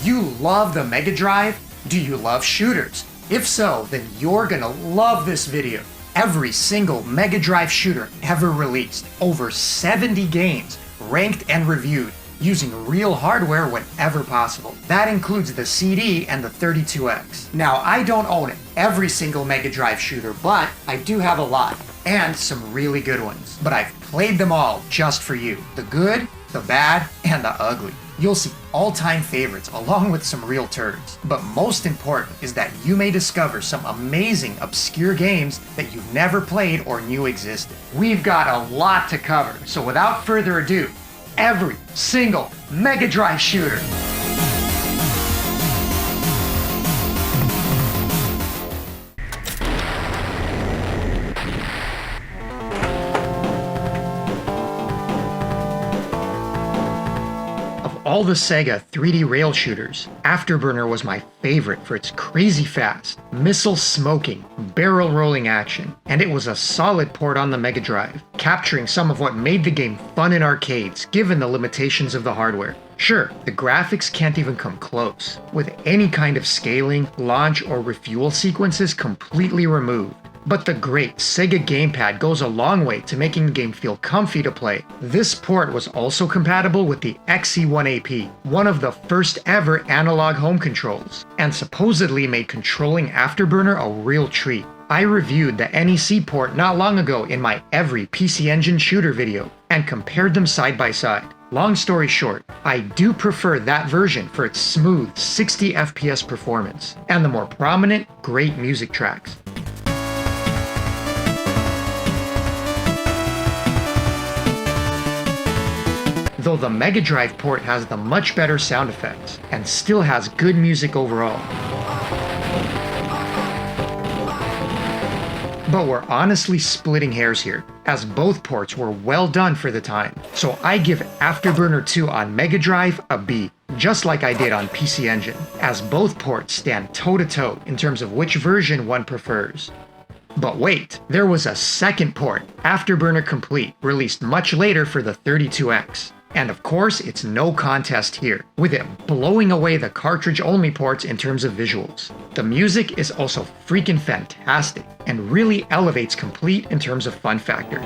you love the Mega Drive? Do you love shooters? If so, then you're gonna love this video. Every single Mega Drive shooter ever released, over 70 games, ranked and reviewed, using real hardware whenever possible. That includes the CD and the 32X. Now, I don't own every single Mega Drive shooter, but I do have a lot, and some really good ones. But I've played them all just for you. The good, the bad, and the ugly. You'll see all-time favorites along with some real turds. But most important is that you may discover some amazing obscure games that you've never played or knew existed. We've got a lot to cover, so without further ado, every single Mega Drive shooter. All the Sega 3D rail shooters, Afterburner was my favorite for its crazy fast, missile smoking, barrel rolling action, and it was a solid port on the Mega Drive, capturing some of what made the game fun in arcades given the limitations of the hardware. Sure, the graphics can't even come close, with any kind of scaling, launch, or refuel sequences completely removed. But the great Sega gamepad goes a long way to making the game feel comfy to play. This port was also compatible with the XE1AP, one of the first ever analog home controls, and supposedly made controlling Afterburner a real treat. I reviewed the NEC port not long ago in my Every PC Engine shooter video, and compared them side by side. Long story short, I do prefer that version for its smooth 60 FPS performance, and the more prominent, great music tracks. Though the Mega Drive port has the much better sound effects, and still has good music overall. But we're honestly splitting hairs here, as both ports were well done for the time. So I give Afterburner 2 on Mega Drive a B, just like I did on PC Engine, as both ports stand toe-to-toe in terms of which version one prefers. But wait, there was a second port, Afterburner Complete, released much later for the 32X. And of course, it's no contest here, with it blowing away the cartridge-only ports in terms of visuals. The music is also freaking fantastic, and really elevates Complete in terms of fun factor.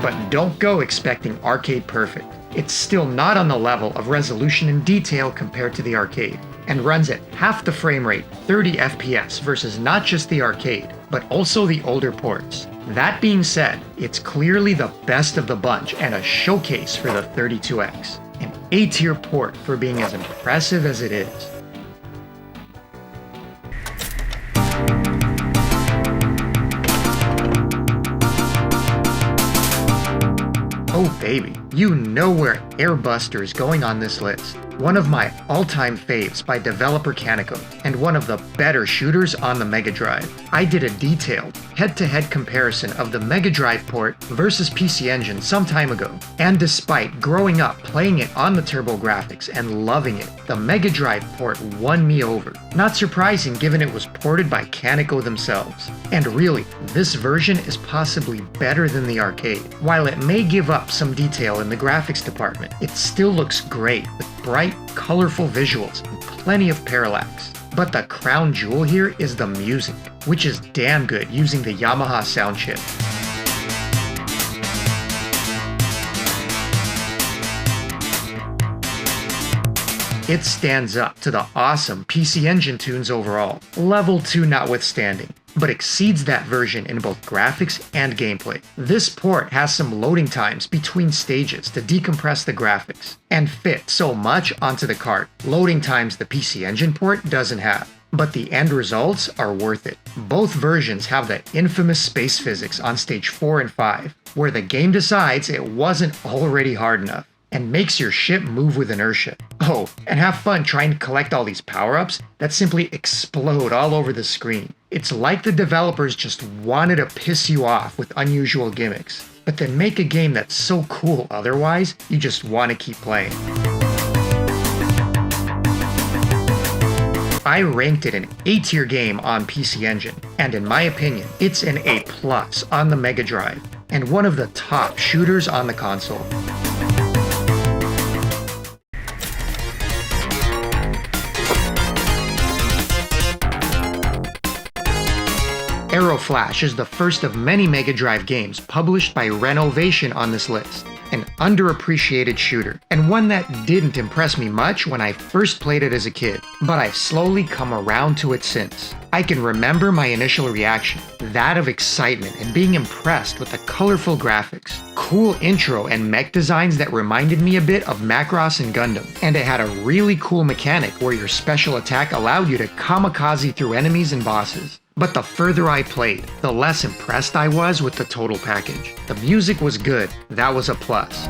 But don't go expecting arcade perfect. It's still not on the level of resolution and detail compared to the arcade, and runs at half the frame rate, 30 FPS, versus not just the arcade, but also the older ports. That being said, it's clearly the best of the bunch and a showcase for the 32X. An A-tier port for being as impressive as it is. Oh baby, you know where Airbuster is going on this list. One of my all-time faves by developer Keio, and one of the better shooters on the Mega Drive. I did a detailed, head-to-head comparison of the Mega Drive port versus PC Engine some time ago, and despite growing up playing it on the TurboGrafx and loving it, the Mega Drive port won me over. Not surprising given it was ported by Keio themselves. And really, this version is possibly better than the arcade. While it may give up some detail in the graphics department, it still looks great with bright, colorful visuals and plenty of parallax. But the crown jewel here is the music, which is damn good using the Yamaha sound chip. It stands up to the awesome PC Engine tunes overall, level 2 notwithstanding, but exceeds that version in both graphics and gameplay. This port has some loading times between stages to decompress the graphics, and fit so much onto the cart, loading times the PC Engine port doesn't have. But the end results are worth it. Both versions have the infamous space physics on stage 4 and 5, where the game decides it wasn't already hard enough, and makes your ship move with inertia. Oh, and have fun trying to collect all these power-ups that simply explode all over the screen. It's like the developers just wanted to piss you off with unusual gimmicks, but then make a game that's so cool otherwise, you just want to keep playing. I ranked it an A-tier game on PC Engine, and in my opinion, it's an A+ on the Mega Drive. and one of the top shooters on the console. Aero Flash is the first of many Mega Drive games published by Renovation on this list. An underappreciated shooter, and one that didn't impress me much when I first played it as a kid, but I've slowly come around to it since. I can remember my initial reaction, that of excitement and being impressed with the colorful graphics, cool intro and mech designs that reminded me a bit of Macross and Gundam, and it had a really cool mechanic where your special attack allowed you to kamikaze through enemies and bosses. But the further I played, the less impressed I was with the total package. The music was good, that was a plus.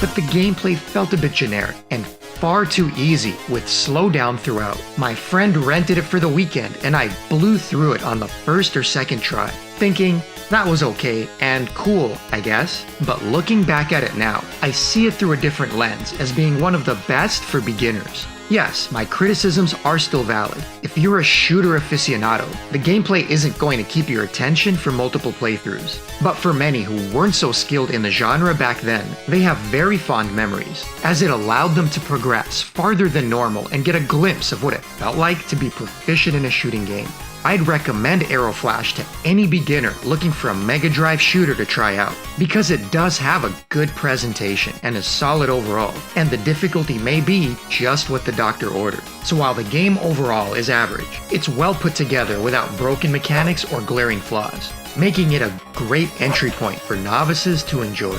But the gameplay felt a bit generic and far too easy with slowdown throughout. My friend rented it for the weekend and I blew through it on the first or second try, thinking that was okay and cool, I guess. But looking back at it now, I see it through a different lens as being one of the best for beginners. Yes, my criticisms are still valid. If you're a shooter aficionado, the gameplay isn't going to keep your attention for multiple playthroughs. But for many who weren't so skilled in the genre back then, they have very fond memories, as it allowed them to progress farther than normal and get a glimpse of what it felt like to be proficient in a shooting game. I'd recommend Aero Flash to any beginner looking for a Mega Drive shooter to try out, because it does have a good presentation and is solid overall, and the difficulty may be just what the doctor ordered. So while the game overall is average, it's well put together without broken mechanics or glaring flaws, making it a great entry point for novices to enjoy.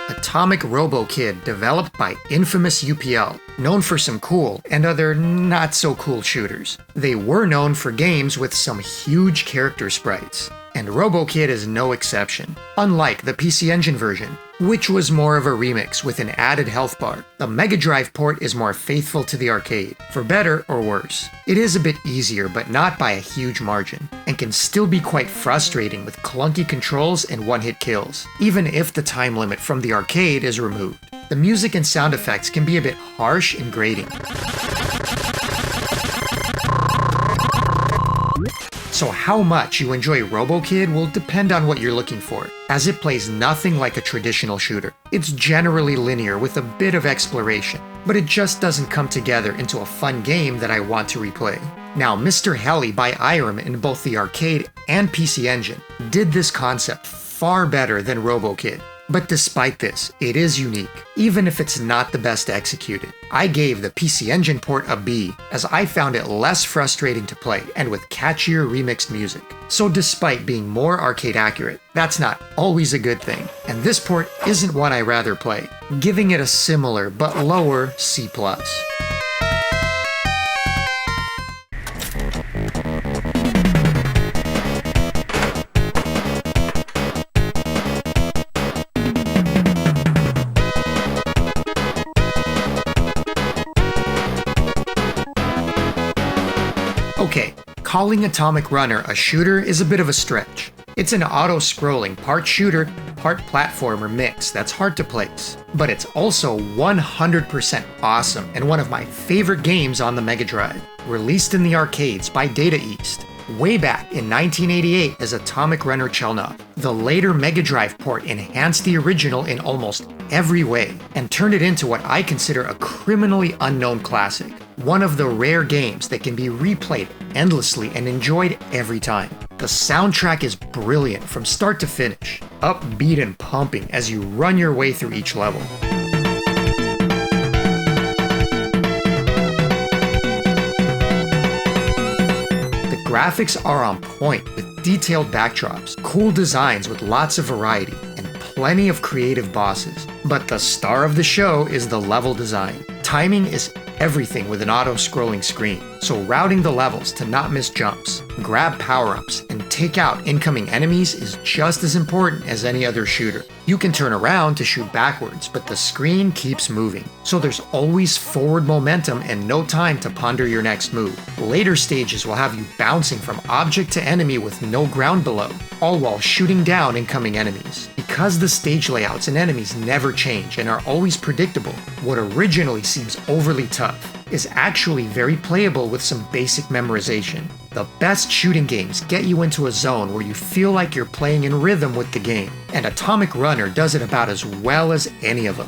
Atomic Robo Kid, developed by Infamous UPL, known for some cool and other not so cool shooters. They were known for games with some huge character sprites, and Robo Kid is no exception. Unlike the PC Engine version, which was more of a remix with an added health bar, the Mega Drive port is more faithful to the arcade, for better or worse. It is a bit easier, but not by a huge margin, and can still be quite frustrating with clunky controls and one-hit kills, even if the time limit from the arcade is removed. The music and sound effects can be a bit harsh and grating. So how much you enjoy Robo Kid will depend on what you're looking for, as it plays nothing like a traditional shooter. It's generally linear with a bit of exploration, but it just doesn't come together into a fun game that I want to replay. Now, Mr. Heli by Irem in both the arcade and PC Engine did this concept far better than Robo Kid. But despite this, it is unique, even if it's not the best executed. I gave the PC Engine port a B, as I found it less frustrating to play and with catchier remixed music. So despite being more arcade accurate, that's not always a good thing, and this port isn't one I rather play, giving it a similar but lower C+. Okay, calling Atomic Runner a shooter is a bit of a stretch. It's an auto-scrolling part shooter, part platformer mix that's hard to place. But it's also 100% awesome and one of my favorite games on the Mega Drive. Released in the arcades by Data East, way back in 1988 as Atomic Runner Chelnov. The later Mega Drive port enhanced the original in almost every way, and turned it into what I consider a criminally unknown classic. One of the rare games that can be replayed endlessly and enjoyed every time. The soundtrack is brilliant from start to finish, upbeat and pumping as you run your way through each level. The graphics are on point with detailed backdrops, cool designs with lots of variety, and plenty of creative bosses. But the star of the show is the level design. Timing is everything with an auto-scrolling screen, so routing the levels to not miss jumps, grab power-ups, and take out incoming enemies is just as important as any other shooter. You can turn around to shoot backwards, but the screen keeps moving, so there's always forward momentum and no time to ponder your next move. Later stages will have you bouncing from object to enemy with no ground below, all while shooting down incoming enemies. Because the stage layouts and enemies never change and are always predictable, what originally seems overly tough is actually very playable with some basic memorization. The best shooting games get you into a zone where you feel like you're playing in rhythm with the game, and Atomic Runner does it about as well as any of them.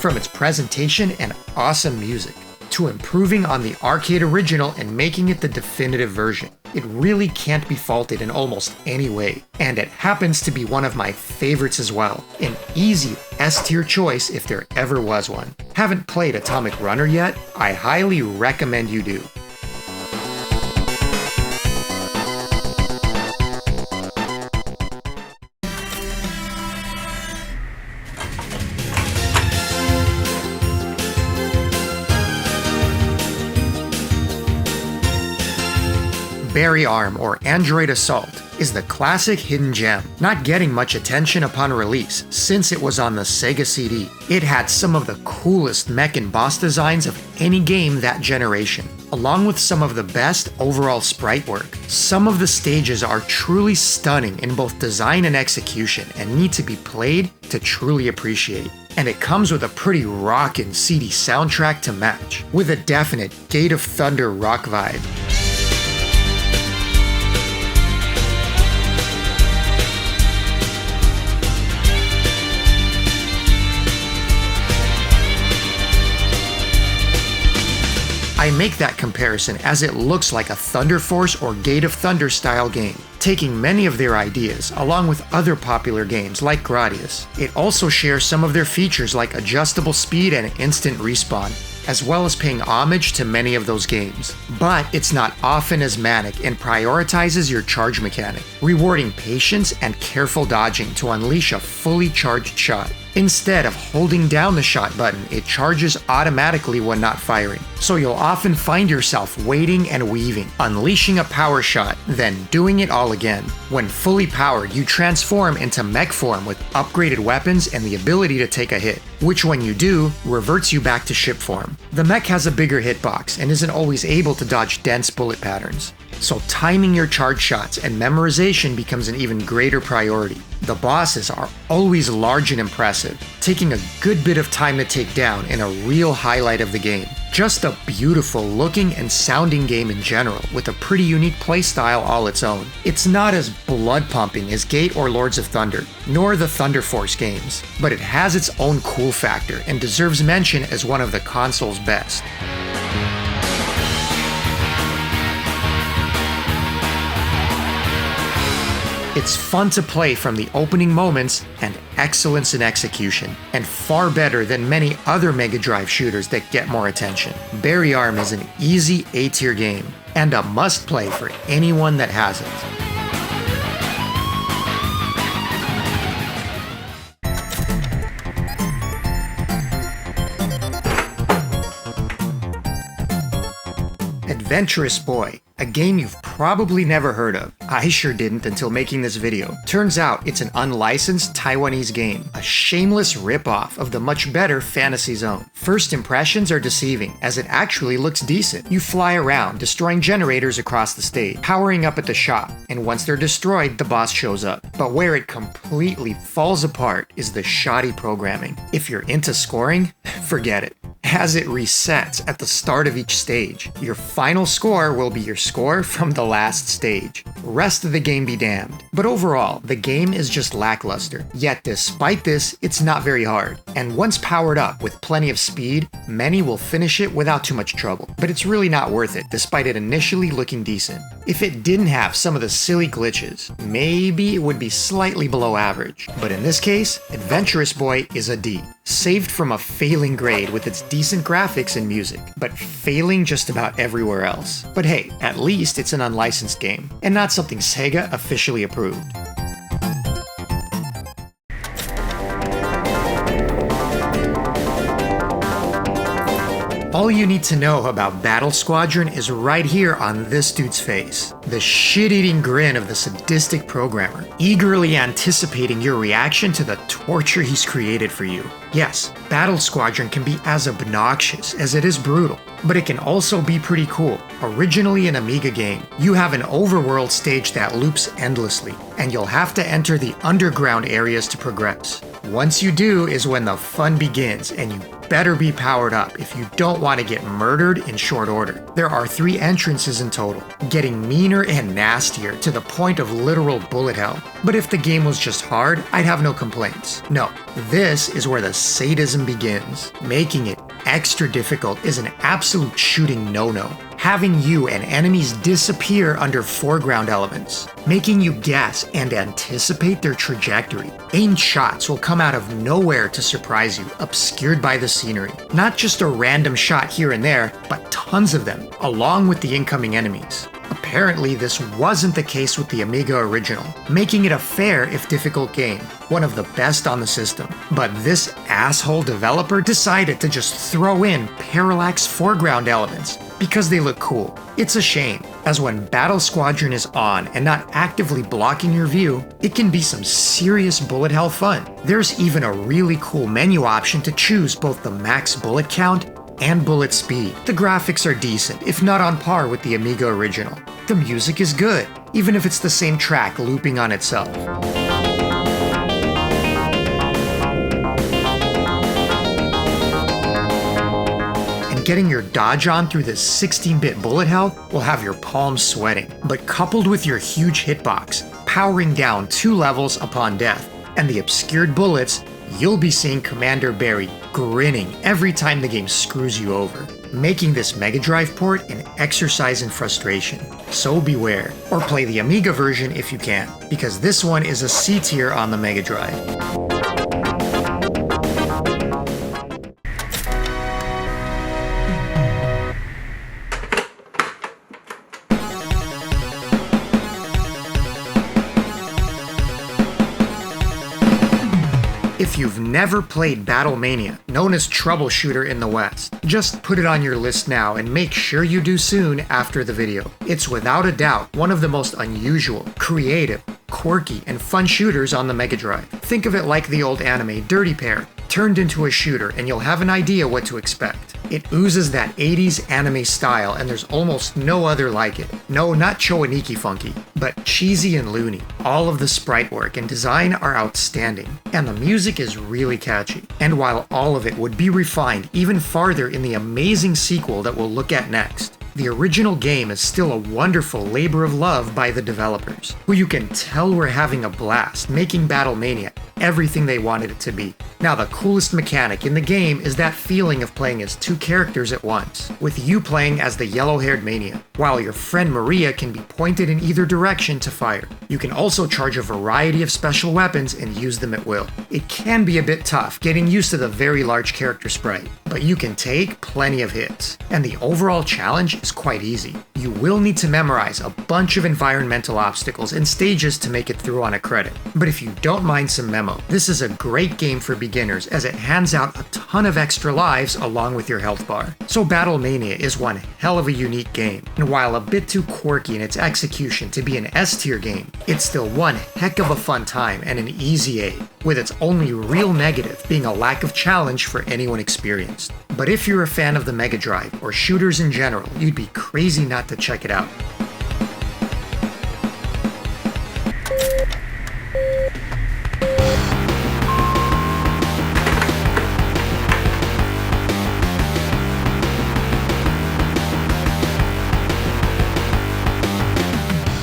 From its presentation and awesome music, to improving on the arcade original and making it the definitive version, it really can't be faulted in almost any way. And it happens to be one of my favorites as well. An easy S-tier choice if there ever was one. Haven't played Atomic Runner yet? I highly recommend you do. Barry Arm, or Android Assault, is the classic hidden gem, not getting much attention upon release since it was on the Sega CD. It had some of the coolest mech and boss designs of any game that generation, along with some of the best overall sprite work. Some of the stages are truly stunning in both design and execution and need to be played to truly appreciate. And it comes with a pretty rockin' CD soundtrack to match, with a definite Gate of Thunder rock vibe. I make that comparison as it looks like a Thunder Force or Gate of Thunder style game, taking many of their ideas along with other popular games like Gradius. It also shares some of their features like adjustable speed and instant respawn, as well as paying homage to many of those games. But it's not often as manic and prioritizes your charge mechanic, rewarding patience and careful dodging to unleash a fully charged shot. Instead of holding down the shot button, it charges automatically when not firing. So you'll often find yourself waiting and weaving, unleashing a power shot, then doing it all again. When fully powered, you transform into mech form with upgraded weapons and the ability to take a hit, which when you do, reverts you back to ship form. The mech has a bigger hitbox and isn't always able to dodge dense bullet patterns, so timing your charge shots and memorization becomes an even greater priority. The bosses are always large and impressive, taking a good bit of time to take down and a real highlight of the game. Just a beautiful looking and sounding game in general, with a pretty unique playstyle all its own. It's not as blood pumping as Gate or Lords of Thunder, nor the Thunder Force games, but it has its own cool factor and deserves mention as one of the console's best. It's fun to play from the opening moments and excellence in execution, and far better than many other Mega Drive shooters that get more attention. Barry Arm is an easy A-tier game, and a must-play for anyone that hasn't. Adventurous Boy, a game you've probably never heard of. I sure didn't until making this video. Turns out it's an unlicensed Taiwanese game, a shameless rip-off of the much better Fantasy Zone. First impressions are deceiving, as it actually looks decent. You fly around, destroying generators across the stage, powering up at the shop, and once they're destroyed, the boss shows up. But where it completely falls apart is the shoddy programming. If you're into scoring, forget it, as it resets at the start of each stage. Your final score will be your score from the last stage. Rest of the game be damned. But overall, the game is just lackluster. Yet despite this, it's not very hard. And once powered up with plenty of speed, many will finish it without too much trouble. But it's really not worth it, despite it initially looking decent. If it didn't have some of the silly glitches, maybe it would be slightly below average. But in this case, Adventurous Boy is a D. Saved from a failing grade with its decent graphics and music, but failing just about everywhere else. But hey, at least it's an unlicensed game, and not something Sega officially approved. All you need to know about Battle Squadron is right here on this dude's face. The shit-eating grin of the sadistic programmer, eagerly anticipating your reaction to the torture he's created for you. Yes, Battle Squadron can be as obnoxious as it is brutal, but it can also be pretty cool. Originally an Amiga game, you have an overworld stage that loops endlessly, and you'll have to enter the underground areas to progress. Once you do is when the fun begins, and you better be powered up if you don't want to get murdered in short order. There are 3 entrances in total, getting meaner and nastier to the point of literal bullet hell. But if the game was just hard, I'd have no complaints. No, this is where the sadism begins. Making it extra difficult is an absolute shooting no-no. Having you and enemies disappear under foreground elements, making you guess and anticipate their trajectory. Aimed shots will come out of nowhere to surprise you, obscured by the scenery. Not just a random shot here and there, but tons of them, along with the incoming enemies. Apparently, this wasn't the case with the Amiga original, making it a fair if difficult game, one of the best on the system. But this asshole developer decided to just throw in parallax foreground elements because they look cool. It's a shame, as when Battle Squadron is on and not actively blocking your view, it can be some serious bullet hell fun. There's even a really cool menu option to choose both the max bullet count and bullet speed. The graphics are decent, if not on par with the Amiga original. The music is good, even if it's the same track looping on itself. And getting your dodge on through this 16-bit bullet hell will have your palms sweating. But coupled with your huge hitbox, powering down 2 levels upon death, and the obscured bullets, you'll be seeing Commander Barry grinning every time the game screws you over, making this Mega Drive port an exercise in frustration. So beware, or play the Amiga version if you can, because this one is a C tier on the Mega Drive. If you've never played Battlemania, known as Troubleshooter in the West, just put it on your list now and make sure you do soon after the video. It's without a doubt one of the most unusual, creative, quirky, and fun shooters on the Mega Drive. Think of it like the old anime Dirty Pair, turned into a shooter, and you'll have an idea what to expect. It oozes that 80s anime style, and there's almost no other like it. No, not Chowaniki funky, but cheesy and loony. All of the sprite work and design are outstanding, and the music is really catchy. And while all of it would be refined even farther in the amazing sequel that we'll look at next, the original game is still a wonderful labor of love by the developers, who you can tell were having a blast making Battlemania everything they wanted it to be. Now, the coolest mechanic in the game is that feeling of playing as 2 characters at once, with you playing as the yellow-haired mania, while your friend Maria can be pointed in either direction to fire. You can also charge a variety of special weapons and use them at will. It can be a bit tough getting used to the very large character sprite, but you can take plenty of hits, and the overall challenge is quite easy. You will need to memorize a bunch of environmental obstacles and stages to make it through on a credit, but if you don't mind some memo, this is a great game for beginners as it hands out a ton of extra lives along with your health bar. So Battlemania is one hell of a unique game, and while a bit too quirky in its execution to be an S tier game, it's still one heck of a fun time and an easy A, with its only real negative being a lack of challenge for anyone experienced. But if you're a fan of the Mega Drive or shooters in general, you'd be crazy not to check it out.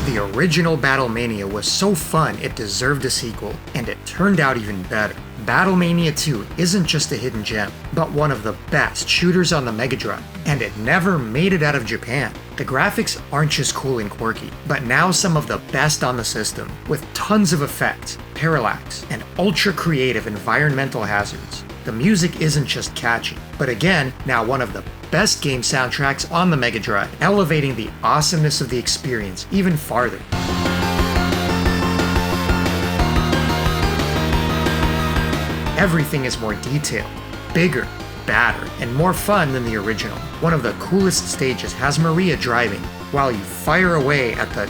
The original Battlemania was so fun it deserved a sequel, and it turned out even better. Battlemania 2 isn't just a hidden gem, but one of the best shooters on the Mega Drive, and it never made it out of Japan. The graphics aren't just cool and quirky, but now some of the best on the system, with tons of effects, parallax, and ultra-creative environmental hazards. The music isn't just catchy, but again, now one of the best game soundtracks on the Mega Drive, elevating the awesomeness of the experience even farther. Everything is more detailed, bigger, badder and more fun than the original. One of the coolest stages has Maria driving, while you fire away at the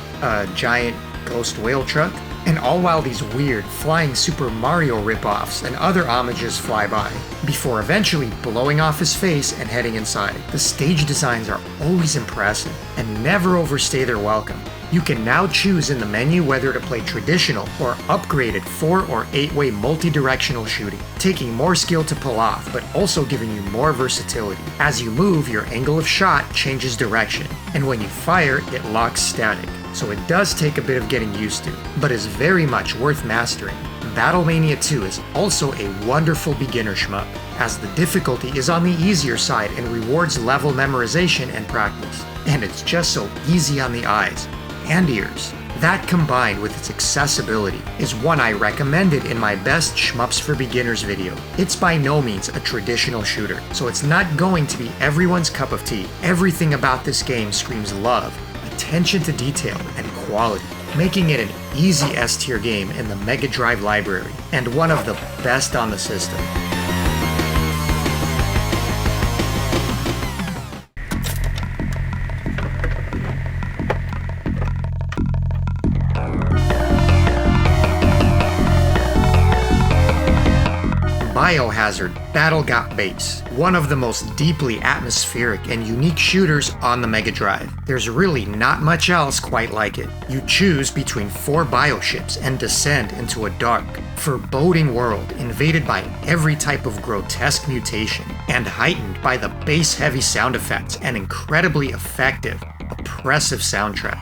giant ghost whale truck, and all while these weird flying Super Mario ripoffs and other homages fly by, before eventually blowing off his face and heading inside. The stage designs are always impressive and never overstay their welcome. You can now choose in the menu whether to play traditional or upgraded 4 or 8-way multi-directional shooting, taking more skill to pull off, but also giving you more versatility. As you move, your angle of shot changes direction, and when you fire, it locks static, so it does take a bit of getting used to, but is very much worth mastering. Battlemania 2 is also a wonderful beginner shmup, as the difficulty is on the easier side and rewards level memorization and practice, and it's just so easy on the eyes and ears. That, combined with its accessibility, is one I recommended in my Best Shmups for Beginners video. It's by no means a traditional shooter, so it's not going to be everyone's cup of tea. Everything about this game screams love, attention to detail, and quality, making it an easy S-tier game in the Mega Drive library, and one of the best on the system. Biohazard Battle Got Base, one of the most deeply atmospheric and unique shooters on the Mega Drive. There's really not much else quite like it. You choose between 4 bioships and descend into a dark, foreboding world invaded by every type of grotesque mutation, and heightened by the bass-heavy sound effects and incredibly effective, oppressive soundtrack.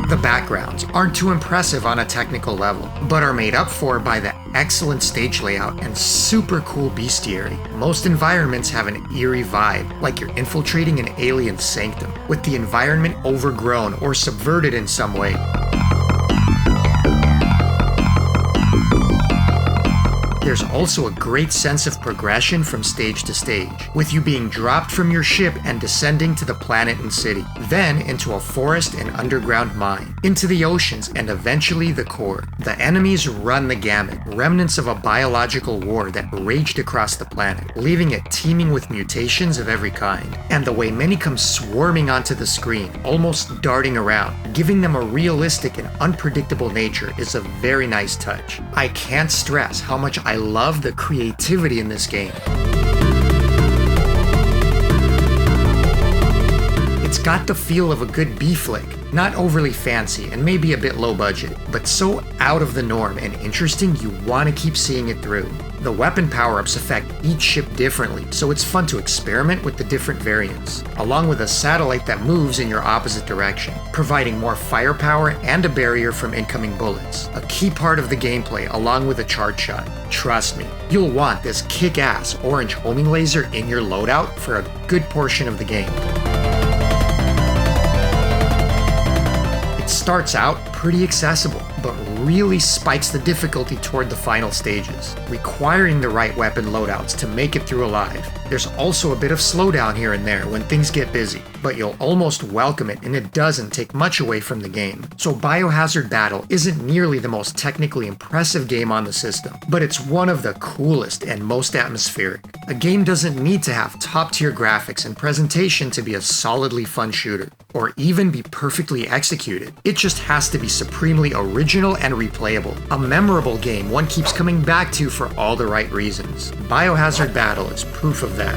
The backgrounds aren't too impressive on a technical level, but are made up for by the excellent stage layout and super cool bestiary. Most environments have an eerie vibe, like you're infiltrating an alien sanctum, with the environment overgrown or subverted in some way. There's also a great sense of progression from stage to stage, with you being dropped from your ship and descending to the planet and city, then into a forest and underground mine, into the oceans, and eventually the core. The enemies run the gamut, remnants of a biological war that raged across the planet, leaving it teeming with mutations of every kind. And the way many come swarming onto the screen, almost darting around, giving them a realistic and unpredictable nature is a very nice touch. I can't stress how much I love the creativity in this game. It's got the feel of a good B-flick, not overly fancy and maybe a bit low budget, but so out of the norm and interesting you want to keep seeing it through. The weapon power-ups affect each ship differently, so it's fun to experiment with the different variants, along with a satellite that moves in your opposite direction, providing more firepower and a barrier from incoming bullets, a key part of the gameplay along with a charge shot. Trust me, you'll want this kick-ass orange homing laser in your loadout for a good portion of the game. It starts out pretty accessible, but really spikes the difficulty toward the final stages, requiring the right weapon loadouts to make it through alive. There's also a bit of slowdown here and there when things get busy, but you'll almost welcome it and it doesn't take much away from the game. So Biohazard Battle isn't nearly the most technically impressive game on the system, but it's one of the coolest and most atmospheric. A game doesn't need to have top-tier graphics and presentation to be a solidly fun shooter, or even be perfectly executed. It just has to be supremely original and replayable. A memorable game one keeps coming back to for all the right reasons. Biohazard Battle is proof of that.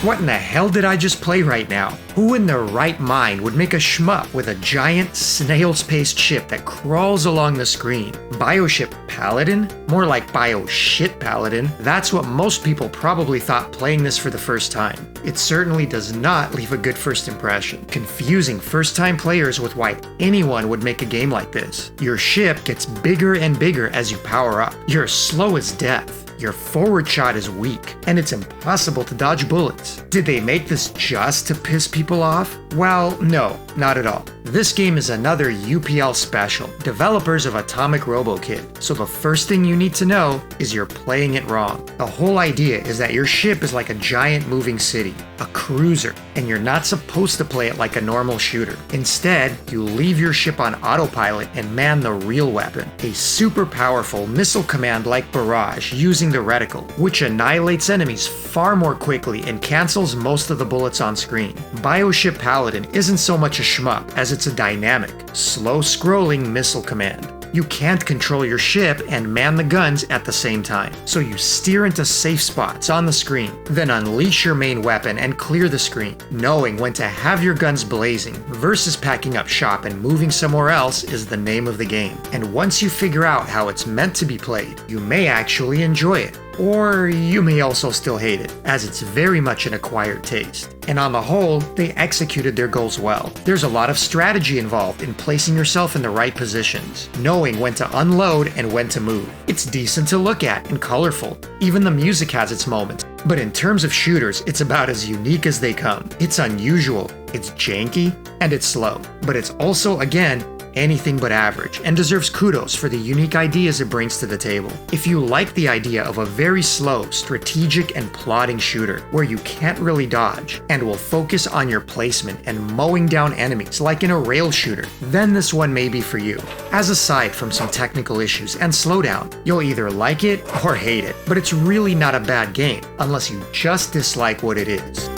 What in the hell did I just play right now? Who in their right mind would make a shmup with a giant snail's-paced ship that crawls along the screen? Bioship Paladin? More like Bioshit Paladin. That's what most people probably thought playing this for the first time. It certainly does not leave a good first impression, confusing first-time players with why anyone would make a game like this. Your ship gets bigger and bigger as you power up. You're slow as death. Your forward shot is weak, and it's impossible to dodge bullets. Did they make this just to piss people off? Well, no. not at all. This game is another UPL special, developers of Atomic RoboKid, so the first thing you need to know is you're playing it wrong. The whole idea is that your ship is like a giant moving city, a cruiser, and you're not supposed to play it like a normal shooter. Instead, you leave your ship on autopilot and man the real weapon, a super powerful missile command like barrage using the reticle, which annihilates enemies far more quickly and cancels most of the bullets on screen. Bioship Paladin isn't so much a shmup as it's a dynamic, slow-scrolling missile command. You can't control your ship and man the guns at the same time, so you steer into safe spots on the screen, then unleash your main weapon and clear the screen, knowing when to have your guns blazing versus packing up shop and moving somewhere else is the name of the game. And once you figure out how it's meant to be played, you may actually enjoy it. Or you may also still hate it, as it's very much an acquired taste. And on the whole, they executed their goals well. There's a lot of strategy involved in placing yourself in the right positions, knowing when to unload and when to move. It's decent to look at and colorful. Even the music has its moments. But in terms of shooters, it's about as unique as they come. It's unusual, it's janky, and it's slow. But it's also, again, anything but average, and deserves kudos for the unique ideas it brings to the table. If you like the idea of a very slow, strategic, and plotting shooter, where you can't really dodge, and will focus on your placement and mowing down enemies like in a rail shooter, then this one may be for you. As aside from some technical issues and slowdown, you'll either like it or hate it, but it's really not a bad game, unless you just dislike what it is.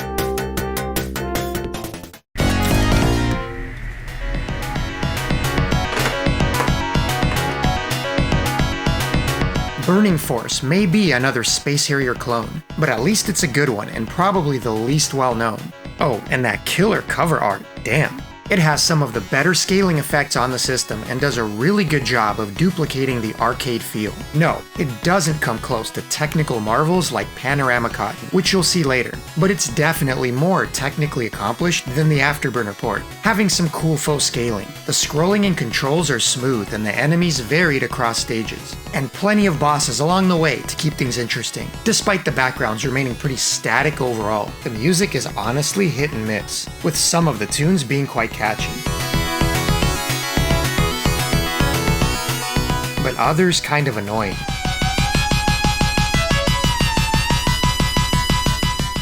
Burning Force may be another Space Harrier clone, but at least it's a good one and probably the least well known. Oh, and that killer cover art, damn. It has some of the better scaling effects on the system and does a really good job of duplicating the arcade feel. No, it doesn't come close to technical marvels like Panorama Cotton, which you'll see later, but it's definitely more technically accomplished than the Afterburner port, having some cool faux scaling. The scrolling and controls are smooth and the enemies varied across stages, and plenty of bosses along the way to keep things interesting, despite the backgrounds remaining pretty static overall. The music is honestly hit and miss, with some of the tunes being quite catchy, but others kind of annoying.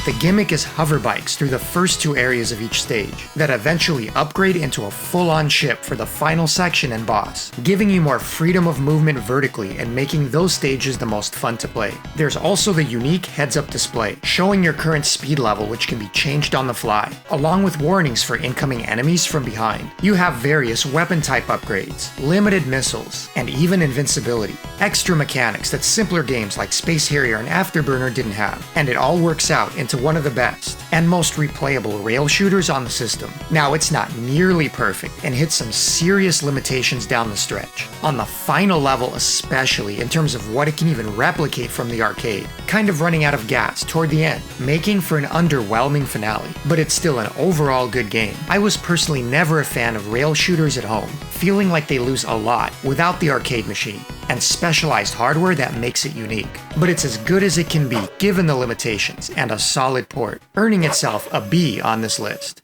The gimmick is hover bikes through the first two areas of each stage, that eventually upgrade into a full-on ship for the final section and boss, giving you more freedom of movement vertically and making those stages the most fun to play. There's also the unique heads-up display, showing your current speed level which can be changed on the fly, along with warnings for incoming enemies from behind. You have various weapon type upgrades, limited missiles, and even invincibility. Extra mechanics that simpler games like Space Harrier and Afterburner didn't have, and it all works out into one of the best and most replayable rail shooters on the system. Now, it's not nearly perfect and hits some serious limitations down the stretch, on the final level especially in terms of what it can even replicate from the arcade, kind of running out of gas toward the end, making for an underwhelming finale, but it's still an overall good game. I was personally never a fan of rail shooters at home, feeling like they lose a lot without the arcade machine and specialized hardware that makes it unique. But it's as good as it can be given the limitations, and a solid port, earning itself a B on this list.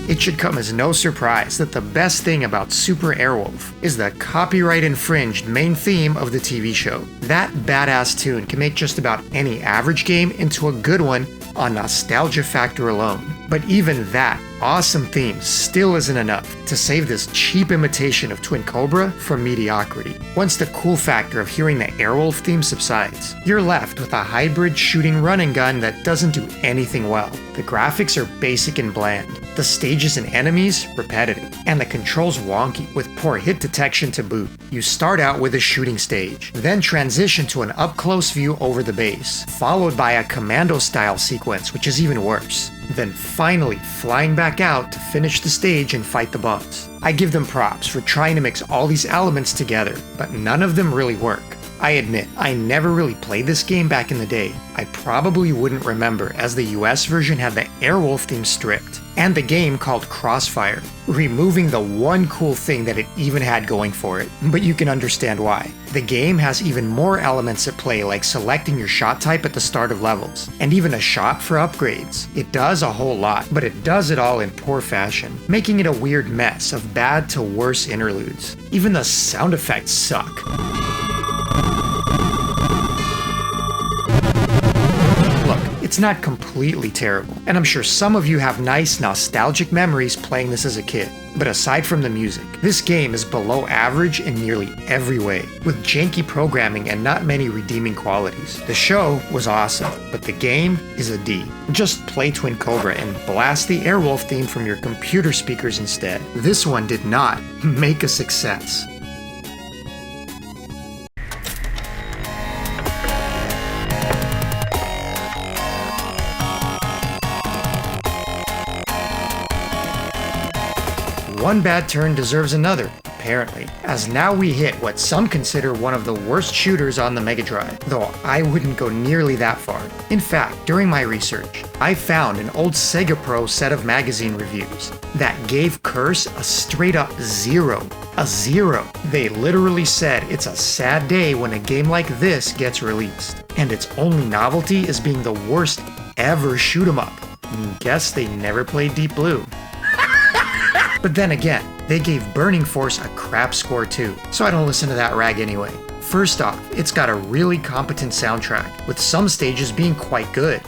It should come as no surprise that the best thing about Super Airwolf is the copyright-infringed main theme of the TV show. That badass tune can make just about any average game into a good one on nostalgia factor alone. But even that awesome theme still isn't enough to save this cheap imitation of Twin Cobra from mediocrity. Once the cool factor of hearing the Airwolf theme subsides, you're left with a hybrid shooting run and gun that doesn't do anything well. The graphics are basic and bland, the stages and enemies repetitive, and the controls wonky with poor hit detection to boot. You start out with a shooting stage, then transition to an up-close view over the base, followed by a commando-style sequence which is even worse, then finally flying back out to finish the stage and fight the boss. I give them props for trying to mix all these elements together, but none of them really work. I admit, I never really played this game back in the day. I probably wouldn't remember, as the US version had the Airwolf theme stripped. and the game called Crossfire, removing the one cool thing that it even had going for it. But you can understand why. The game has even more elements at play, like selecting your shot type at the start of levels, and even a shop for upgrades. It does a whole lot, but it does it all in poor fashion, making it a weird mess of bad to worse interludes. Even the sound effects suck. It's not completely terrible, and I'm sure some of you have nice nostalgic memories playing this as a kid. But aside from the music, this game is below average in nearly every way, with janky programming and not many redeeming qualities. The show was awesome, but the game is a D. Just play Twin Cobra and blast the Airwolf theme from your computer speakers instead. This one did not make a success. One bad turn deserves another, apparently, as now we hit what some consider one of the worst shooters on the Mega Drive, though I wouldn't go nearly that far. In fact, during my research, I found an old Sega Pro set of magazine reviews that gave Curse a straight up 0. A 0. They literally said it's a sad day when a game like this gets released, and its only novelty is being the worst ever shoot 'em up. Guess they never played Deep Blue. But then again, they gave Burning Force a crap score too, so I don't listen to that rag anyway. First off, it's got a really competent soundtrack, with some stages being quite good.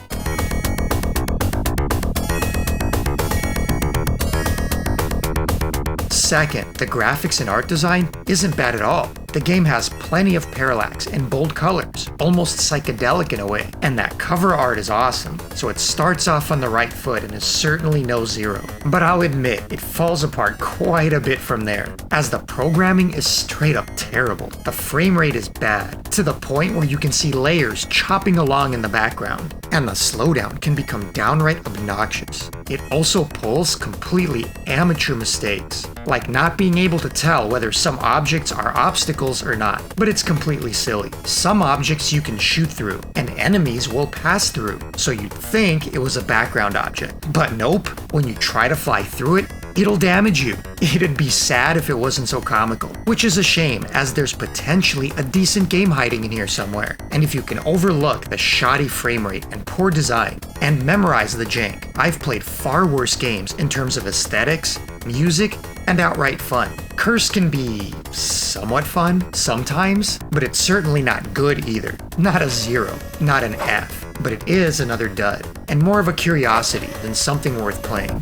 Second, the graphics and art design isn't bad at all. The game has plenty of parallax and bold colors, almost psychedelic in a way, and that cover art is awesome, so it starts off on the right foot and is certainly no 0. But I'll admit, it falls apart quite a bit from there, as the programming is straight up terrible. The frame rate is bad, to the point where you can see layers chopping along in the background, and the slowdown can become downright obnoxious. It also pulls completely amateur mistakes, like not being able to tell whether some objects are obstacles or not, but it's completely silly. Some objects you can shoot through, and enemies will pass through, so you'd think it was a background object. But nope, when you try to fly through it, it'll damage you. It'd be sad if it wasn't so comical, which is a shame, as there's potentially a decent game hiding in here somewhere. And if you can overlook the shoddy frame rate and poor design, and memorize the jank, I've played far worse games in terms of aesthetics, music, and outright fun. Curse can be somewhat fun sometimes, but it's certainly not good either. Not a 0, not an F, but it is another dud, and more of a curiosity than something worth playing.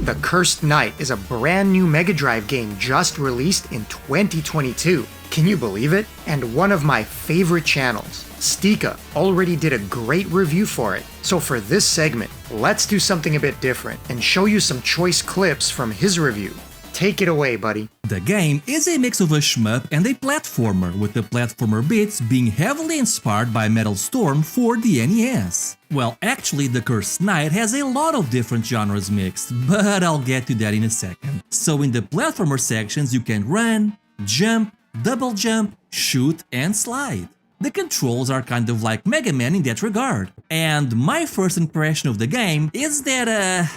The Cursed Knight is a brand new Mega Drive game just released in 2022. Can you believe it? And one of my favorite channels, Stika, already did a great review for it. So for this segment, let's do something a bit different and show you some choice clips from his review. Take it away, buddy. The game is a mix of a shmup and a platformer, with the platformer bits being heavily inspired by Metal Storm for the NES. Well, actually, the Cursed Knight has a lot of different genres mixed, but I'll get to that in a second. So in the platformer sections you can run, jump, double jump, shoot, and slide. The controls are kind of like Mega Man in that regard. And my first impression of the game is that,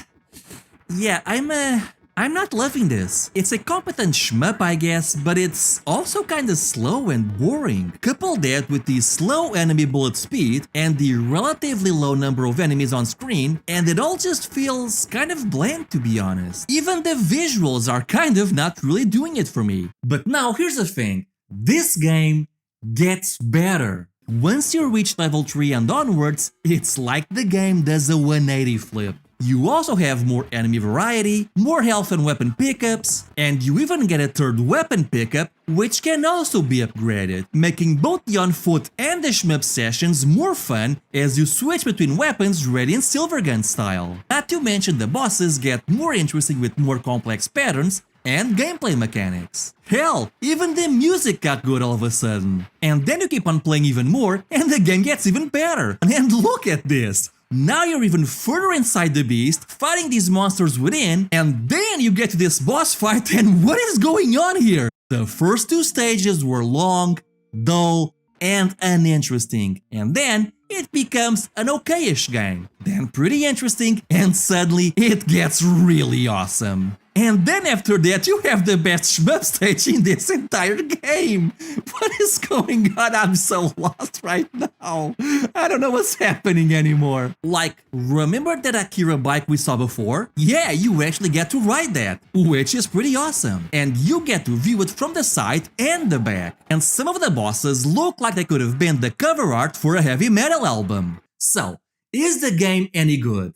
I'm not loving this. It's a competent shmup, I guess, but it's also kinda slow and boring. Couple that with the slow enemy bullet speed and the relatively low number of enemies on screen, and it all just feels kind of bland, to be honest. Even the visuals are kind of not really doing it for me. But now here's the thing, this game gets better. Once you reach level 3 and onwards, it's like the game does a 180 flip. You also have more enemy variety, more health and weapon pickups, and you even get a third weapon pickup, which can also be upgraded, making both the on-foot and the shmup sessions more fun as you switch between weapons Radiant Silvergun style. Not to mention the bosses get more interesting with more complex patterns and gameplay mechanics. Hell, even the music got good all of a sudden. And then you keep on playing even more and the game gets even better. And look at this! Now you're even further inside the beast, fighting these monsters within, and then you get to this boss fight, and what is going on here? The first two stages were long, dull, and uninteresting, and then it becomes an okayish game, then pretty interesting, and suddenly it gets really awesome. And then after that you have the best shmup stage in this entire game. What is going on? I'm so lost right now. I don't know what's happening anymore. Like, remember that Akira bike we saw before? Yeah, you actually get to ride that, which is pretty awesome. And you get to view it from the side and the back. And some of the bosses look like they could have been the cover art for a heavy metal album. So, is the game any good?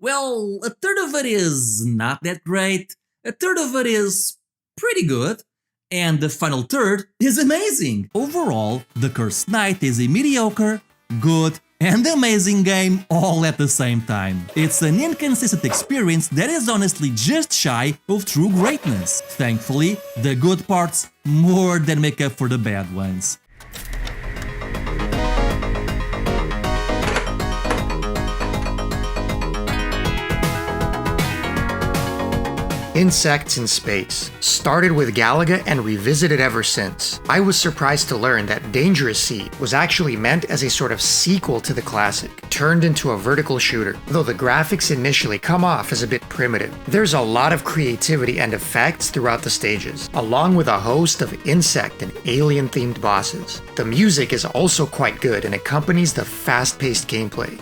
Well, a third of it is not that great, a third of it is pretty good, and the final third is amazing. Overall, The Cursed Knight is a mediocre, good, and amazing game all at the same time. It's an inconsistent experience that is honestly just shy of true greatness. Thankfully, the good parts more than make up for the bad ones. Insects in Space. Started with Galaga and revisited ever since. I was surprised to learn that Dangerous Seed was actually meant as a sort of sequel to the classic, turned into a vertical shooter, though the graphics initially come off as a bit primitive. There's a lot of creativity and effects throughout the stages, along with a host of insect and alien-themed bosses. The music is also quite good and accompanies the fast-paced gameplay.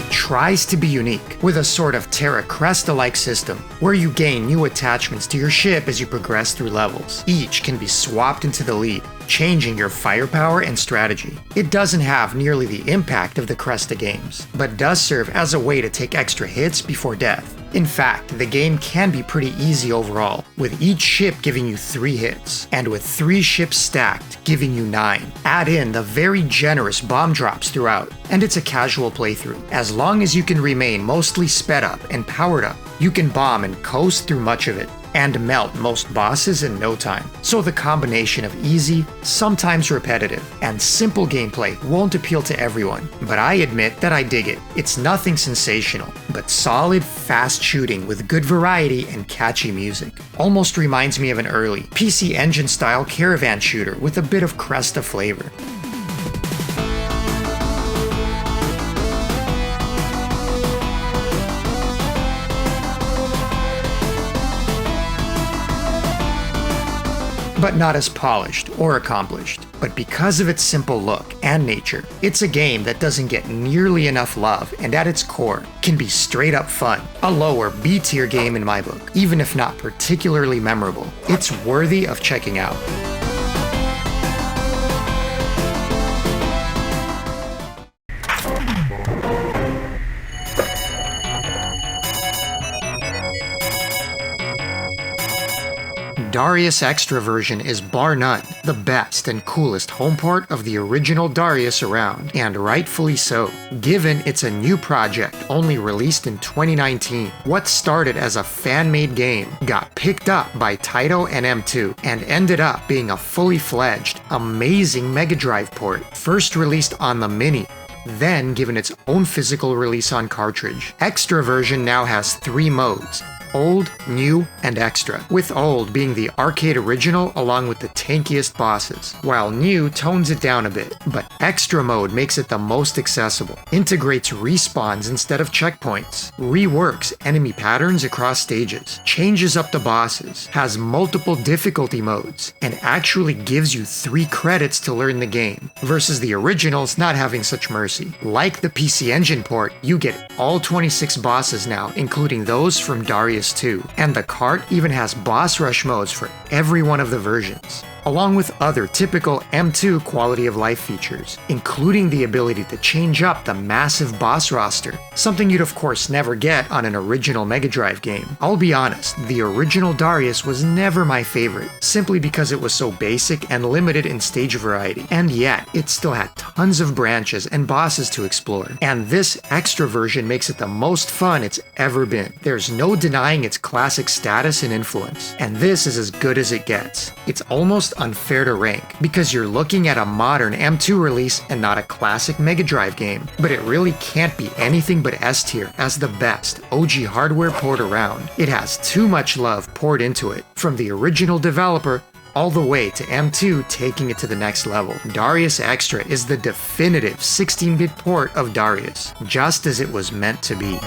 Tries to be unique, with a sort of Terra Cresta-like system, where you gain new attachments to your ship as you progress through levels. Each can be swapped into the lead, changing your firepower and strategy. It doesn't have nearly the impact of the Cresta games, but does serve as a way to take extra hits before death. In fact, the game can be pretty easy overall, with each ship giving you 3 hits, and with 3 ships stacked, giving you 9. Add in the very generous bomb drops throughout, and it's a casual playthrough. As long as you can remain mostly sped up and powered up, you can bomb and coast through much of it, and melt most bosses in no time. So the combination of easy, sometimes repetitive, and simple gameplay won't appeal to everyone, but I admit that I dig it. It's nothing sensational, but solid, fast shooting with good variety and catchy music. Almost reminds me of an early PC Engine style caravan shooter with a bit of Cresta flavor. But not as polished or accomplished. But because of its simple look and nature, it's a game that doesn't get nearly enough love and at its core can be straight up fun. A lower B-tier game in my book, even if not particularly memorable. It's worthy of checking out. Darius Extra version is bar none the best and coolest home port of the original Darius around, and rightfully so, given it's a new project only released in 2019. What started as a fan-made game got picked up by Taito and M2 and ended up being a fully fledged, amazing Mega Drive port, first released on the Mini, then given its own physical release on cartridge. Extra version now has 3 modes: Old, New, and Extra, with Old being the arcade original along with the tankiest bosses, while New tones it down a bit, but Extra mode makes it the most accessible, integrates respawns instead of checkpoints, reworks enemy patterns across stages, changes up the bosses, has multiple difficulty modes, and actually gives you 3 credits to learn the game, versus the originals not having such mercy. Like the PC Engine port, you get all 26 bosses now, including those from Darius 2, and the cart even has boss rush modes for every one of the versions, along with other typical M2 quality of life features, including the ability to change up the massive boss roster, something you'd of course never get on an original Mega Drive game. I'll be honest, the original Darius was never my favorite, simply because it was so basic and limited in stage variety, and yet it still had tons of branches and bosses to explore, and this Extra version makes it the most fun it's ever been. There's no denying its classic status and influence, and this is as good as it gets. It's almost unfair to rank, because you're looking at a modern M2 release and not a classic Mega Drive game, but it really can't be anything but S tier as the best OG hardware port around. It has too much love poured into it, from the original developer all the way to M2 taking it to the next level. Darius Extra is the definitive 16-bit port of Darius, just as it was meant to be.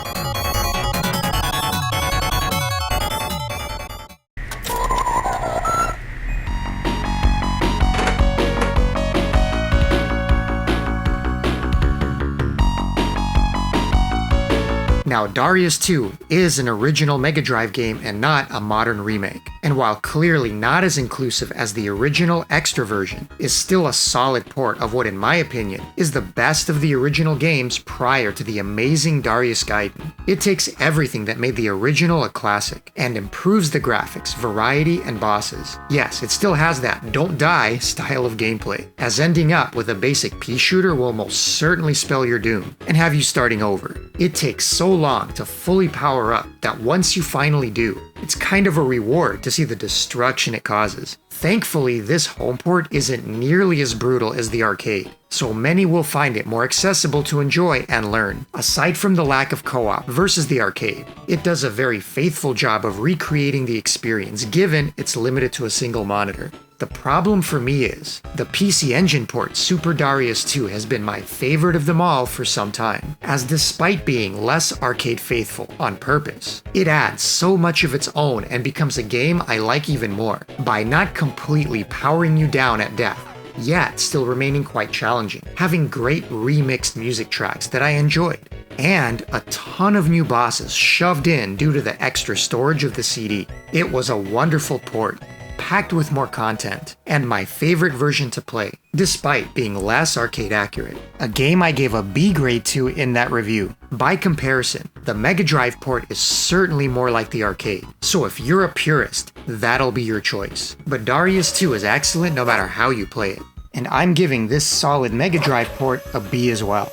Now, Darius 2 is an original Mega Drive game and not a modern remake, and while clearly not as inclusive as the original Extra version, is still a solid port of what, in my opinion, is the best of the original games prior to the amazing Darius Gaiden. It takes everything that made the original a classic, and improves the graphics, variety, and bosses. Yes, it still has that don't die style of gameplay, as ending up with a basic pea shooter will most certainly spell your doom, and have you starting over. It takes so long to fully power up that once you finally do, it's kind of a reward to see the destruction it causes. Thankfully, this home port isn't nearly as brutal as the arcade, so many will find it more accessible to enjoy and learn. Aside from the lack of co-op versus the arcade, it does a very faithful job of recreating the experience given it's limited to a single monitor. The problem for me is, the PC Engine port Super Darius 2 has been my favorite of them all for some time, as despite being less arcade faithful on purpose, it adds so much of its own and becomes a game I like even more, by not completely powering you down at death, yet still remaining quite challenging, having great remixed music tracks that I enjoyed, and a ton of new bosses shoved in due to the extra storage of the CD. It was a wonderful port, packed with more content, and my favorite version to play, despite being less arcade accurate. A game I gave a B grade to in that review. By comparison, the Mega Drive port is certainly more like the arcade, so if you're a purist, that'll be your choice. But Darius 2 is excellent no matter how you play it, and I'm giving this solid Mega Drive port a B as well.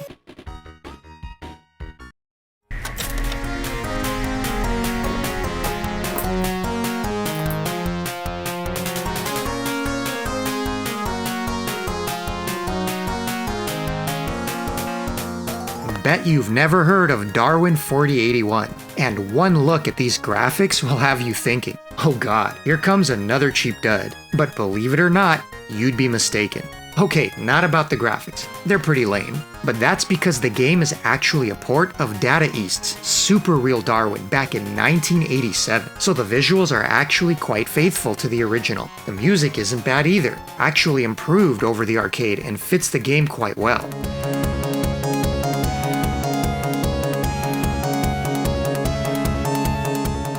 Bet you've never heard of Darwin 4081, and one look at these graphics will have you thinking, oh god, here comes another cheap dud. But believe it or not, you'd be mistaken. Okay, not about the graphics, they're pretty lame, but that's because the game is actually a port of Data East's Super Real Darwin back in 1987, so the visuals are actually quite faithful to the original. The music isn't bad either, actually improved over the arcade and fits the game quite well.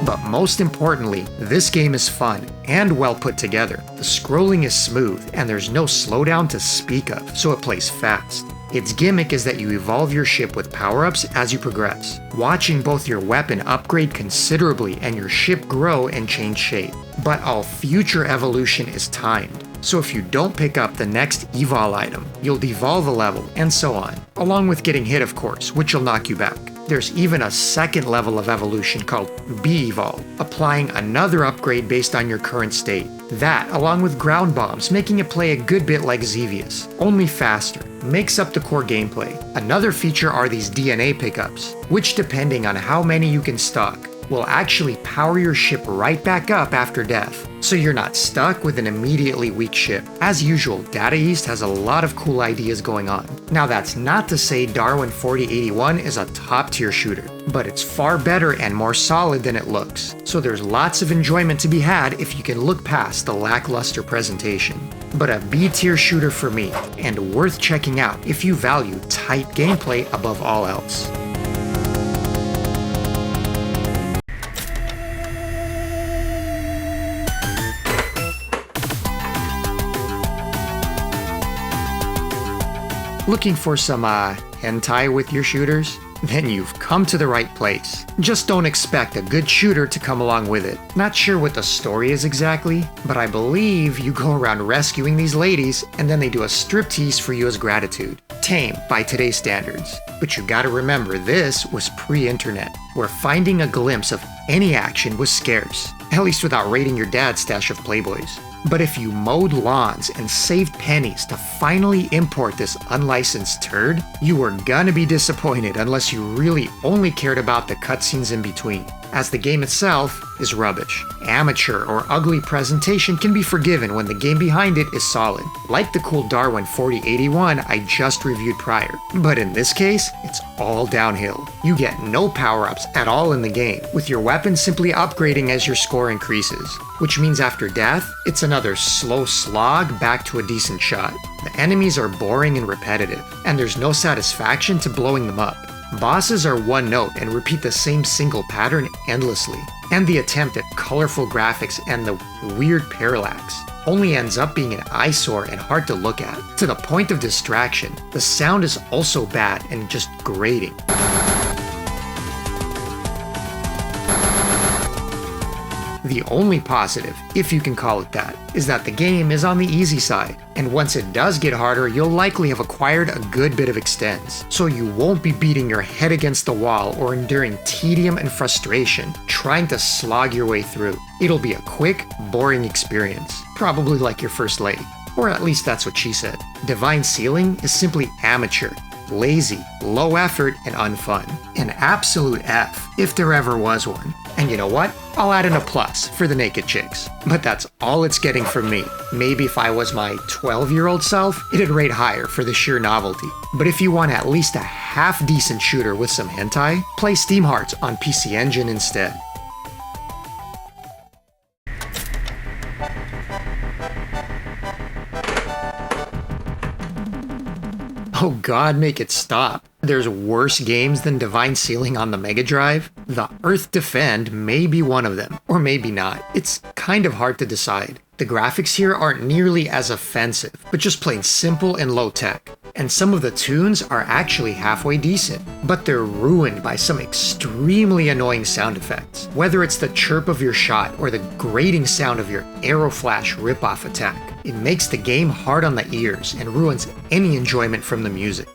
But most importantly, this game is fun and well put together. The scrolling is smooth and there's no slowdown to speak of, so it plays fast. Its gimmick is that you evolve your ship with power-ups as you progress, watching both your weapon upgrade considerably and your ship grow and change shape. But all future evolution is timed, so if you don't pick up the next evol item, you'll devolve a level and so on, along with getting hit of course, which will knock you back. There's even a second level of evolution called B-Evol, applying another upgrade based on your current state. That, along with ground bombs, making it play a good bit like Xevious, only faster, makes up the core gameplay. Another feature are these DNA pickups, which depending on how many you can stock, will actually power your ship right back up after death, so you're not stuck with an immediately weak ship. As usual, Data East has a lot of cool ideas going on. Now that's not to say Darwin 4081 is a top tier shooter, but it's far better and more solid than it looks, so there's lots of enjoyment to be had if you can look past the lackluster presentation. But a B tier shooter for me, and worth checking out if you value tight gameplay above all else. Looking for some hentai with your shooters? Then you've come to the right place. Just don't expect a good shooter to come along with it. Not sure what the story is exactly, but I believe you go around rescuing these ladies and then they do a striptease for you as gratitude. Tame by today's standards. But you gotta remember, this was pre-internet, where finding a glimpse of any action was scarce, at least without raiding your dad's stash of Playboys. But if you mowed lawns and saved pennies to finally import this unlicensed turd, you were gonna be disappointed unless you really only cared about the cutscenes in between, as the game itself is rubbish. Amateur or ugly presentation can be forgiven when the game behind it is solid, like the cool Darwin 4081 I just reviewed prior. But in this case, it's all downhill. You get no power-ups at all in the game, with your weapon simply upgrading as your score increases, which means after death, it's another slow slog back to a decent shot. The enemies are boring and repetitive, and there's no satisfaction to blowing them up. Bosses are one note and repeat the same single pattern endlessly, and the attempt at colorful graphics and the weird parallax only ends up being an eyesore and hard to look at, to the point of distraction. The sound is also bad and just grating. The only positive, if you can call it that, is that the game is on the easy side, and once it does get harder, you'll likely have acquired a good bit of extends, so you won't be beating your head against the wall or enduring tedium and frustration trying to slog your way through. It'll be a quick, boring experience, probably like your first leg, or at least that's what she said. Divine Ceiling is simply amateur, lazy, low effort, and unfun. An absolute F, if there ever was one. And you know what? I'll add in a plus for the naked chicks. But that's all it's getting from me. Maybe if I was my 12-year-old self, it'd rate higher for the sheer novelty. But if you want at least a half-decent shooter with some hentai, play Steam Hearts on PC Engine instead. Oh god, make it stop. There's worse games than Divine Ceiling on the Mega Drive? The Earth Defend may be one of them, or maybe not. It's kind of hard to decide. The graphics here aren't nearly as offensive, but just plain simple and low tech. And some of the tunes are actually halfway decent, but they're ruined by some extremely annoying sound effects. Whether it's the chirp of your shot or the grating sound of your arrow flash ripoff attack, it makes the game hard on the ears and ruins any enjoyment from the music.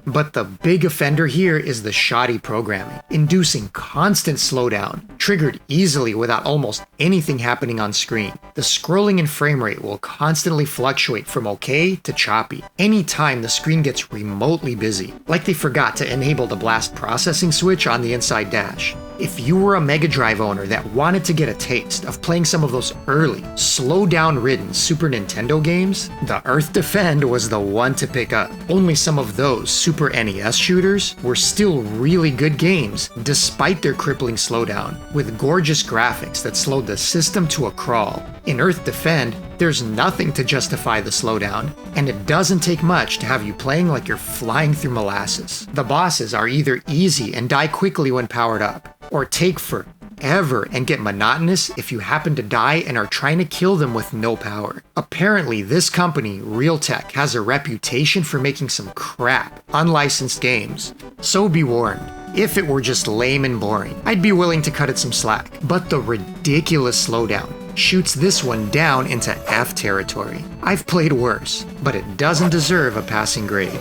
But the big offender here is the shoddy programming, inducing constant slowdown, triggered easily without almost anything happening on screen. The scrolling and frame rate will constantly fluctuate from okay to choppy anytime the screen gets remotely busy, like they forgot to enable the blast processing switch on the inside dash. If you were a Mega Drive owner that wanted to get a taste of playing some of those early, slow-down-ridden Super Nintendo games, the Earth Defend was the one to pick up. Only some of those Super NES shooters were still really good games, despite their crippling slowdown, with gorgeous graphics that slowed the system to a crawl. In Earth Defend, there's nothing to justify the slowdown, and it doesn't take much to have you playing like you're flying through molasses. The bosses are either easy and die quickly when powered up, or take forever and get monotonous if you happen to die and are trying to kill them with no power. Apparently, this company, Realtek, has a reputation for making some crap, unlicensed games. So be warned. If it were just lame and boring, I'd be willing to cut it some slack. But the ridiculous slowdown shoots this one down into F territory. I've played worse, but it doesn't deserve a passing grade.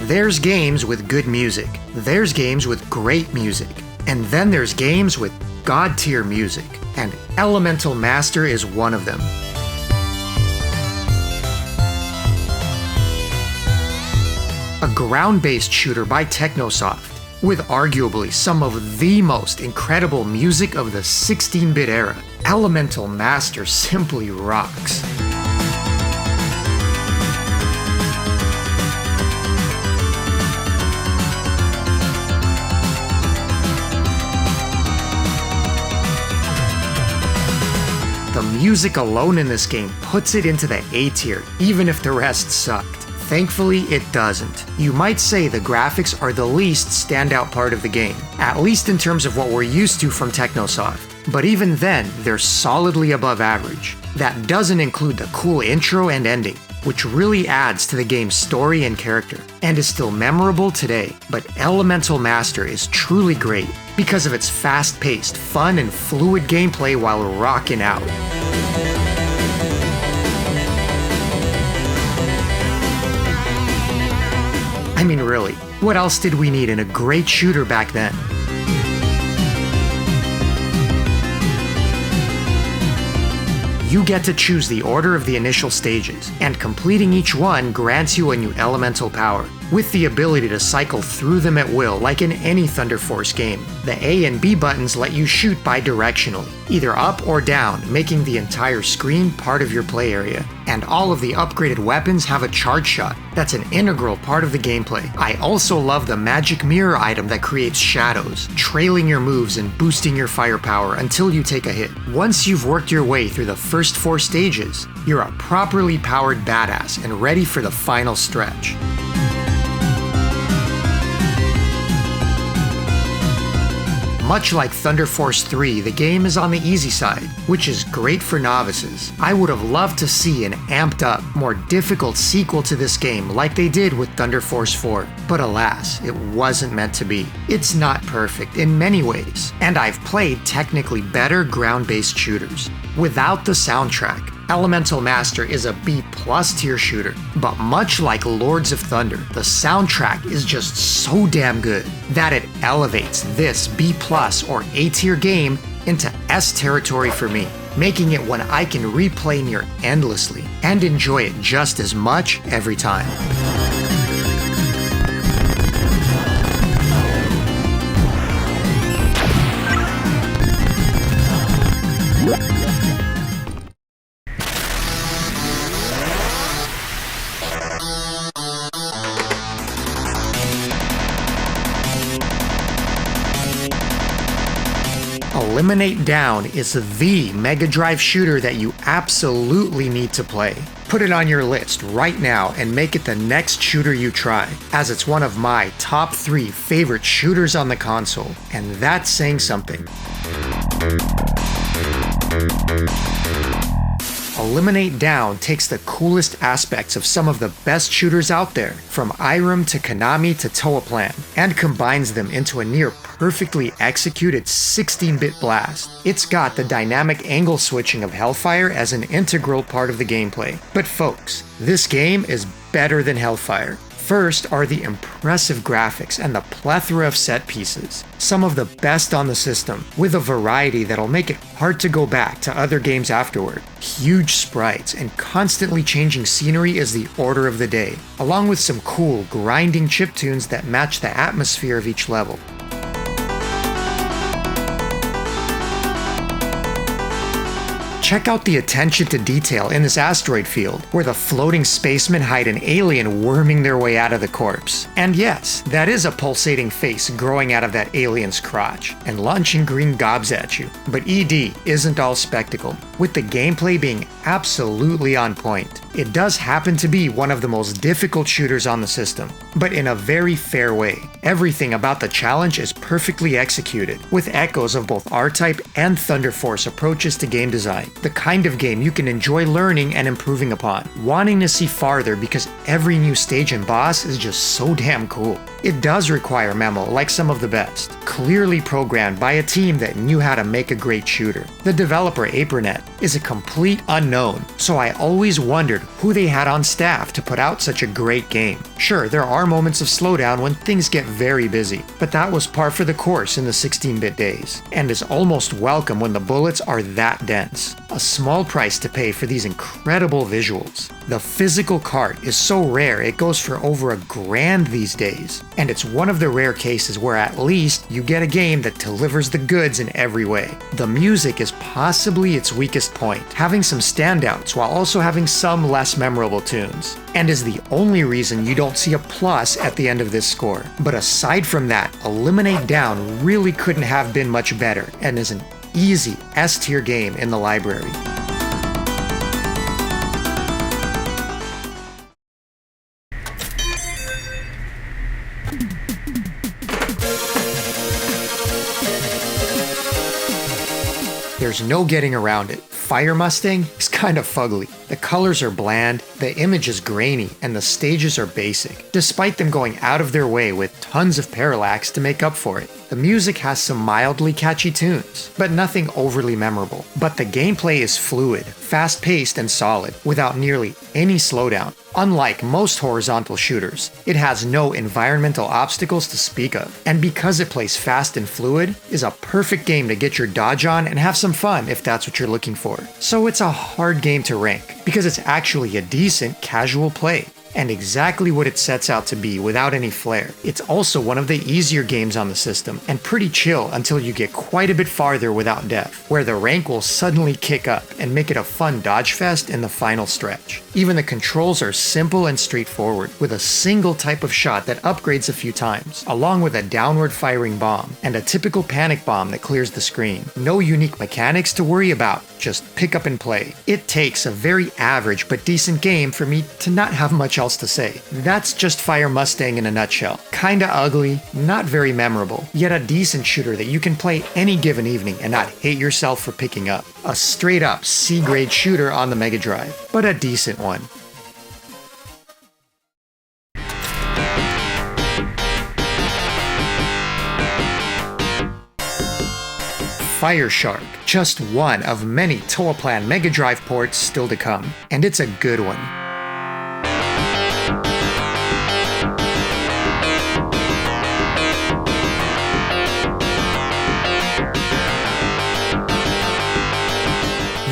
There's games with good music, there's games with great music, and then there's games with god-tier music, and Elemental Master is one of them. A ground-based shooter by Technosoft, with arguably some of the most incredible music of the 16-bit era, Elemental Master simply rocks. The music alone in this game puts it into the A tier, even if the rest sucked. Thankfully, it doesn't. You might say the graphics are the least standout part of the game, at least in terms of what we're used to from Technosoft. But even then, they're solidly above average. That doesn't include the cool intro and ending. which really adds to the game's story and character, and is still memorable today. But Elemental Master is truly great because of its fast-paced, fun, and fluid gameplay while rocking out. I mean, really, what else did we need in a great shooter back then? You get to choose the order of the initial stages, and completing each one grants you a new elemental power, with the ability to cycle through them at will like in any Thunder Force game. The A and B buttons let you shoot bidirectionally, either up or down, making the entire screen part of your play area. And all of the upgraded weapons have a charge shot. That's an integral part of the gameplay. I also love the magic mirror item that creates shadows, trailing your moves and boosting your firepower until you take a hit. Once you've worked your way through the first 4 stages, you're a properly powered badass and ready for the final stretch. Much like Thunder Force 3, the game is on the easy side, which is great for novices. I would have loved to see an amped up, more difficult sequel to this game like they did with Thunder Force 4, but alas, it wasn't meant to be. It's not perfect in many ways, and I've played technically better ground-based shooters. Without the soundtrack, Elemental Master is a B+ tier shooter, but much like Lords of Thunder, the soundtrack is just so damn good that it elevates this B+ or A tier game into S territory for me, making it one I can replay near endlessly and enjoy it just as much every time. Eliminate Down is the Mega Drive shooter that you absolutely need to play. Put it on your list right now and make it the next shooter you try, as it's one of my top 3 favorite shooters on the console, and that's saying something. Eliminate Down takes the coolest aspects of some of the best shooters out there, from Irem to Konami to Toaplan, and combines them into a near perfectly executed 16-bit blast. It's got the dynamic angle switching of Hellfire as an integral part of the gameplay. But folks, this game is better than Hellfire. First are the impressive graphics and the plethora of set pieces, some of the best on the system, with a variety that'll make it hard to go back to other games afterward. Huge sprites and constantly changing scenery is the order of the day, along with some cool, grinding chiptunes that match the atmosphere of each level. Check out the attention to detail in this asteroid field, where the floating spacemen hide an alien worming their way out of the corpse. And yes, that is a pulsating face growing out of that alien's crotch, and launching green gobs at you. But ED isn't all spectacle, with the gameplay being absolutely on point. It does happen to be one of the most difficult shooters on the system, but in a very fair way. Everything about the challenge is perfectly executed, with echoes of both R-Type and Thunder Force approaches to game design. The kind of game you can enjoy learning and improving upon, wanting to see farther because every new stage and boss is just so damn cool. It does require memo like some of the best, clearly programmed by a team that knew how to make a great shooter. The developer Apronet is a complete unknown, so I always wondered who they had on staff to put out such a great game. Sure, there are moments of slowdown when things get very busy, but that was par for the course in the 16-bit days, and is almost welcome when the bullets are that dense. A small price to pay for these incredible visuals. The physical cart is so rare it goes for over $1,000 these days, and it's one of the rare cases where at least you get a game that delivers the goods in every way. The music is possibly its weakest point, having some standouts while also having some less memorable tunes, and is the only reason you don't see a plus at the end of this score. But aside from that, Eliminate Down really couldn't have been much better, and is an easy S-tier game in the library. There's no getting around it. Fire Mustang is kind of fugly. The colors are bland, the image is grainy, and the stages are basic, despite them going out of their way with tons of parallax to make up for it. The music has some mildly catchy tunes, but nothing overly memorable. But the gameplay is fluid, fast-paced, and solid, without nearly any slowdown. Unlike most horizontal shooters, it has no environmental obstacles to speak of, and because it plays fast and fluid, is a perfect game to get your dodge on and have some fun if that's what you're looking for. So it's a hard game to rank, because it's actually a decent casual play, and exactly what it sets out to be without any flair. It's also one of the easier games on the system, and pretty chill until you get quite a bit farther without death, where the rank will suddenly kick up and make it a fun dodge fest in the final stretch. Even the controls are simple and straightforward, with a single type of shot that upgrades a few times, along with a downward firing bomb, and a typical panic bomb that clears the screen. No unique mechanics to worry about, just pick up and play. It takes a very average but decent game for me to not have much else to say. That's just Fire Mustang in a nutshell. Kinda ugly, not very memorable, yet a decent shooter that you can play any given evening and not hate yourself for picking up. A straight up C-grade shooter on the Mega Drive, but a decent one. Fire Shark, just one of many Toaplan Mega Drive ports still to come, and it's a good one.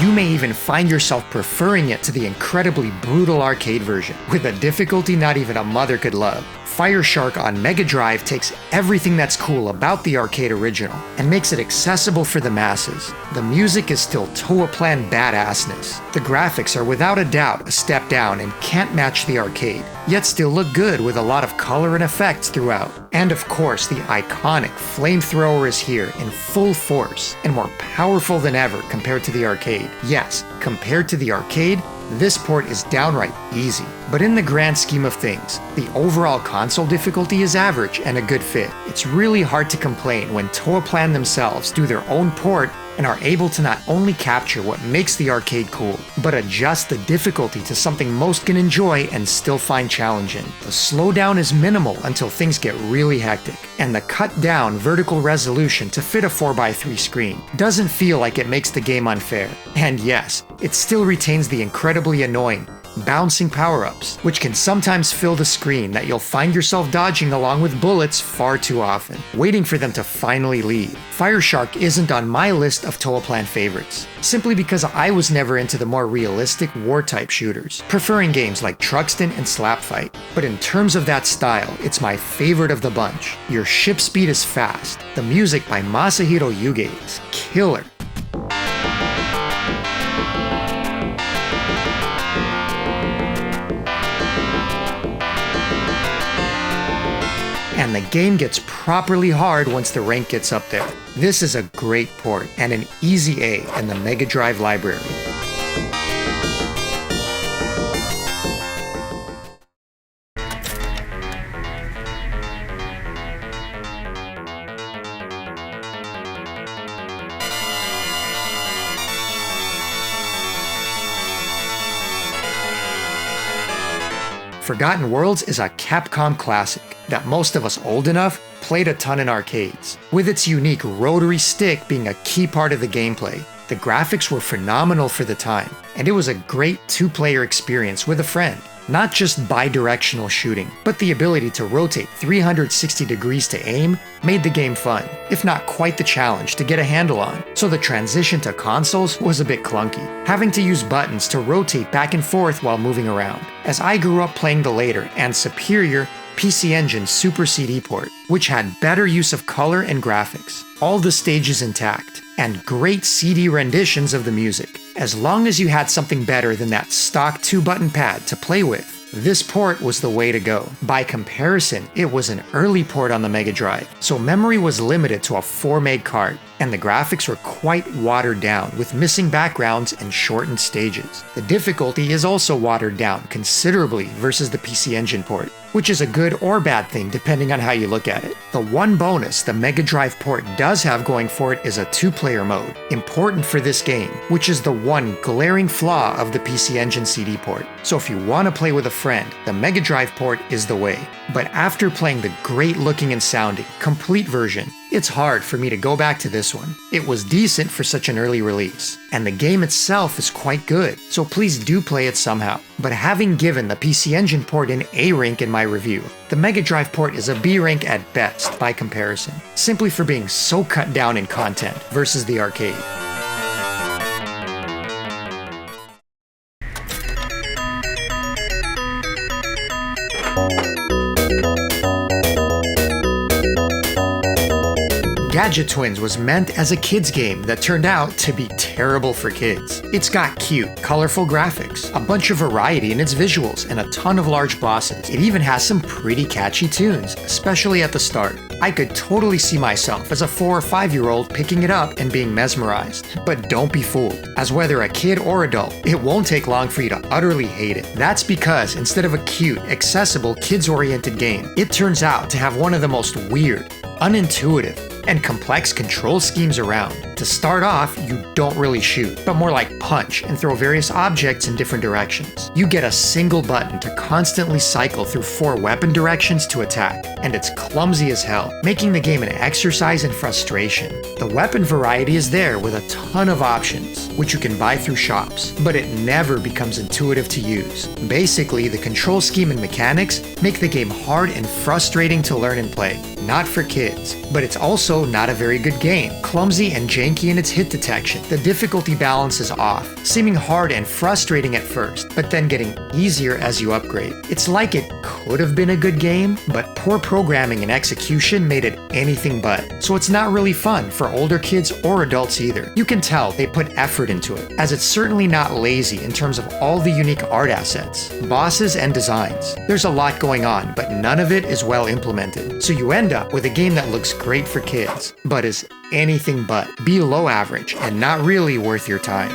You may even find yourself preferring it to the incredibly brutal arcade version, with a difficulty not even a mother could love. Fire Shark on Mega Drive takes everything that's cool about the arcade original and makes it accessible for the masses. The music is still Toaplan badassness. The graphics are without a doubt a step down and can't match the arcade, yet still look good with a lot of color and effects throughout. And of course, the iconic flamethrower is here in full force and more powerful than ever compared to the arcade. Yes, compared to the arcade, this port is downright easy. But in the grand scheme of things, the overall console difficulty is average and a good fit. It's really hard to complain when Toaplan themselves do their own port and are able to not only capture what makes the arcade cool, but adjust the difficulty to something most can enjoy and still find challenging. The slowdown is minimal until things get really hectic, and the cut down vertical resolution to fit a 4x3 screen doesn't feel like it makes the game unfair. And yes, it still retains the incredibly annoying bouncing power-ups, which can sometimes fill the screen that you'll find yourself dodging along with bullets far too often, waiting for them to finally leave. Fire Shark isn't on my list of Toaplan favorites, simply because I was never into the more realistic war-type shooters, preferring games like Truxton and Slapfight. But in terms of that style, it's my favorite of the bunch. Your ship speed is fast, the music by Masahiro Yuge is killer, and the game gets properly hard once the rank gets up there. This is a great port and an easy A in the Mega Drive library. Forgotten Worlds is a Capcom classic that most of us old enough played a ton in arcades, with its unique rotary stick being a key part of the gameplay. The graphics were phenomenal for the time, and it was a great two-player experience with a friend. Not just bi-directional shooting, but the ability to rotate 360 degrees to aim made the game fun, if not quite the challenge to get a handle on. So the transition to consoles was a bit clunky, having to use buttons to rotate back and forth while moving around. As I grew up playing the later and superior PC Engine Super CD port, which had better use of color and graphics, all the stages intact, and great CD renditions of the music. As long as you had something better than that stock 2-button pad to play with, this port was the way to go. By comparison, it was an early port on the Mega Drive, so memory was limited to a 4 meg card, and the graphics were quite watered down with missing backgrounds and shortened stages. The difficulty is also watered down considerably versus the PC Engine port, which is a good or bad thing depending on how you look at it. The one bonus the Mega Drive port does have going for it is a 2-player multiplayer mode, important for this game, which is the one glaring flaw of the PC Engine CD port. So if you want to play with a friend, the Mega Drive port is the way. But after playing the great looking and sounding, complete version, it's hard for me to go back to this one. It was decent for such an early release, and the game itself is quite good, so please do play it somehow. But having given the PC Engine port an A rank in my review, the Mega Drive port is a B rank at best by comparison, simply for being so cut down in content versus the arcade. Gadget Twins was meant as a kids game that turned out to be terrible for kids. It's got cute, colorful graphics, a bunch of variety in its visuals, and a ton of large bosses. It even has some pretty catchy tunes, especially at the start. I could totally see myself as a 4 or 5-year-old picking it up and being mesmerized. But don't be fooled, as whether a kid or adult, it won't take long for you to utterly hate it. That's because instead of a cute, accessible, kids-oriented game, it turns out to have one of the most weird, unintuitive, and complex control schemes around. To start off, you don't really shoot, but more like punch and throw various objects in different directions. You get a single button to constantly cycle through 4 weapon directions to attack, and it's clumsy as hell, making the game an exercise in frustration. The weapon variety is there with a ton of options, which you can buy through shops, but it never becomes intuitive to use. Basically, the control scheme and mechanics make the game hard and frustrating to learn and play. Not for kids, but it's also not a very good game. Clumsy and janky in its hit detection. The difficulty balance is off, seeming hard and frustrating at first, but then getting easier as you upgrade. It's like it could have been a good game, but poor programming and execution made it anything but. So it's not really fun for older kids or adults either. You can tell they put effort into it, as it's certainly not lazy in terms of all the unique art assets, bosses, and designs. There's a lot going on, but none of it is well implemented. So you end up with a game that looks great for kids, but is anything but below average and not really worth your time.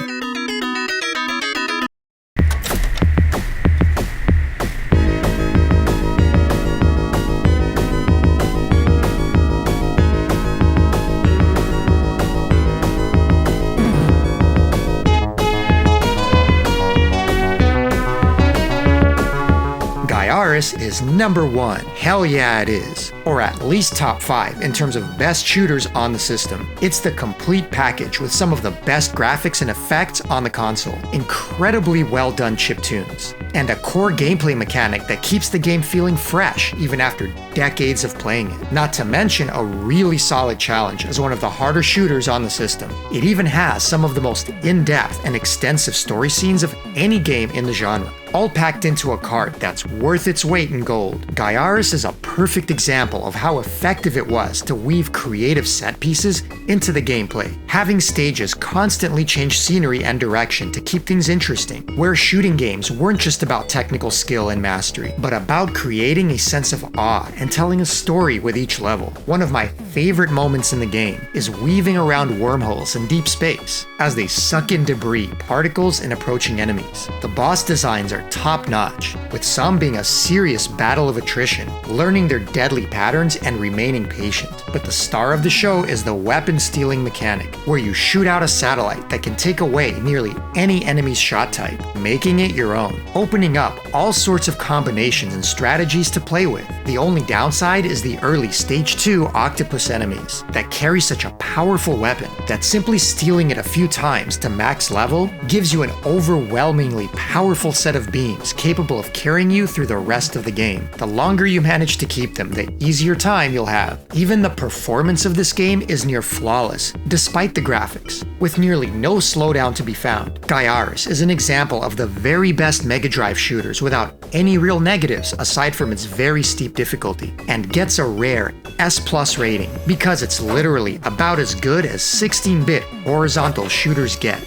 GAIARES is number 1. Hell yeah it is. Or at least top 5 in terms of best shooters on the system. It's the complete package with some of the best graphics and effects on the console, incredibly well done chiptunes, and a core gameplay mechanic that keeps the game feeling fresh even after decades of playing it. Not to mention a really solid challenge as one of the harder shooters on the system. It even has some of the most in-depth and extensive story scenes of any game in the genre, all packed into a cart that's worth its weight in gold. GAIARES is a perfect example of how effective it was to weave creative set pieces into the gameplay, having stages constantly change scenery and direction to keep things interesting, where shooting games weren't just about technical skill and mastery, but about creating a sense of awe and telling a story with each level. One of my favorite moments in the game is weaving around wormholes in deep space as they suck in debris, particles, and approaching enemies. The boss designs are top-notch, with some being a serious battle of attrition, learning their deadly patterns and remaining patient. But the star of the show is the weapon stealing mechanic, where you shoot out a satellite that can take away nearly any enemy's shot type, making it your own, opening up all sorts of combinations and strategies to play with. The only downside is the early Stage 2 octopus enemies that carry such a powerful weapon that simply stealing it a few times to max level gives you an overwhelmingly powerful set of beams capable of carrying you through the rest of the game. The longer you manage to keep them, the easier time you'll have. Even the performance of this game is near flawless, despite the graphics, with nearly no slowdown to be found. GAIARES is an example of the very best Mega Drive shooters without any real negatives aside from its very steep difficulty, and gets a rare S+ rating because it's literally about as good as 16-bit horizontal shooters get.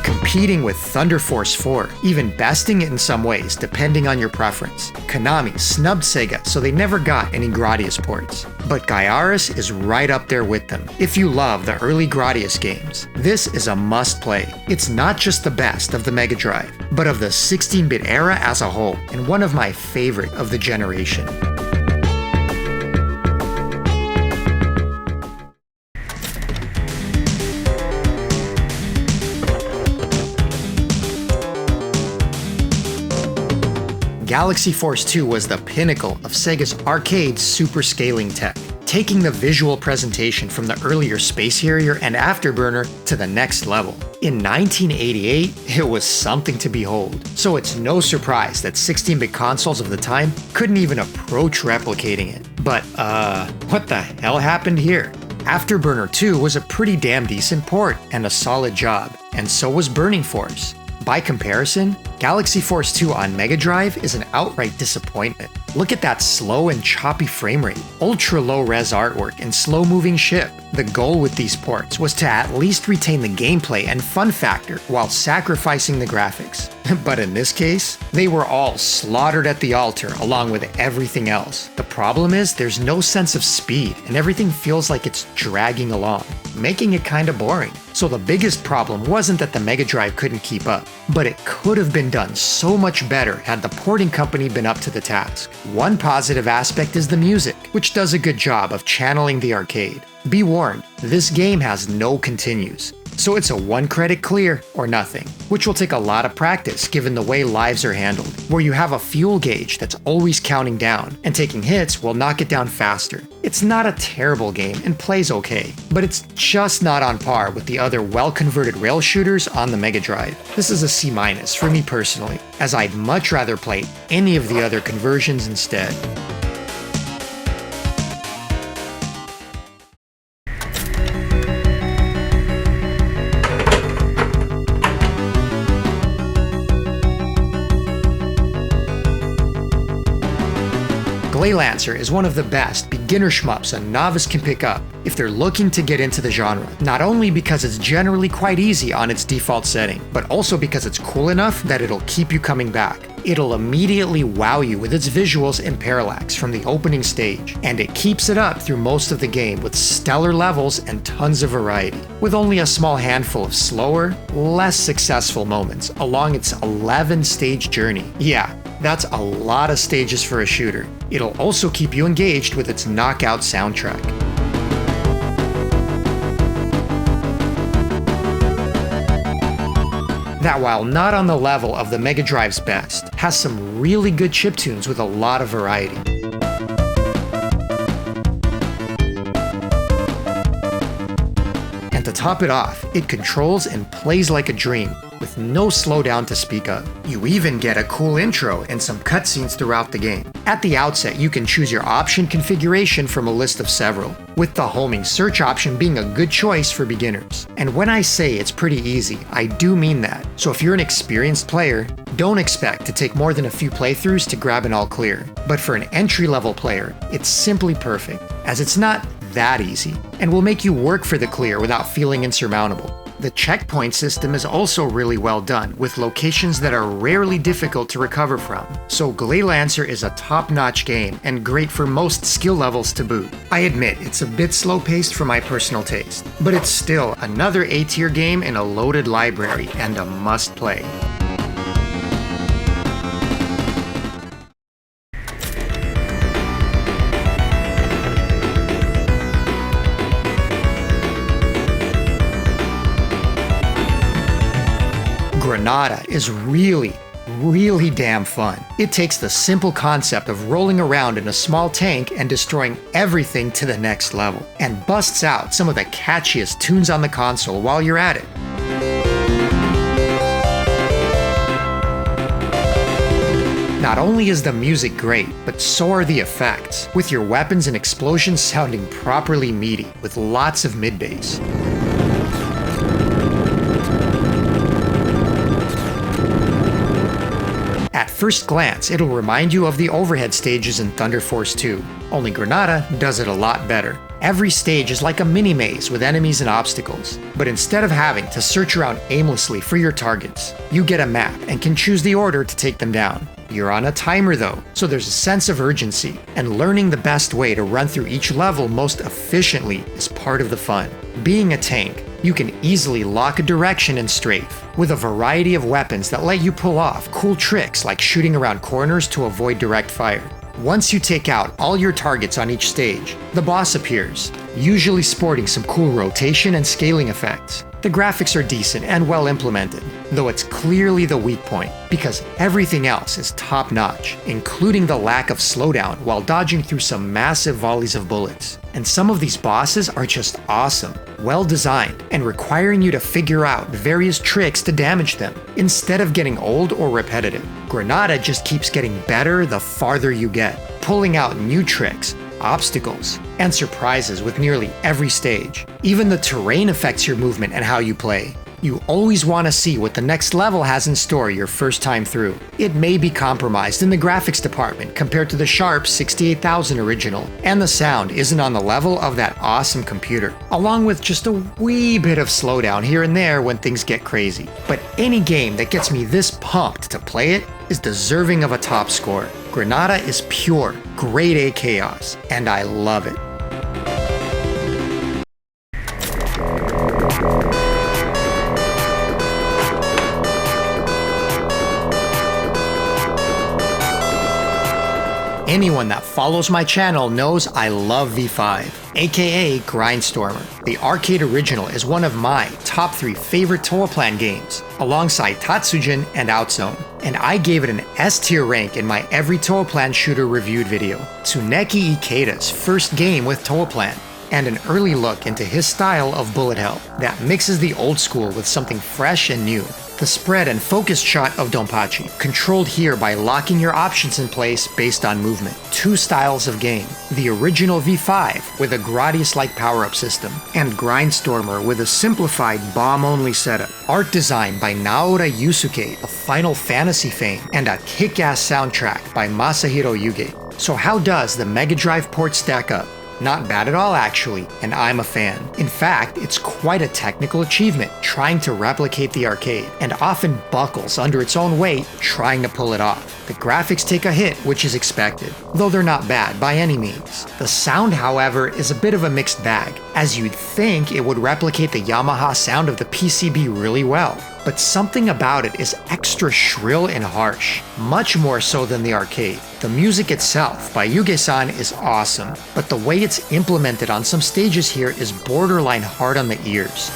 Competing with Thunder Force 4, even besting it in some ways depending on your preference. Konami snubbed Sega, so they never got any Gradius ports. But GAIARES is right up there with them. If you love the early Gradius games, this is a must-play. It's not just the best of the Mega Drive, but of the 16-bit era as a whole, and one of my favorite of the generation. Galaxy Force 2 was the pinnacle of Sega's arcade super scaling tech, taking the visual presentation from the earlier Space Harrier and Afterburner to the next level. In 1988, it was something to behold, so it's no surprise that 16-bit consoles of the time couldn't even approach replicating it. But, what the hell happened here? Afterburner 2 was a pretty damn decent port and a solid job, and so was Burning Force. By comparison, Galaxy Force 2 on Mega Drive is an outright disappointment. Look at that slow and choppy frame rate, ultra low res artwork, and slow moving ship. The goal with these ports was to at least retain the gameplay and fun factor while sacrificing the graphics. But in this case, they were all slaughtered at the altar along with everything else. The problem is there's no sense of speed and everything feels like it's dragging along, making it kinda boring. So the biggest problem wasn't that the Mega Drive couldn't keep up, but it could have been done so much better had the porting company been up to the task. One positive aspect is the music, which does a good job of channeling the arcade. Be warned, this game has no continues, so it's a 1 credit clear or nothing, which will take a lot of practice given the way lives are handled, where you have a fuel gauge that's always counting down, and taking hits will knock it down faster. It's not a terrible game and plays okay, but it's just not on par with the other well-converted rail shooters on the Mega Drive. This is a C- for me personally, as I'd much rather play any of the other conversions instead. Lancer is one of the best beginner shmups a novice can pick up if they're looking to get into the genre, not only because it's generally quite easy on its default setting, but also because it's cool enough that it'll keep you coming back. It'll immediately wow you with its visuals and parallax from the opening stage, and it keeps it up through most of the game with stellar levels and tons of variety, with only a small handful of slower, less successful moments along its 11-stage journey. Yeah, that's a lot of stages for a shooter. It'll also keep you engaged with its knockout soundtrack. That, while not on the level of the Mega Drive's best, has some really good chiptunes with a lot of variety. And to top it off, it controls and plays like a dream, with no slowdown to speak of. You even get a cool intro and some cutscenes throughout the game. At the outset, you can choose your option configuration from a list of several, with the homing search option being a good choice for beginners. And when I say it's pretty easy, I do mean that. So if you're an experienced player, don't expect to take more than a few playthroughs to grab an all clear. But for an entry-level player, it's simply perfect, as it's not that easy, and will make you work for the clear without feeling insurmountable. The checkpoint system is also really well done, with locations that are rarely difficult to recover from. So Lancer is a top-notch game, and great for most skill levels to boot. I admit it's a bit slow-paced for my personal taste, but it's still another A-tier game in a loaded library, and a must-play. Granada is really damn fun. It takes the simple concept of rolling around in a small tank and destroying everything to the next level, and busts out some of the catchiest tunes on the console while you're at it. Not only is the music great, but so are the effects, with your weapons and explosions sounding properly meaty, with lots of mid-bass. At first glance, it'll remind you of the overhead stages in Thunder Force 2, only Granada does it a lot better. Every stage is like a mini-maze with enemies and obstacles, but instead of having to search around aimlessly for your targets, you get a map and can choose the order to take them down. You're on a timer though, so there's a sense of urgency, and learning the best way to run through each level most efficiently is part of the fun. Being a tank, you can easily lock a direction and strafe, with a variety of weapons that let you pull off cool tricks like shooting around corners to avoid direct fire. Once you take out all your targets on each stage, the boss appears, usually sporting some cool rotation and scaling effects. The graphics are decent and well implemented, though it's clearly the weak point, because everything else is top-notch, including the lack of slowdown while dodging through some massive volleys of bullets. And some of these bosses are just awesome, well designed, and requiring you to figure out various tricks to damage them, instead of getting old or repetitive. Granada just keeps getting better the farther you get, pulling out new tricks, obstacles, and surprises with nearly every stage. Even the terrain affects your movement and how you play. You always want to see what the next level has in store your first time through. It may be compromised in the graphics department compared to the sharp 68,000 original, and the sound isn't on the level of that awesome computer, along with just a wee bit of slowdown here and there when things get crazy. But any game that gets me this pumped to play it is deserving of a top score. Granada is pure, grade A chaos, and I love it. Anyone that follows my channel knows I love V5, aka Grindstormer. The arcade original is one of my top 3 favorite Toaplan games, alongside Tatsujin and Outzone, and I gave it an S tier rank in my every Toaplan shooter reviewed video. Tsuneki Ikeda's first game with Toaplan, and an early look into his style of bullet hell that mixes the old school with something fresh and new. The spread and focused shot of Donpachi, controlled here by locking your options in place based on movement. 2 styles of game, the original V5 with a Gradius-like power-up system, and Grindstormer with a simplified bomb-only setup. Art design by Naora Yusuke of Final Fantasy fame, and a kick-ass soundtrack by Masahiro Yuge. So how does the Mega Drive port stack up? Not bad at all actually, and I'm a fan. In fact, it's quite a technical achievement trying to replicate the arcade, and often buckles under its own weight trying to pull it off. The graphics take a hit, which is expected, though they're not bad by any means. The sound, however, is a bit of a mixed bag, as you'd think it would replicate the Yamaha sound of the PCB really well. But something about it is extra shrill and harsh, much more so than the arcade. The music itself by Yuge-san is awesome, but the way it's implemented on some stages here is borderline hard on the ears.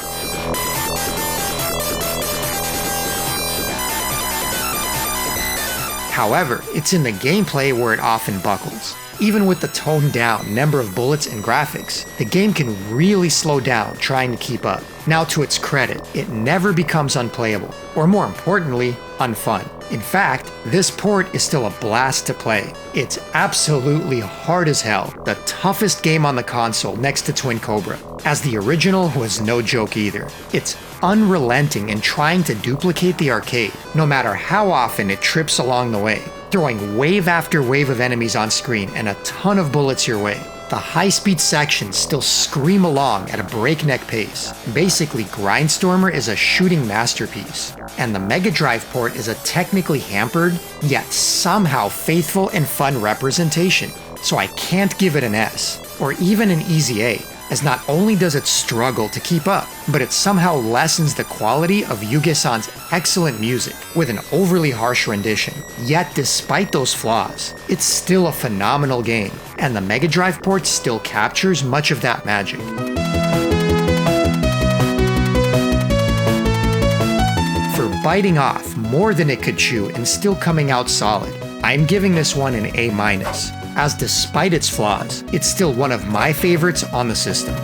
However, it's in the gameplay where it often buckles. Even with the toned down number of bullets and graphics, the game can really slow down trying to keep up. Now to its credit, it never becomes unplayable, or more importantly, unfun. In fact, this port is still a blast to play. It's absolutely hard as hell, the toughest game on the console next to Twin Cobra, as the original was no joke either. It's unrelenting in trying to duplicate the arcade, no matter how often it trips along the way, throwing wave after wave of enemies on screen and a ton of bullets your way. The high-speed sections still scream along at a breakneck pace. Basically, Grindstormer is a shooting masterpiece, and the Mega Drive port is a technically hampered, yet somehow faithful and fun representation. So I can't give it an S, or even an easy A, as not only does it struggle to keep up, but it somehow lessens the quality of Yuge-san's excellent music with an overly harsh rendition. Yet despite those flaws, it's still a phenomenal game, and the Mega Drive port still captures much of that magic. For biting off more than it could chew and still coming out solid, I'm giving this one an A-, as despite its flaws, it's still one of my favorites on the system.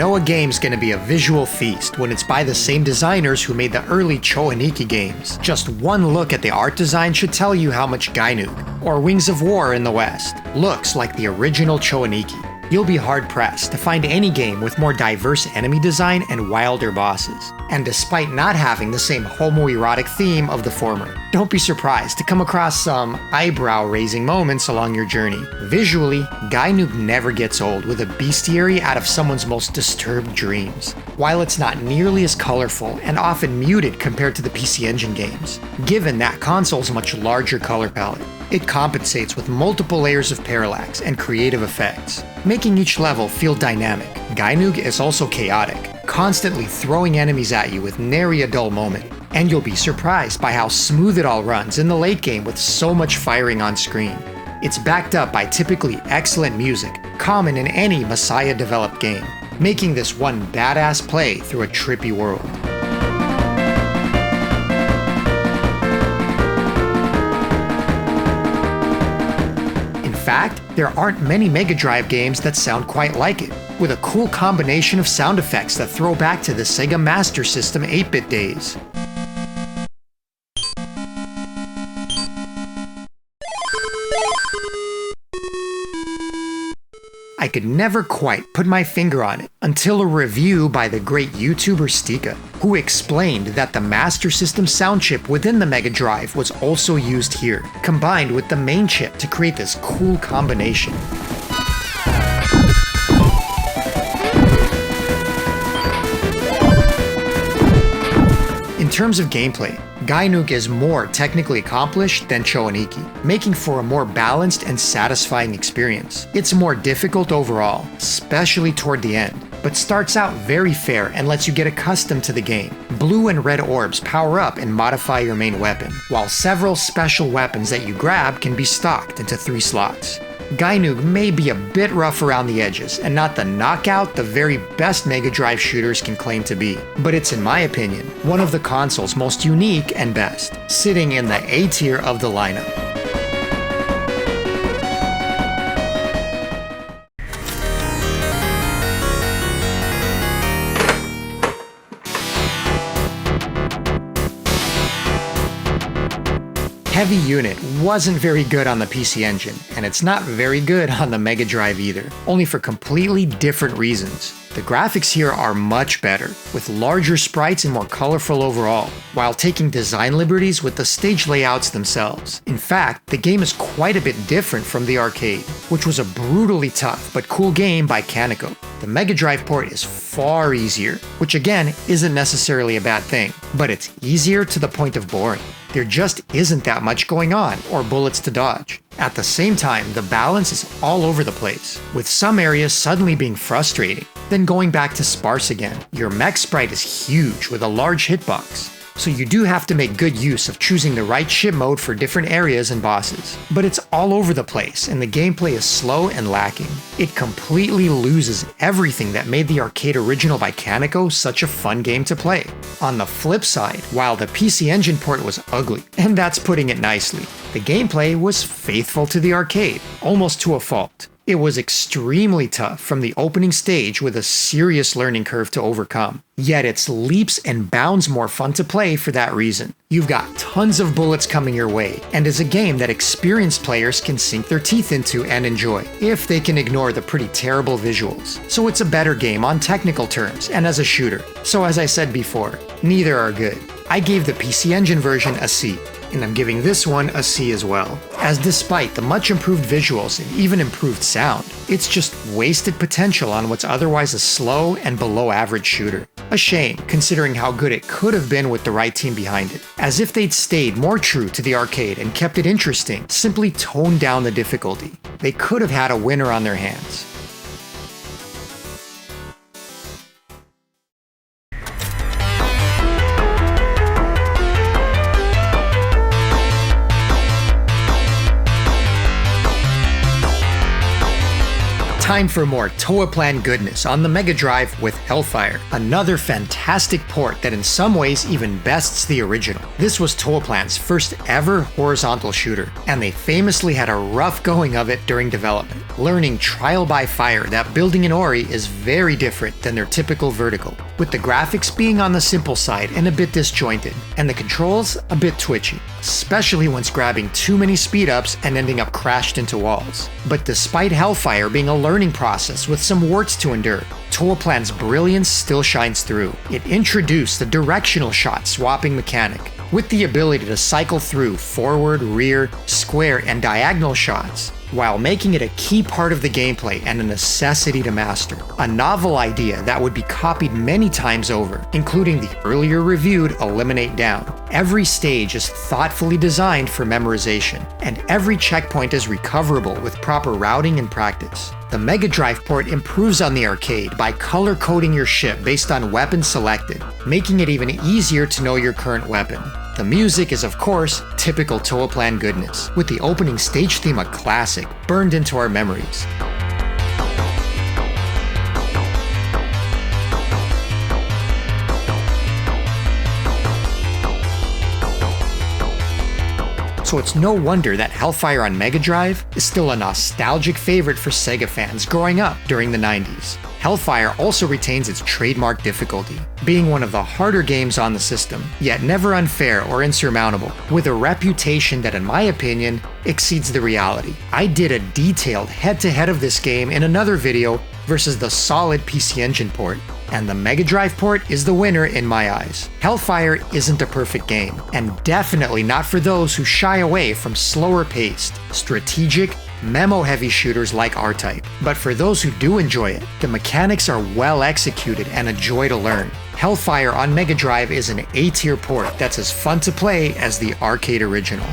A game's gonna be a visual feast when it's by the same designers who made the early Choaniki games. Just one look at the art design should tell you how much Gainuk, or Wings of War in the West, looks like the original Choaniki. You'll be hard-pressed to find any game with more diverse enemy design and wilder bosses. And despite not having the same homoerotic theme of the former, don't be surprised to come across some eyebrow-raising moments along your journey. Visually, Gainuk never gets old with a bestiary out of someone's most disturbed dreams. While it's not nearly as colorful and often muted compared to the PC Engine games, given that console's much larger color palette, It compensates with multiple layers of parallax and creative effects, making each level feel dynamic. Gainug is also chaotic, constantly throwing enemies at you with nary a dull moment. And you'll be surprised by how smooth it all runs in the late game with so much firing on screen. It's backed up by typically excellent music, common in any Messiah-developed game, making this one badass play through a trippy world. In fact, there aren't many Mega Drive games that sound quite like it, with a cool combination of sound effects that throw back to the Sega Master System 8-bit days. I could never quite put my finger on it until a review by the great YouTuber Stika, who explained that the Master System sound chip within the Mega Drive was also used here, combined with the main chip to create this cool combination. In terms of gameplay, Gainug is more technically accomplished than Choaniki, making for a more balanced and satisfying experience. It's more difficult overall, especially toward the end, but starts out very fair and lets you get accustomed to the game. Blue and red orbs power up and modify your main weapon, while several special weapons that you grab can be stocked into 3 slots. Gainug may be a bit rough around the edges and not the knockout the very best Mega Drive shooters can claim to be, but it's in my opinion one of the console's most unique and best, sitting in the A tier of the lineup. Heavy Unit wasn't very good on the PC Engine, and it's not very good on the Mega Drive either, only for completely different reasons. The graphics here are much better, with larger sprites and more colorful overall, while taking design liberties with the stage layouts themselves. In fact, the game is quite a bit different from the arcade, which was a brutally tough but cool game by Kaneko. The Mega Drive port is far easier, which again isn't necessarily a bad thing, but it's easier to the point of boring. There just isn't that much going on, or bullets to dodge. At the same time, the balance is all over the place, with some areas suddenly being frustrating, then going back to sparse again. Your mech sprite is huge with a large hitbox, so you do have to make good use of choosing the right ship mode for different areas and bosses. But it's all over the place, and the gameplay is slow and lacking. It completely loses everything that made the arcade original by Kaneko such a fun game to play. On the flip side, while the PC Engine port was ugly, and that's putting it nicely, the gameplay was faithful to the arcade, almost to a fault. It was extremely tough from the opening stage with a serious learning curve to overcome. Yet it's leaps and bounds more fun to play for that reason. You've got tons of bullets coming your way, and is a game that experienced players can sink their teeth into and enjoy, if they can ignore the pretty terrible visuals. So it's a better game on technical terms and as a shooter. So as I said before, neither are good. I gave the PC Engine version a C, and I'm giving this one a C as well, as despite the much improved visuals and even improved sound, it's just wasted potential on what's otherwise a slow and below average shooter. A shame, considering how good it could have been with the right team behind it. As if they'd stayed more true to the arcade and kept it interesting, simply toned down the difficulty. They could have had a winner on their hands. Time for more Toaplan goodness on the Mega Drive with Hellfire, another fantastic port that in some ways even bests the original. This was Toaplan's first ever horizontal shooter, and they famously had a rough going of it during development, learning trial by fire that building in Ori is very different than their typical vertical, with the graphics being on the simple side and a bit disjointed, and the controls a bit twitchy, especially once grabbing too many speed ups and ending up crashed into walls. But despite Hellfire being a learning process with some warts to endure, Toaplan's brilliance still shines through. It introduced the directional shot swapping mechanic, with the ability to cycle through forward, rear, square, and diagonal shots, while making it a key part of the gameplay and a necessity to master. A novel idea that would be copied many times over, including the earlier reviewed Eliminate Down. Every stage is thoughtfully designed for memorization, and every checkpoint is recoverable with proper routing and practice. The Mega Drive port improves on the arcade by color-coding your ship based on weapons selected, making it even easier to know your current weapon. The music is, of course, typical Toaplan goodness, with the opening stage theme a classic, burned into our memories. So it's no wonder that Hellfire on Mega Drive is still a nostalgic favorite for Sega fans growing up during the 90s. Hellfire also retains its trademark difficulty, being one of the harder games on the system, yet never unfair or insurmountable, with a reputation that, in my opinion, exceeds the reality. I did a detailed head-to-head of this game in another video versus the solid PC Engine port, and the Mega Drive port is the winner in my eyes. Hellfire isn't a perfect game, and definitely not for those who shy away from slower-paced, strategic, memo-heavy shooters like R-Type. But for those who do enjoy it, the mechanics are well executed and a joy to learn. Hellfire on Mega Drive is an A-tier port that's as fun to play as the arcade original.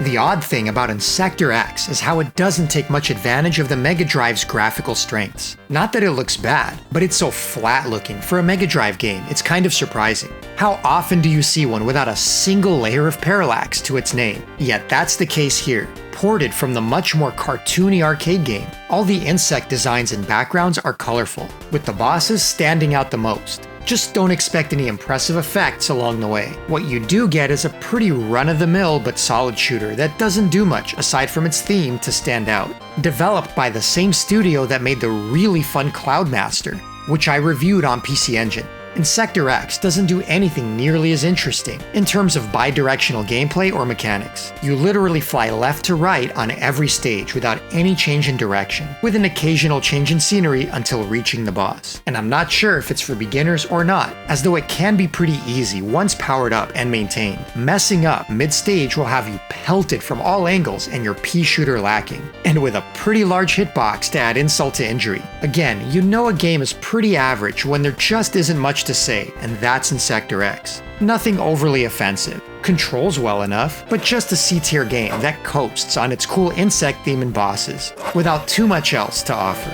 The odd thing about Insector X is how it doesn't take much advantage of the Mega Drive's graphical strengths. Not that it looks bad, but it's so flat looking for a Mega Drive game, it's kind of surprising. How often do you see one without a single layer of parallax to its name? Yet that's the case here, ported from the much more cartoony arcade game. All the insect designs and backgrounds are colorful, with the bosses standing out the most. Just don't expect any impressive effects along the way. What you do get is a pretty run-of-the-mill but solid shooter that doesn't do much aside from its theme to stand out. Developed by the same studio that made the really fun Cloudmaster, which I reviewed on PC Engine. Insector X doesn't do anything nearly as interesting in terms of bi-directional gameplay or mechanics. You literally fly left to right on every stage without any change in direction, with an occasional change in scenery until reaching the boss. And I'm not sure if it's for beginners or not, as though it can be pretty easy once powered up and maintained. Messing up mid-stage will have you pelted from all angles and your pea shooter lacking, and with a pretty large hitbox to add insult to injury. Again, you know a game is pretty average when there just isn't much to say, and that's Insector X. Nothing overly offensive, controls well enough, but just a C-tier game that coasts on its cool insect theme and bosses, without too much else to offer.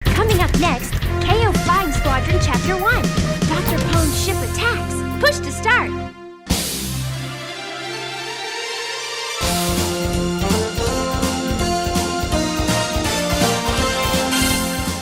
Coming up next, Keio Flying Squadron Chapter 1. Dr. Pone's ship attacks. Push to start.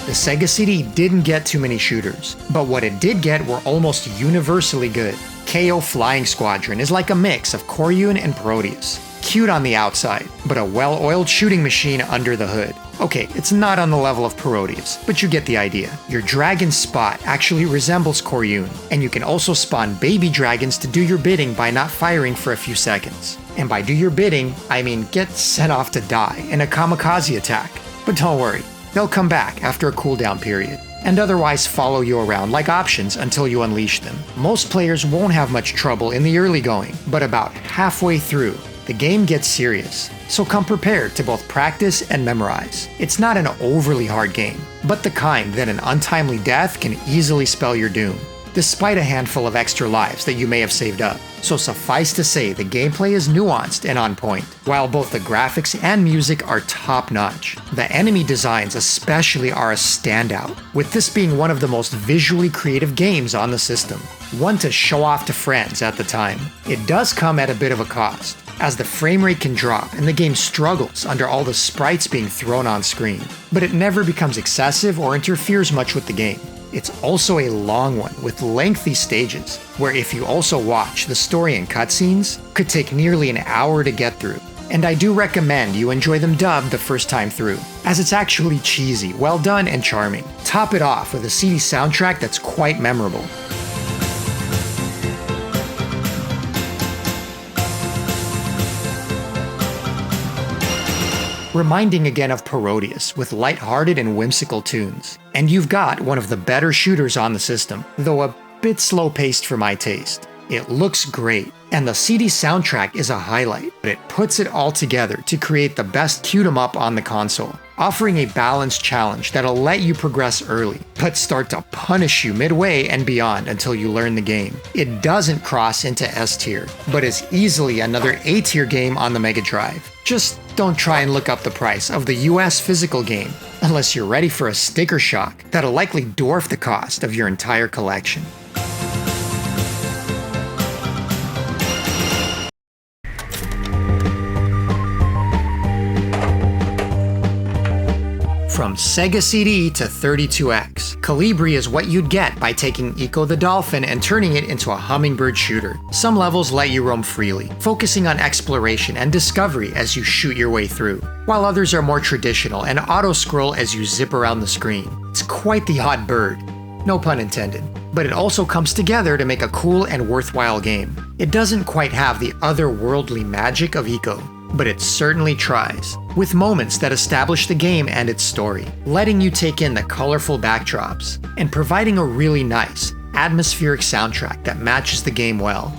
The Sega CD didn't get too many shooters, but what it did get were almost universally good. Keio Flying Squadron is like a mix of Koryun and Proteus. Cute on the outside, but a well-oiled shooting machine under the hood. Okay, it's not on the level of Proteus, but you get the idea. Your dragon spot actually resembles Koryun, and you can also spawn baby dragons to do your bidding by not firing for a few seconds. And by do your bidding, I mean get sent off to die in a kamikaze attack. But don't worry, they'll come back after a cooldown period, and otherwise follow you around like options until you unleash them. Most players won't have much trouble in the early going, but about halfway through, the game gets serious, so come prepared to both practice and memorize. It's not an overly hard game, but the kind that an untimely death can easily spell your doom, despite a handful of extra lives that you may have saved up. So suffice to say, the gameplay is nuanced and on point, while both the graphics and music are top-notch. The enemy designs especially are a standout, with this being one of the most visually creative games on the system, one to show off to friends at the time. It does come at a bit of a cost, as the frame rate can drop and the game struggles under all the sprites being thrown on screen, but it never becomes excessive or interferes much with the game. It's also a long one with lengthy stages, where if you also watch the story and cutscenes, could take nearly an hour to get through. And I do recommend you enjoy them dubbed the first time through, as it's actually cheesy, well done, and charming. Top it off with a CD soundtrack that's quite memorable. reminding again of Parodius with lighthearted and whimsical tunes. And you've got one of the better shooters on the system, though a bit slow-paced for my taste. It looks great, and the CD soundtrack is a highlight, but it puts it all together to create the best shoot-'em-up on the console, offering a balanced challenge that'll let you progress early, but start to punish you midway and beyond until you learn the game. It doesn't cross into S tier, but is easily another A tier game on the Mega Drive. Just don't try and look up the price of the US physical game, unless you're ready for a sticker shock that'll likely dwarf the cost of your entire collection. From Sega CD to 32X, Calibri is what you'd get by taking Eco the Dolphin and turning it into a hummingbird shooter. Some levels let you roam freely, focusing on exploration and discovery as you shoot your way through, while others are more traditional and auto-scroll as you zip around the screen. It's quite the odd bird. No pun intended. But it also comes together to make a cool and worthwhile game. It doesn't quite have the otherworldly magic of Eco, but it certainly tries, with moments that establish the game and its story, letting you take in the colorful backdrops, and providing a really nice, atmospheric soundtrack that matches the game well.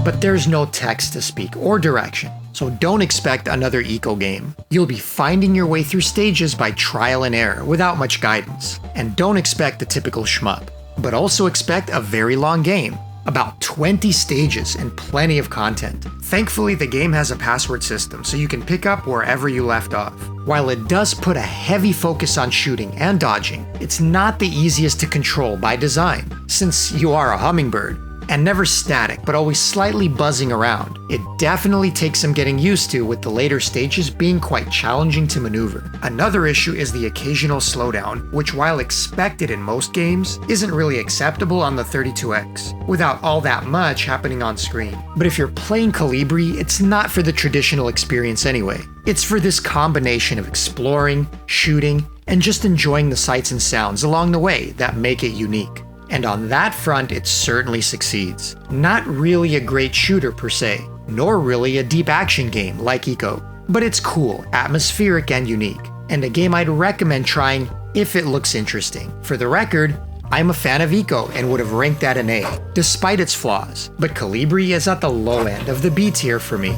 But there's no text to speak or direction, so don't expect another Eco game. You'll be finding your way through stages by trial and error without much guidance, and don't expect the typical shmup. But also expect a very long game, about 20 stages and plenty of content. Thankfully, the game has a password system, so you can pick up wherever you left off. While it does put a heavy focus on shooting and dodging, it's not the easiest to control by design, since you are a hummingbird, and never static but always slightly buzzing around. It definitely takes some getting used to, with the later stages being quite challenging to maneuver. Another issue is the occasional slowdown, which while expected in most games, isn't really acceptable on the 32X, without all that much happening on screen. But if you're playing Calibri, it's not for the traditional experience anyway. It's for this combination of exploring, shooting, and just enjoying the sights and sounds along the way that make it unique. And on that front, it certainly succeeds. Not really a great shooter per se, nor really a deep action game like Eco, but it's cool, atmospheric, and unique, and a game I'd recommend trying if it looks interesting. For the record, I'm a fan of Eco and would have ranked that an A, despite its flaws, but Calibri is at the low end of the B tier for me.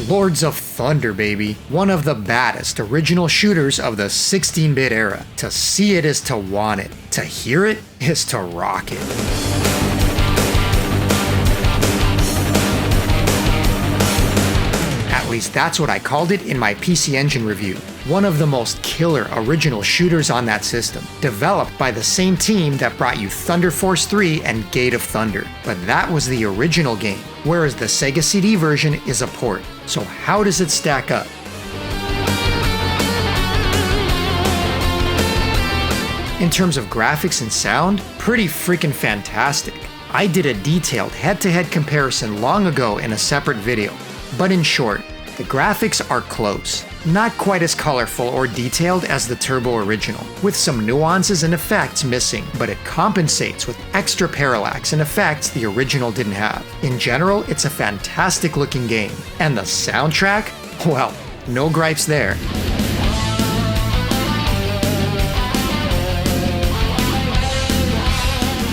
Lords of Thunder, baby. One of the baddest original shooters of the 16-bit era. To see it is to want it. To hear it is to rock it. At least that's what I called it in my PC Engine review. One of the most killer original shooters on that system, developed by the same team that brought you Thunder Force 3 and Gate of Thunder. But that was the original game, whereas the Sega CD version is a port. So how does it stack up? In terms of graphics and sound, pretty freaking fantastic. I did a detailed head-to-head comparison long ago in a separate video, but in short, the graphics are close. Not quite as colorful or detailed as the Turbo original, with some nuances and effects missing, but it compensates with extra parallax and effects the original didn't have. In general, it's a fantastic looking game, and the soundtrack? Well, no gripes there.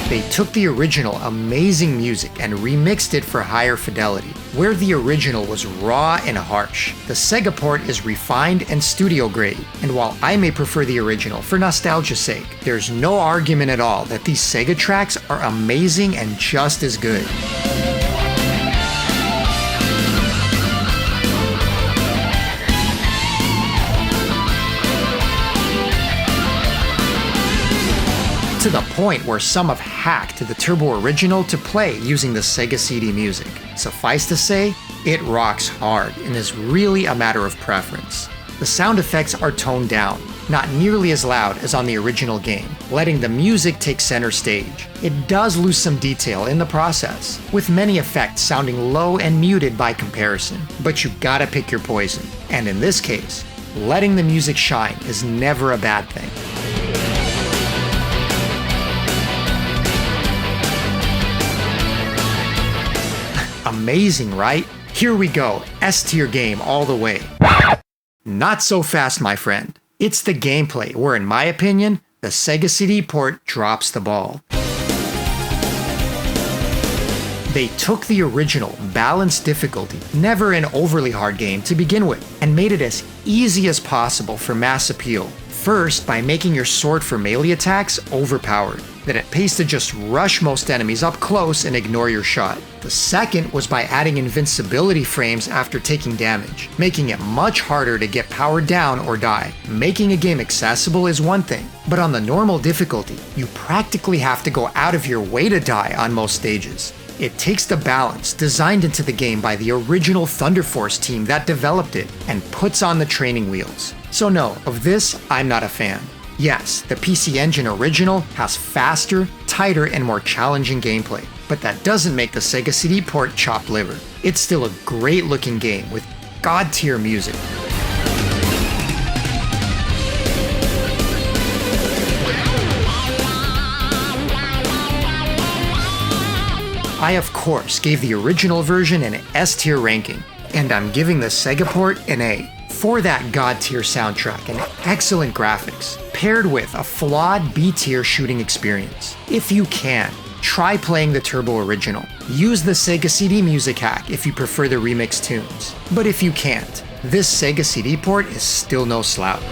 They took the original amazing music and remixed it for higher fidelity. Where the original was raw and harsh, the Sega port is refined and studio grade. And while I may prefer the original for nostalgia's sake, there's no argument at all that these Sega tracks are amazing and just as good. To the point where some have hacked the Turbo original to play using the Sega CD music. Suffice to say, it rocks hard and is really a matter of preference. The sound effects are toned down, not nearly as loud as on the original game, letting the music take center stage. It does lose some detail in the process, with many effects sounding low and muted by comparison, but you gotta pick your poison. And in this case, letting the music shine is never a bad thing. Amazing, right? Here we go, S-tier game all the way. Not so fast, my friend. It's the gameplay where, in my opinion, the Sega CD port drops the ball. They took the original balanced difficulty, never an overly hard game to begin with, and made it as easy as possible for mass appeal. First, by making your sword for melee attacks overpowered, that it pays to just rush most enemies up close and ignore your shot. The second was by adding invincibility frames after taking damage, making it much harder to get powered down or die. Making a game accessible is one thing, but on the normal difficulty, you practically have to go out of your way to die on most stages. It takes the balance designed into the game by the original Thunder Force team that developed it and puts on the training wheels. So no, of this, I'm not a fan. Yes, the PC Engine original has faster, tighter, and more challenging gameplay, but that doesn't make the Sega CD port chopped liver. It's still a great looking game with god-tier music. I of course gave the original version an S-tier ranking, and I'm giving the Sega port an A. For that god-tier soundtrack and excellent graphics, paired with a flawed B-tier shooting experience. If you can, try playing the Turbo original. Use the Sega CD music hack if you prefer the remix tunes. But if you can't, this Sega CD port is still no slouch.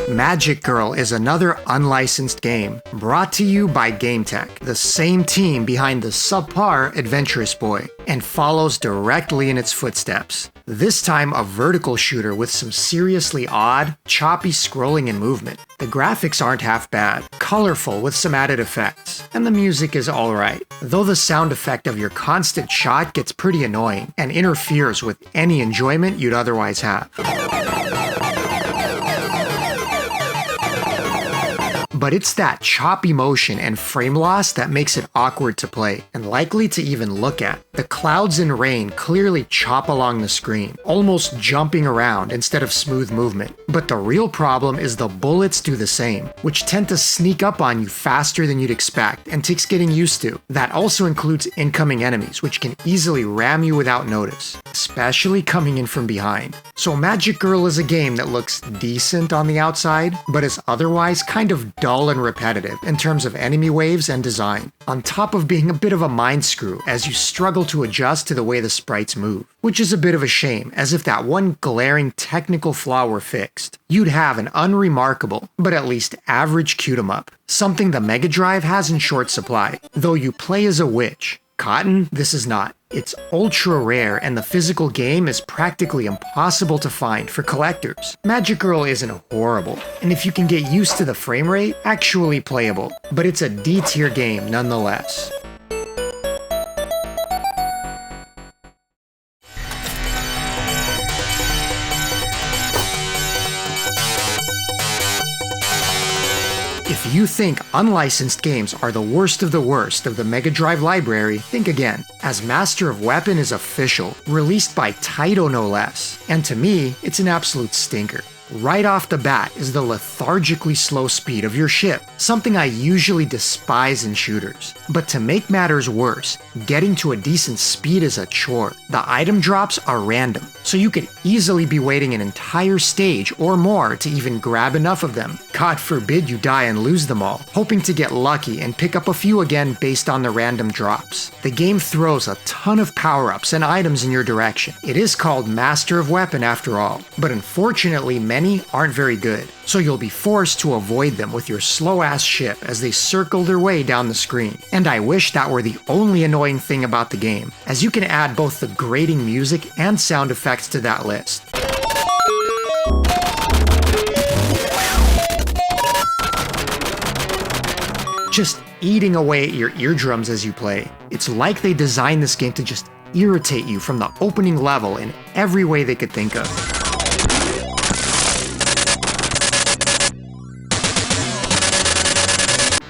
Magic Girl is another unlicensed game, brought to you by GameTech, the same team behind the subpar Adventurous Boy, and follows directly in its footsteps. This time a vertical shooter with some seriously odd, choppy scrolling and movement. The graphics aren't half bad, colorful with some added effects, and the music is alright, though the sound effect of your constant shot gets pretty annoying and interferes with any enjoyment you'd otherwise have. But it's that choppy motion and frame loss that makes it awkward to play, and likely to even look at. The clouds and rain clearly chop along the screen, almost jumping around instead of smooth movement. But the real problem is the bullets do the same, which tend to sneak up on you faster than you'd expect and takes getting used to. That also includes incoming enemies, which can easily ram you without notice, especially coming in from behind. So Magic Girl is a game that looks decent on the outside, but is otherwise kind of dull and repetitive in terms of enemy waves and design, on top of being a bit of a mind screw as you struggle to adjust to the way the sprites move, which is a bit of a shame, as if that one glaring technical flaw were fixed, you'd have an unremarkable, but at least average Q-em-up, something the Mega Drive has in short supply, though you play as a witch. Cotton, this is not. It's ultra rare and the physical game is practically impossible to find for collectors. Magic Girl isn't horrible, and if you can get used to the frame rate, actually playable, but it's a D-tier game nonetheless. If you think unlicensed games are the worst of the Mega Drive library, think again, as Master of Weapon is official, released by Taito no less, and to me, it's an absolute stinker. Right off the bat is the lethargically slow speed of your ship, something I usually despise in shooters. But to make matters worse, getting to a decent speed is a chore. The item drops are random, so you could easily be waiting an entire stage or more to even grab enough of them. God forbid you die and lose them all, hoping to get lucky and pick up a few again based on the random drops. The game throws a ton of power-ups and items in your direction. It is called Master of Weapon after all, but unfortunately many aren't very good, so you'll be forced to avoid them with your slow-ass ship as they circle their way down the screen. And I wish that were the only annoying thing about the game, as you can add both the grating music and sound effects to that list. just eating away at your eardrums as you play. It's like they designed this game to just irritate you from the opening level in every way they could think of.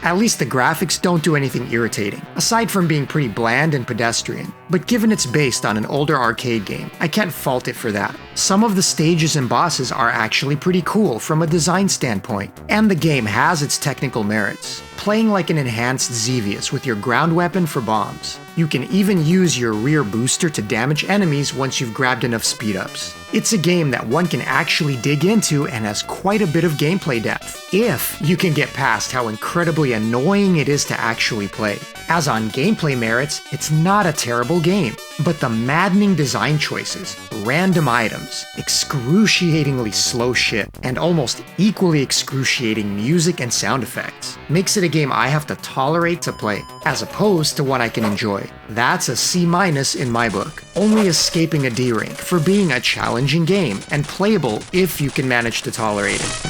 At least the graphics don't do anything irritating, aside from being pretty bland and pedestrian. But given it's based on an older arcade game, I can't fault it for that. Some of the stages and bosses are actually pretty cool from a design standpoint, and the game has its technical merits. Playing like an enhanced Xevious with your ground weapon for bombs. You can even use your rear booster to damage enemies once you've grabbed enough speed-ups. It's a game that one can actually dig into and has quite a bit of gameplay depth, if you can get past how incredibly annoying it is to actually play. As on gameplay merits, it's not a terrible game, but the maddening design choices, random items, excruciatingly slow shit, and almost equally excruciating music and sound effects makes it a game I have to tolerate to play, as opposed to one I can enjoy. That's a C- in my book, only escaping a D rank for being a challenging game and playable if you can manage to tolerate it.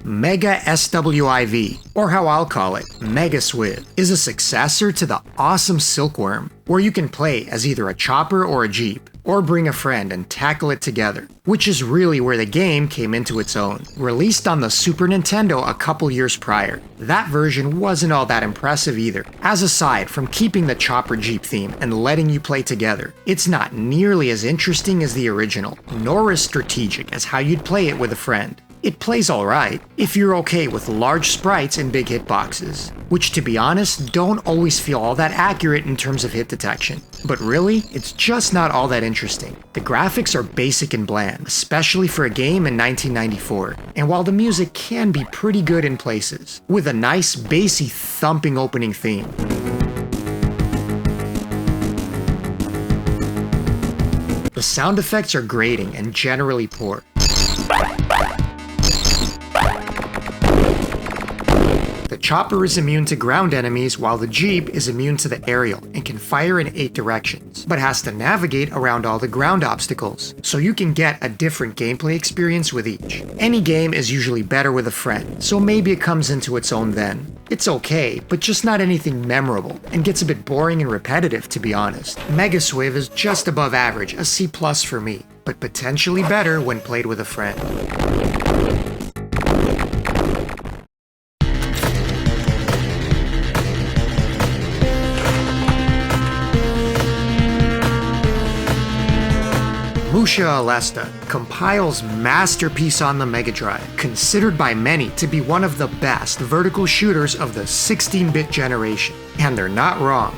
Mega SWIV, or how I'll call it, Mega Swiv, is a successor to the awesome Silkworm, where you can play as either a chopper or a jeep, or bring a friend and tackle it together, which is really where the game came into its own. Released on the Super Nintendo a couple years prior, that version wasn't all that impressive either, as aside from keeping the chopper jeep theme and letting you play together, it's not nearly as interesting as the original, nor as strategic as how you'd play it with a friend. It plays alright, if you're okay with large sprites and big hitboxes, which to be honest don't always feel all that accurate in terms of hit detection. But really, it's just not all that interesting. The graphics are basic and bland, especially for a game in 1994, and while the music can be pretty good in places, with a nice bassy thumping opening theme. The sound effects are grating and generally poor. The chopper is immune to ground enemies while the jeep is immune to the aerial and can fire in 8 directions, but has to navigate around all the ground obstacles, so you can get a different gameplay experience with each. Any game is usually better with a friend, so maybe it comes into its own then. It's okay, but just not anything memorable, and gets a bit boring and repetitive to be honest. Mega Swiv is just above average, a C+ for me, but potentially better when played with a friend. MUSHA Aleste, Compile's masterpiece on the Mega Drive, considered by many to be one of the best vertical shooters of the 16-bit generation. And they're not wrong.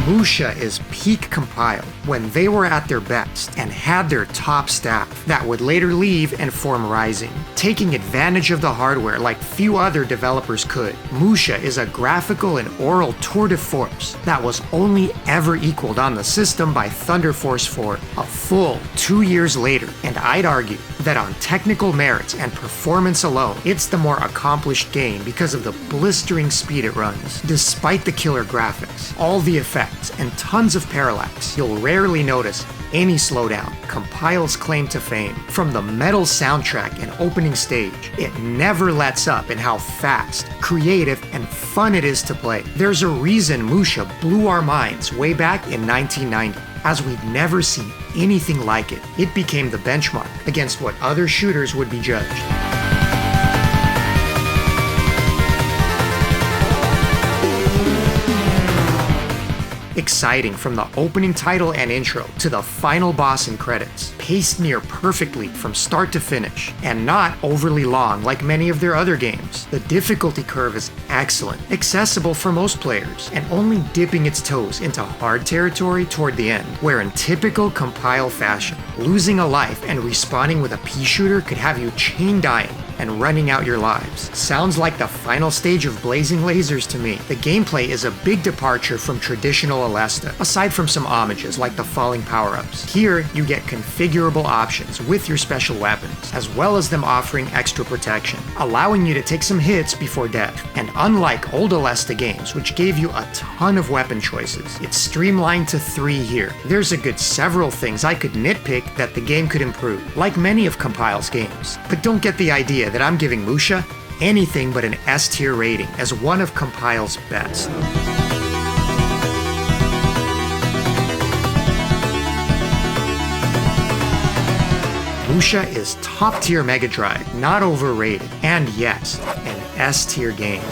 MUSHA is peak Compile, when they were at their best and had their top staff that would later leave and form Rising, taking advantage of the hardware like few other developers could. MUSHA is a graphical and oral tour de force that was only ever equaled on the system by Thunder Force 4 a full 2 years later, and I'd argue that on technical merits and performance alone, it's the more accomplished game because of the blistering speed it runs. Despite the killer graphics, all the effects, and tons of parallax, you'll rarely notice any slowdown. Compile's claim to fame. From the metal soundtrack and opening stage, it never lets up in how fast, creative, and fun it is to play. There's a reason MUSHA blew our minds way back in 1990, as we'd never seen anything like it. It became the benchmark against what other shooters would be judged. Exciting from the opening title and intro to the final boss and credits, paced near perfectly from start to finish, and not overly long like many of their other games. The difficulty curve is excellent, accessible for most players, and only dipping its toes into hard territory toward the end, where in typical Compile fashion, losing a life and respawning with a pea shooter could have you chain dying and running out your lives. Sounds like the final stage of Blazing Lasers to me. The gameplay is a big departure from traditional Aleste, aside from some homages like the falling power-ups. Here, you get configurable options with your special weapons, as well as them offering extra protection, allowing you to take some hits before death. And unlike old Aleste games, which gave you a ton of weapon choices, it's streamlined to 3 here. There's a good several things I could nitpick that the game could improve, like many of Compile's games. But don't get the idea that I'm giving MUSHA anything but an S-tier rating as one of Compile's best. MUSHA is top-tier Mega Drive, not overrated, and yes, an S-tier game.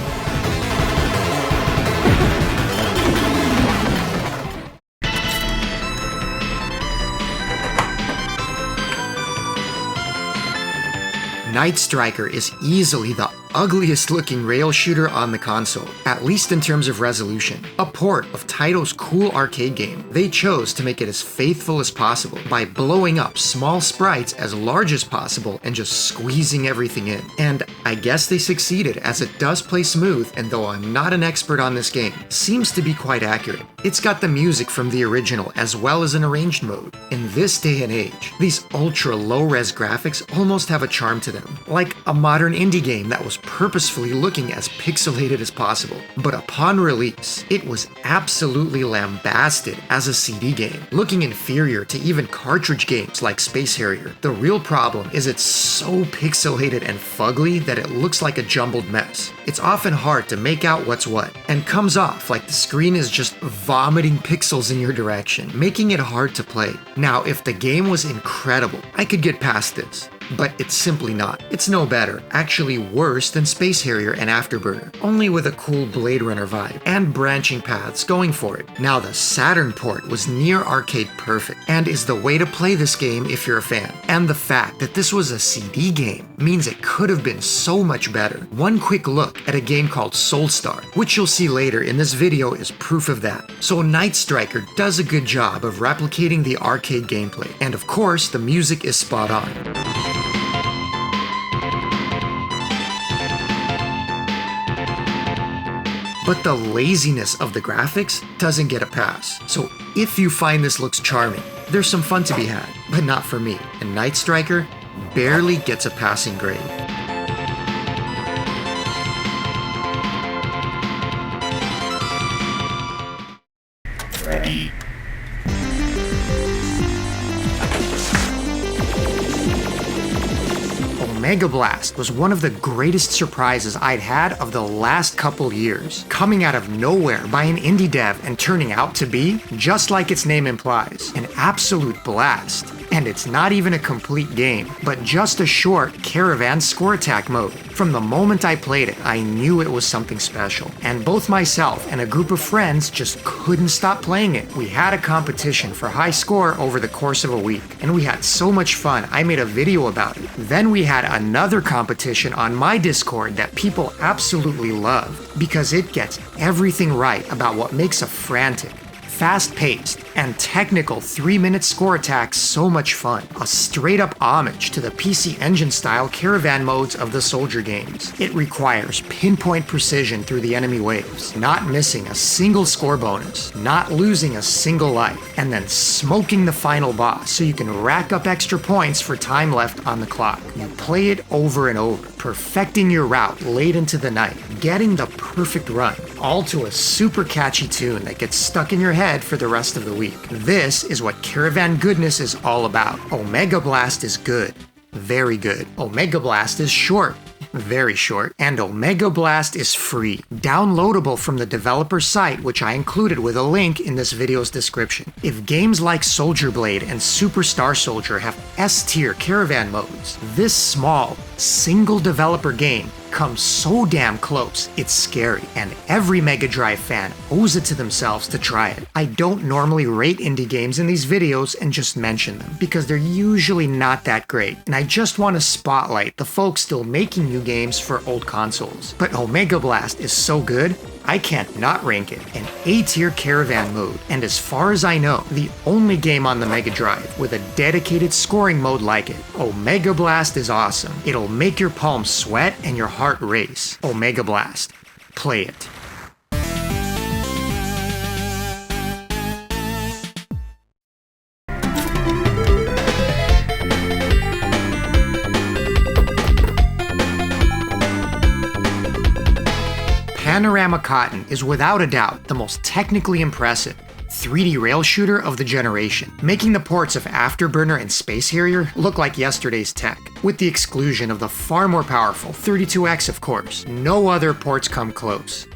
Night Striker is easily the ugliest looking rail shooter on the console, at least in terms of resolution. A port of Taito's cool arcade game, they chose to make it as faithful as possible by blowing up small sprites as large as possible and just squeezing everything in. And I guess they succeeded, as it does play smooth, and though I'm not an expert on this game, seems to be quite accurate. It's got the music from the original as well as an arranged mode. In this day and age, these ultra low-res graphics almost have a charm to them, like a modern indie game that was purposefully looking as pixelated as possible. But upon release, it was absolutely lambasted as a CD game, looking inferior to even cartridge games like Space Harrier. The real problem is it's so pixelated and fugly that it looks like a jumbled mess. It's often hard to make out what's what, and comes off like the screen is just vomiting pixels in your direction, making it hard to play. Now, if the game was incredible, I could get past this. But it's simply not. It's no better, actually worse than Space Harrier and Afterburner, only with a cool Blade Runner vibe and branching paths going for it. Now, the Saturn port was near arcade perfect and is the way to play this game if you're a fan. And the fact that this was a CD game means it could have been so much better. One quick look at a game called Soulstar, which you'll see later in this video, is proof of that. So Night Striker does a good job of replicating the arcade gameplay, and of course the music is spot on. But the laziness of the graphics doesn't get a pass. So if you find this looks charming, there's some fun to be had, but not for me. And Night Striker barely gets a passing grade. Ready. Mega Blast was one of the greatest surprises I'd had of the last couple years, coming out of nowhere by an indie dev and turning out to be, just like its name implies, an absolute blast. And it's not even a complete game, but just a short caravan score attack mode. From the moment I played it, I knew it was something special, and both myself and a group of friends just couldn't stop playing it. We had a competition for high score over the course of a week, and we had so much fun I made a video about it. Then we had another competition on my Discord that people absolutely love, because it gets everything right about what makes a frantic, fast-paced, and technical 3-minute score attack so much fun. A straight-up homage to the PC Engine-style caravan modes of the Soldier games. It requires pinpoint precision through the enemy waves, not missing a single score bonus, not losing a single life, and then smoking the final boss so you can rack up extra points for time left on the clock. You play it over and over, perfecting your route late into the night, getting the perfect run, all to a super catchy tune that gets stuck in your head for the rest of the week. This is what caravan goodness is all about. Omega Blast is good. Very good. Omega Blast is short. Very short. And Omega Blast is free. Downloadable from the developer site, which I included with a link in this video's description. If games like Soldier Blade and Super Star Soldier have S-tier caravan modes, this small, single developer game comes so damn close, it's scary, and every Mega Drive fan owes it to themselves to try it. I don't normally rate indie games in these videos and just mention them, because they're usually not that great, and I just want to spotlight the folks still making new games for old consoles. But Omega Blast is so good, I can't not rank it an A-tier caravan mode, and as far as I know, the only game on the Mega Drive with a dedicated scoring mode like it. Omega Blast is awesome. It'll make your palms sweat and your heart race. Omega Blast. Play it. Panorama Cotton is without a doubt the most technically impressive 3D rail shooter of the generation, making the ports of Afterburner and Space Harrier look like yesterday's tech, with the exclusion of the far more powerful 32X of course. No other ports come close.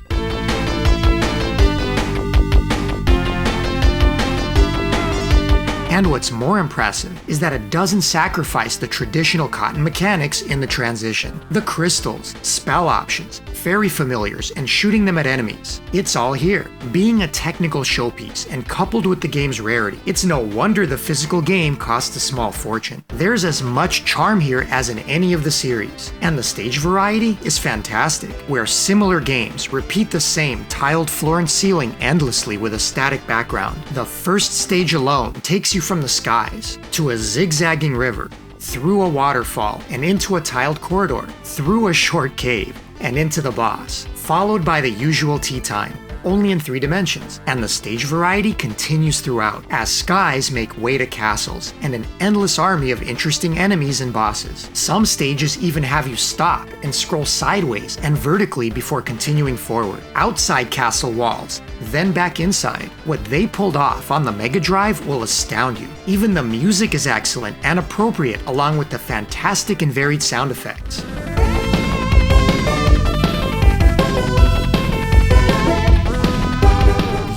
And what's more impressive is that it doesn't sacrifice the traditional Cotton mechanics in the transition. The crystals, spell options, fairy familiars, and shooting them at enemies. It's all here. Being a technical showpiece and coupled with the game's rarity, it's no wonder the physical game costs a small fortune. There's as much charm here as in any of the series, and the stage variety is fantastic, where similar games repeat the same tiled floor and ceiling endlessly with a static background. The first stage alone takes you from the skies to a zigzagging river, through a waterfall and into a tiled corridor, through a short cave and into the boss, followed by the usual tea time, only in 3 dimensions, and the stage variety continues throughout, as skies make way to castles, and an endless army of interesting enemies and bosses. Some stages even have you stop and scroll sideways and vertically before continuing forward, outside castle walls, then back inside. What they pulled off on the Mega Drive will astound you. Even the music is excellent and appropriate, along with the fantastic and varied sound effects.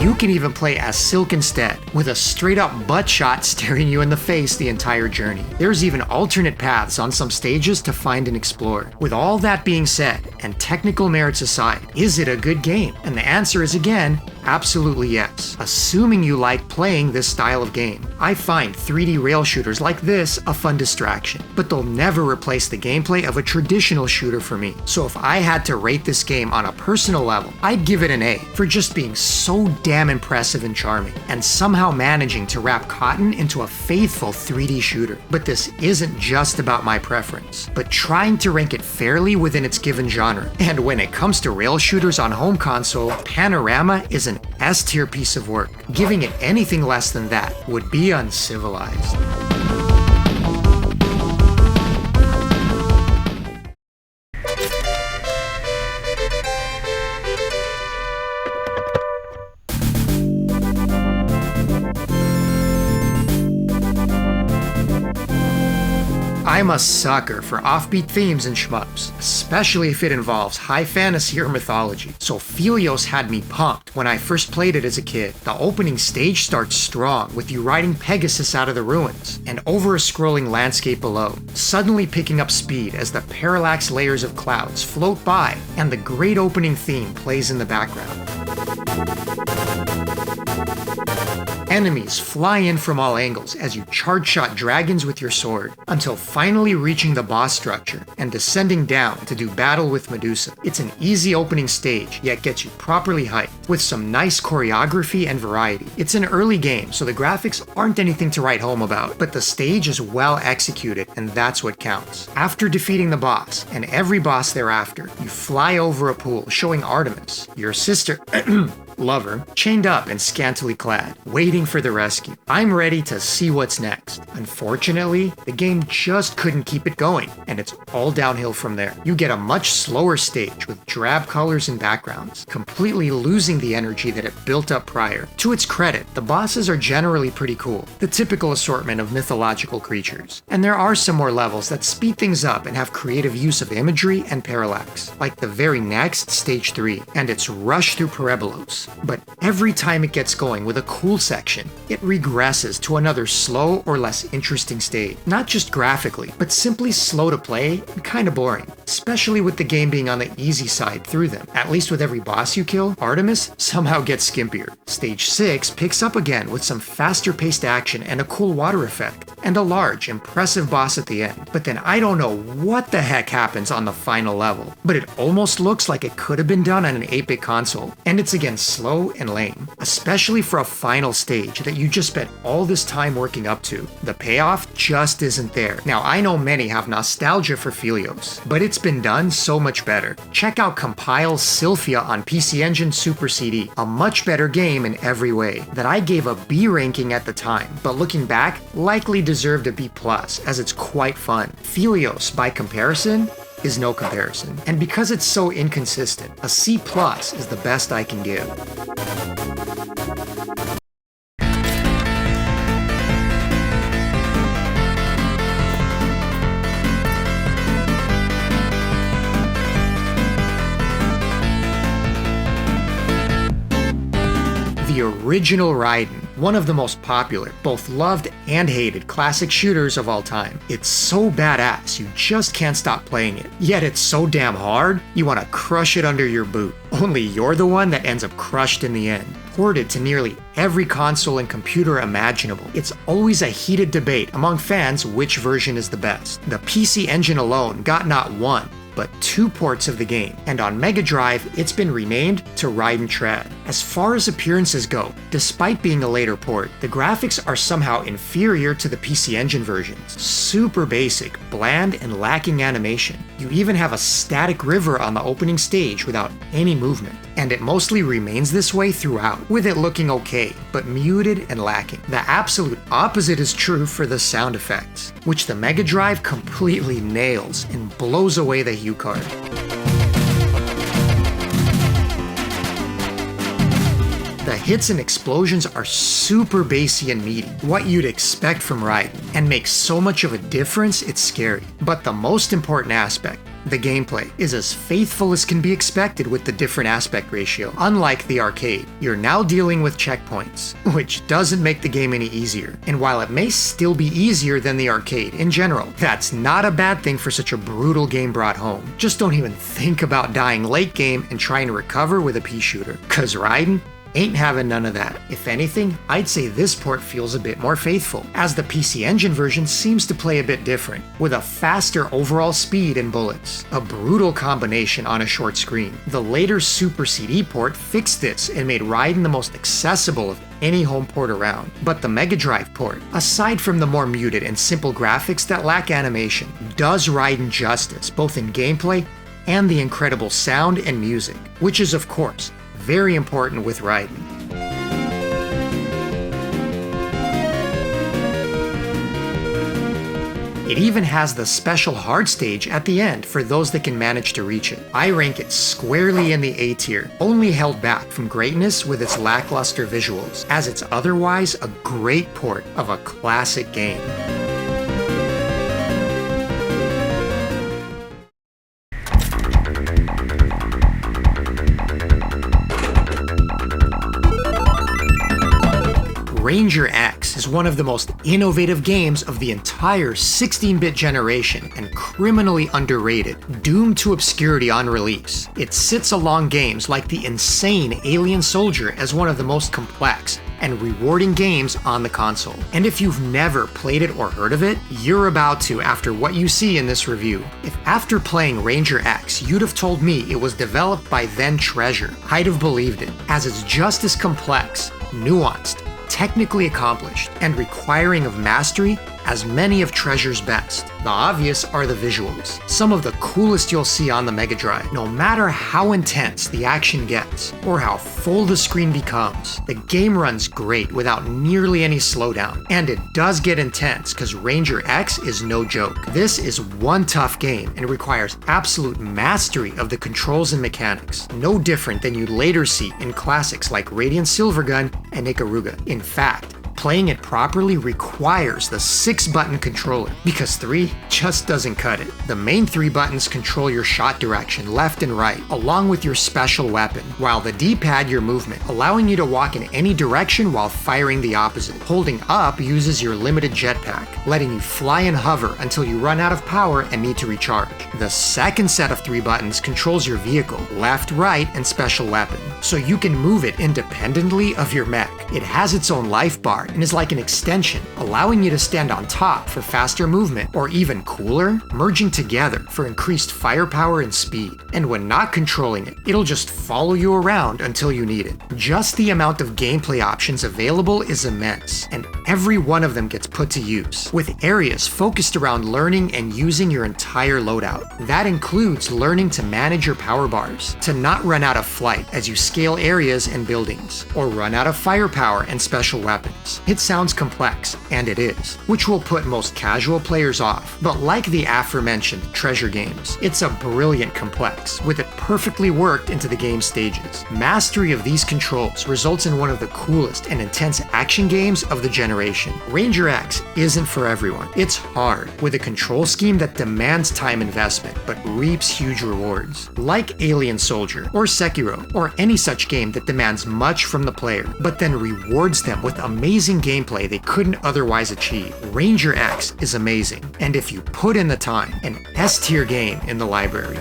You can even play as Silk instead, with a straight up butt shot staring you in the face the entire journey. There's even alternate paths on some stages to find and explore. With all that being said, and technical merits aside, is it a good game? And the answer is again, absolutely yes, assuming you like playing this style of game. I find 3D rail shooters like this a fun distraction, but they'll never replace the gameplay of a traditional shooter for me. So if I had to rate this game on a personal level, I'd give it an A for just being so damn impressive and charming, and somehow managing to wrap Cotton into a faithful 3D shooter. But this isn't just about my preference, but trying to rank it fairly within its given genre. And when it comes to rail shooters on home console, Panorama is an S-tier piece of work. Giving it anything less than that would be uncivilized. I'm a sucker for offbeat themes and shmups, especially if it involves high fantasy or mythology. So Phelios had me pumped when I first played it as a kid. The opening stage starts strong, with you riding Pegasus out of the ruins, and over a scrolling landscape below, suddenly picking up speed as the parallax layers of clouds float by, and the great opening theme plays in the background. Enemies fly in from all angles as you charge-shot dragons with your sword, until finally reaching the boss structure and descending down to do battle with Medusa. It's an easy opening stage, yet gets you properly hyped, with some nice choreography and variety. It's an early game, so the graphics aren't anything to write home about, but the stage is well executed, and that's what counts. After defeating the boss, and every boss thereafter, you fly over a pool showing Artemis, your sister, lover, chained up and scantily clad, waiting for the rescue. I'm ready to see what's next. Unfortunately, the game just couldn't keep it going, and it's all downhill from there. You get a much slower stage with drab colors and backgrounds, completely losing the energy that it built up prior. To its credit, the bosses are generally pretty cool, the typical assortment of mythological creatures. And there are some more levels that speed things up and have creative use of imagery and parallax, like the very next Stage 3, and its rush through Perebelos. But every time it gets going with a cool section, it regresses to another slow or less interesting stage. Not just graphically, but simply slow to play and kinda boring, especially with the game being on the easy side through them. At least with every boss you kill, Artemis somehow gets skimpier. Stage 6 picks up again with some faster paced action and a cool water effect. and a large, impressive boss at the end. But then I don't know what the heck happens on the final level, but it almost looks like it could have been done on an 8-bit console, and it's again slow and lame, especially for a final stage that you just spent all this time working up to. The payoff just isn't there. Now I know many have nostalgia for Philios, but it's been done so much better. Check out Compile's Silpheed on PC Engine Super CD, a much better game in every way, that I gave a B ranking at the time, but looking back, likely deserved a B+, as it's quite fun. Philios, by comparison, is no comparison. And because it's so inconsistent, a C+ is the best I can give. The original Raiden, one of the most popular, both loved and hated classic shooters of all time. It's so badass, you just can't stop playing it. Yet it's so damn hard, you want to crush it under your boot. Only you're the one that ends up crushed in the end. Ported to nearly every console and computer imaginable, it's always a heated debate among fans which version is the best. The PC Engine alone got not one, but 2 ports of the game, and on Mega Drive, it's been renamed to Raiden Trad. As far as appearances go, despite being a later port, the graphics are somehow inferior to the PC Engine versions. Super basic, bland, and lacking animation. You even have a static river on the opening stage without any movement. And it mostly remains this way throughout, with it looking okay, but muted and lacking. The absolute opposite is true for the sound effects, which the Mega Drive completely nails and blows away the hue card. The hits and explosions are super bassy and meaty, what you'd expect from Raiden, and make so much of a difference it's scary. But the most important aspect, the gameplay, is as faithful as can be expected with the different aspect ratio. Unlike the arcade, you're now dealing with checkpoints, which doesn't make the game any easier. And while it may still be easier than the arcade in general, that's not a bad thing for such a brutal game brought home. Just don't even think about dying late game and trying to recover with a pea shooter, cause Raiden ain't having none of that. If anything, I'd say this port feels a bit more faithful, as the PC Engine version seems to play a bit different, with a faster overall speed and bullets. A brutal combination on a short screen. The later Super CD port fixed this and made Raiden the most accessible of any home port around. But the Mega Drive port, aside from the more muted and simple graphics that lack animation, does Raiden justice both in gameplay and the incredible sound and music, which is of course very important with Raiden. It even has the special hard stage at the end for those that can manage to reach it. I rank it squarely in the A tier, only held back from greatness with its lackluster visuals, as it's otherwise a great port of a classic game. Ranger X is one of the most innovative games of the entire 16-bit generation and criminally underrated, doomed to obscurity on release. It sits along games like the insane Alien Soldier as one of the most complex and rewarding games on the console. And if you've never played it or heard of it, you're about to after what you see in this review. If after playing Ranger X you'd have told me it was developed by then Treasure, I'd have believed it, as it's just as complex, nuanced, technically accomplished, and requiring of mastery as many of Treasure's best. The obvious are the visuals, some of the coolest you'll see on the Mega Drive. No matter how intense the action gets, or how full the screen becomes, the game runs great without nearly any slowdown. And it does get intense, cause Ranger X is no joke. This is one tough game and requires absolute mastery of the controls and mechanics, no different than you'd later see in classics like Radiant Silvergun and Ikaruga. In fact, playing it properly requires the 6-button controller, because 3 just doesn't cut it. The main 3 buttons control your shot direction left and right, along with your special weapon, while the D-pad your movement, allowing you to walk in any direction while firing the opposite. Holding up uses your limited jetpack, letting you fly and hover until you run out of power and need to recharge. The second set of 3 buttons controls your vehicle, left, right, and special weapon, so you can move it independently of your mech. It has its own life bar, and is like an extension, allowing you to stand on top for faster movement, or even cooler, merging together for increased firepower and speed. And when not controlling it, it'll just follow you around until you need it. Just the amount of gameplay options available is immense, and every one of them gets put to use, with areas focused around learning and using your entire loadout. That includes learning to manage your power bars, to not run out of flight as you scale areas and buildings, or run out of firepower and special weapons. It sounds complex, and it is, which will put most casual players off, but like the aforementioned treasure games, it's a brilliant complex, with it perfectly worked into the game stages. Mastery of these controls results in one of the coolest and intense action games of the generation. Ranger X isn't for everyone. It's hard, with a control scheme that demands time investment, but reaps huge rewards. Like Alien Soldier, or Sekiro, or any such game that demands much from the player, but then rewards them with amazing gameplay they couldn't otherwise achieve. Ranger X is amazing, and if you put in the time, an S-tier game in the library.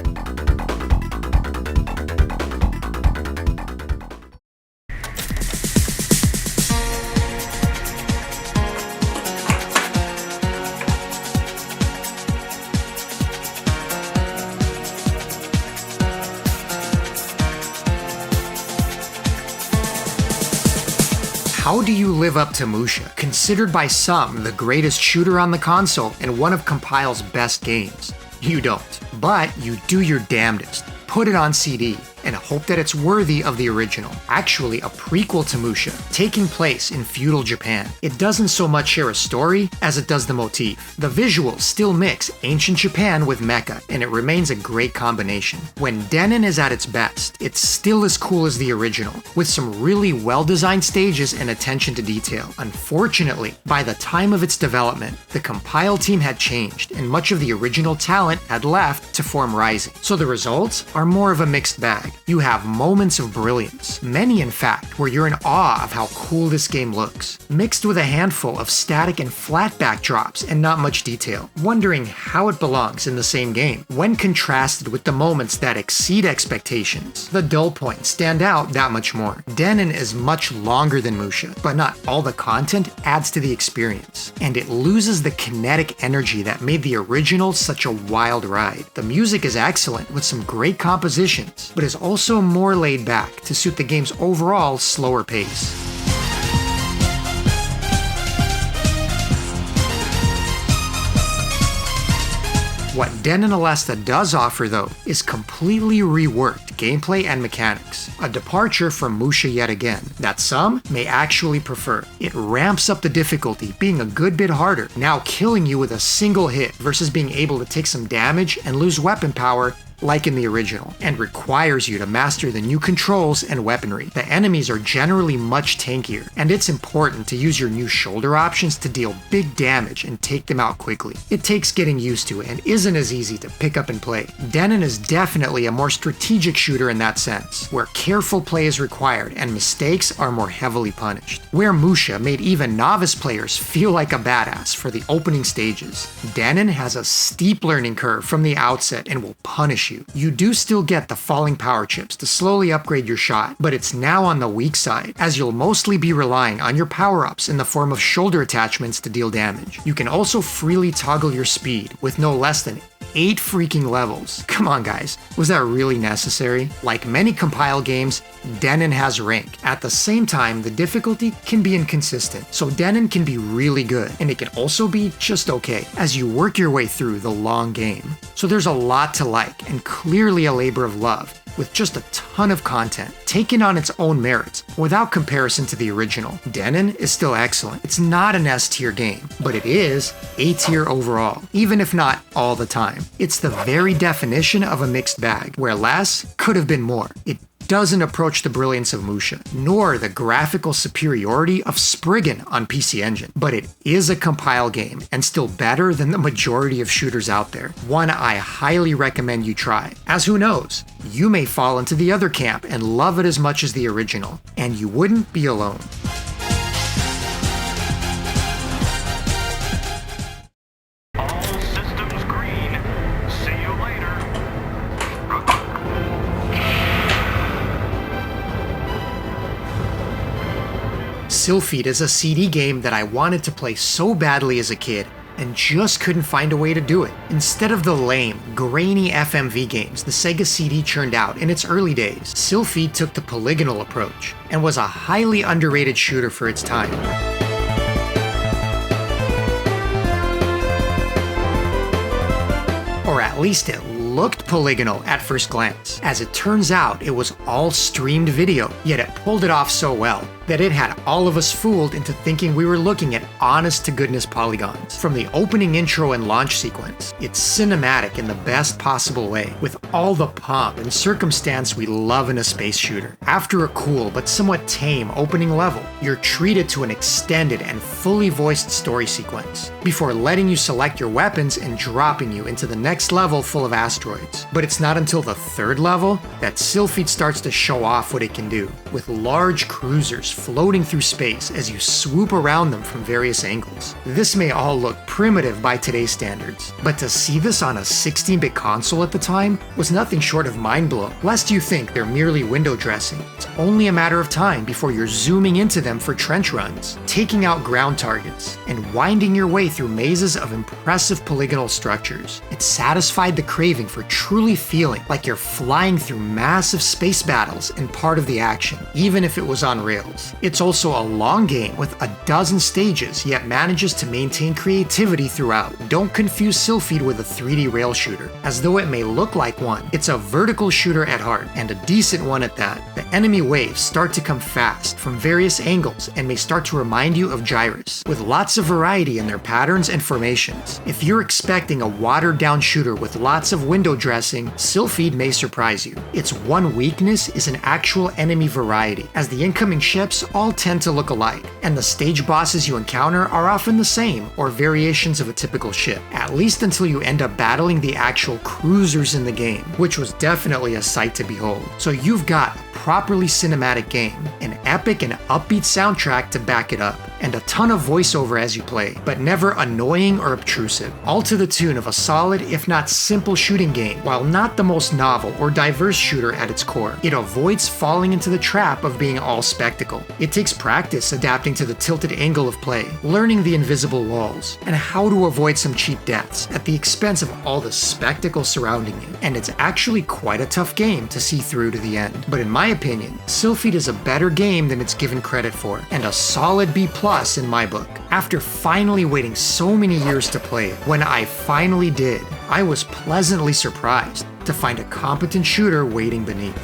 How do you live up to MUSHA, considered by some the greatest shooter on the console and one of Compile's best games? You don't, but you do your damnedest. Put it on CD, and hope that it's worthy of the original. Actually, a prequel to MUSHA, taking place in feudal Japan. It doesn't so much share a story as it does the motif. The visuals still mix ancient Japan with mecha, and it remains a great combination. When Denon is at its best, it's still as cool as the original, with some really well-designed stages and attention to detail. Unfortunately, by the time of its development, the Compile team had changed, and much of the original talent had left to form Rising. So the results are more of a mixed bag. You have moments of brilliance, many in fact, where you're in awe of how cool this game looks, mixed with a handful of static and flat backdrops and not much detail, wondering how it belongs in the same game. When contrasted with the moments that exceed expectations, the dull points stand out that much more. Denon is much longer than MUSHA, but not all the content adds to the experience, and it loses the kinetic energy that made the original such a wild ride. The music is excellent with some great compositions, but is also more laid back to suit the game's overall slower pace. What Denon Aleste does offer, though, is completely reworked gameplay and mechanics, a departure from MUSHA yet again, that some may actually prefer. It ramps up the difficulty, being a good bit harder, now killing you with a single hit versus being able to take some damage and lose weapon power like in the original, and requires you to master the new controls and weaponry. The enemies are generally much tankier, and it's important to use your new shoulder options to deal big damage and take them out quickly. It takes getting used to and isn't as easy to pick up and play. Denon is definitely a more strategic shooter in that sense, where careful play is required and mistakes are more heavily punished. Where MUSHA made even novice players feel like a badass for the opening stages, Denon has a steep learning curve from the outset and will punish you. You do still get the falling power chips to slowly upgrade your shot, but it's now on the weak side, as you'll mostly be relying on your power-ups in the form of shoulder attachments to deal damage. You can also freely toggle your speed, with no less than 8 freaking levels. Come on guys, was that really necessary? Like many Compile games, Denon has rank. At the same time, the difficulty can be inconsistent, so Denon can be really good, and it can also be just okay, as you work your way through the long game. So there's a lot to like, and clearly a labor of love, with just a ton of content, taken on its own merits, without comparison to the original. Denon is still excellent. It's not an S-tier game, but it is A-tier overall, even if not all the time. It's the very definition of a mixed bag, where less could have been more. It doesn't approach the brilliance of MUSHA, nor the graphical superiority of Spriggan on PC Engine, but it is a Compile game, and still better than the majority of shooters out there. One I highly recommend you try, as who knows, you may fall into the other camp and love it as much as the original, and you wouldn't be alone. Silpheed is a CD game that I wanted to play so badly as a kid, and just couldn't find a way to do it. Instead of the lame, grainy FMV games the Sega CD churned out in its early days, Silpheed took the polygonal approach, and was a highly underrated shooter for its time. Or at least it looked polygonal at first glance. As it turns out, it was all streamed video, yet it pulled it off so well that it had all of us fooled into thinking we were looking at honest-to-goodness polygons. From the opening intro and launch sequence, it's cinematic in the best possible way, with all the pomp and circumstance we love in a space shooter. After a cool but somewhat tame opening level, you're treated to an extended and fully voiced story sequence, before letting you select your weapons and dropping you into the next level full of asteroids. But it's not until the third level that Silpheed starts to show off what it can do, with large cruisers floating through space as you swoop around them from various angles. This may all look primitive by today's standards, but to see this on a 16-bit console at the time was nothing short of mind-blowing. Lest you think they're merely window dressing, it's only a matter of time before you're zooming into them for trench runs, taking out ground targets, and winding your way through mazes of impressive polygonal structures. It satisfied the craving for truly feeling like you're flying through massive space battles and part of the action, even if it was on rails. It's also a long game with a dozen stages, yet manages to maintain creativity throughout. Don't confuse Silpheed with a 3D rail shooter, as though it may look like one. It's a vertical shooter at heart, and a decent one at that. The enemy waves start to come fast from various angles and may start to remind you of gyres, with lots of variety in their patterns and formations. If you're expecting a watered-down shooter with lots of window dressing, Silpheed may surprise you. Its one weakness is an actual enemy variety, as the incoming ships all tend to look alike, and the stage bosses you encounter are often the same, or variations of a typical ship, at least until you end up battling the actual cruisers in the game, which was definitely a sight to behold. So you've got a properly cinematic game, an epic and upbeat soundtrack to back it up, and a ton of voiceover as you play, but never annoying or obtrusive, all to the tune of a solid, if not simple shooting game. While not the most novel or diverse shooter at its core, it avoids falling into the trap of being all spectacle. It takes practice adapting to the tilted angle of play, learning the invisible walls, and how to avoid some cheap deaths at the expense of all the spectacle surrounding you. And it's actually quite a tough game to see through to the end. But in my opinion, Silpheed is a better game than it's given credit for, and a solid B+ in my book. After finally waiting so many years to play it, when I finally did, I was pleasantly surprised to find a competent shooter waiting beneath.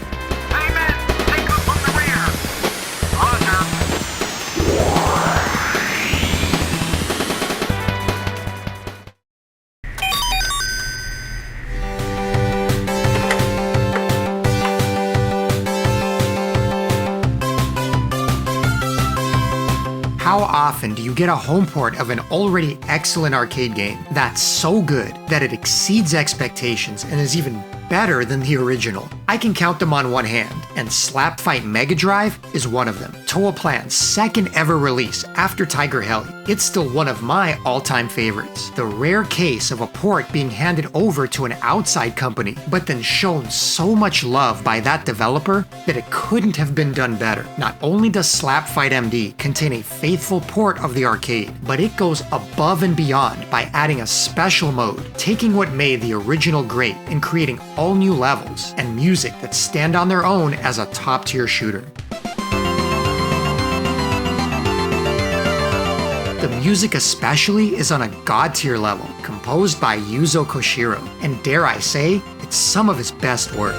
How often do you get a home port of an already excellent arcade game that's so good that it exceeds expectations and is even better than the original? I can count them on one hand, and Slapfight Mega Drive is one of them. Toaplan's second ever release after Tiger Heli. It's still one of my all-time favorites. The rare case of a port being handed over to an outside company, but then shown so much love by that developer that it couldn't have been done better. Not only does Slapfight MD contain a faithful port of the arcade, but it goes above and beyond by adding a special mode, taking what made the original great and creating all new levels and music that stand on their own as a top-tier shooter. The music especially is on a god-tier level, composed by Yuzo Koshiro, and dare I say, it's some of his best work.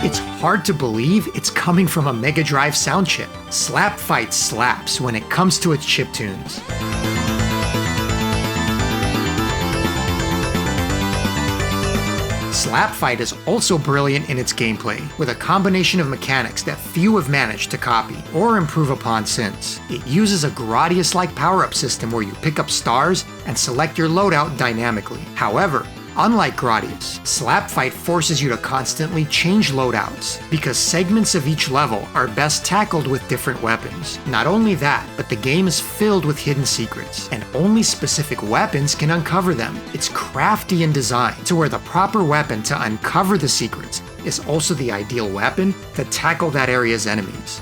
It's hard to believe it's coming from a Mega Drive sound chip. Slapfight slaps when it comes to its chiptunes. Slapfight is also brilliant in its gameplay, with a combination of mechanics that few have managed to copy or improve upon since. It uses a Gradius-like power-up system where you pick up stars and select your loadout dynamically. However, Unlike Gradius, Slap Fight forces you to constantly change loadouts, because segments of each level are best tackled with different weapons. Not only that, but the game is filled with hidden secrets, and only specific weapons can uncover them. It's crafty in design, to where the proper weapon to uncover the secrets is also the ideal weapon to tackle that area's enemies.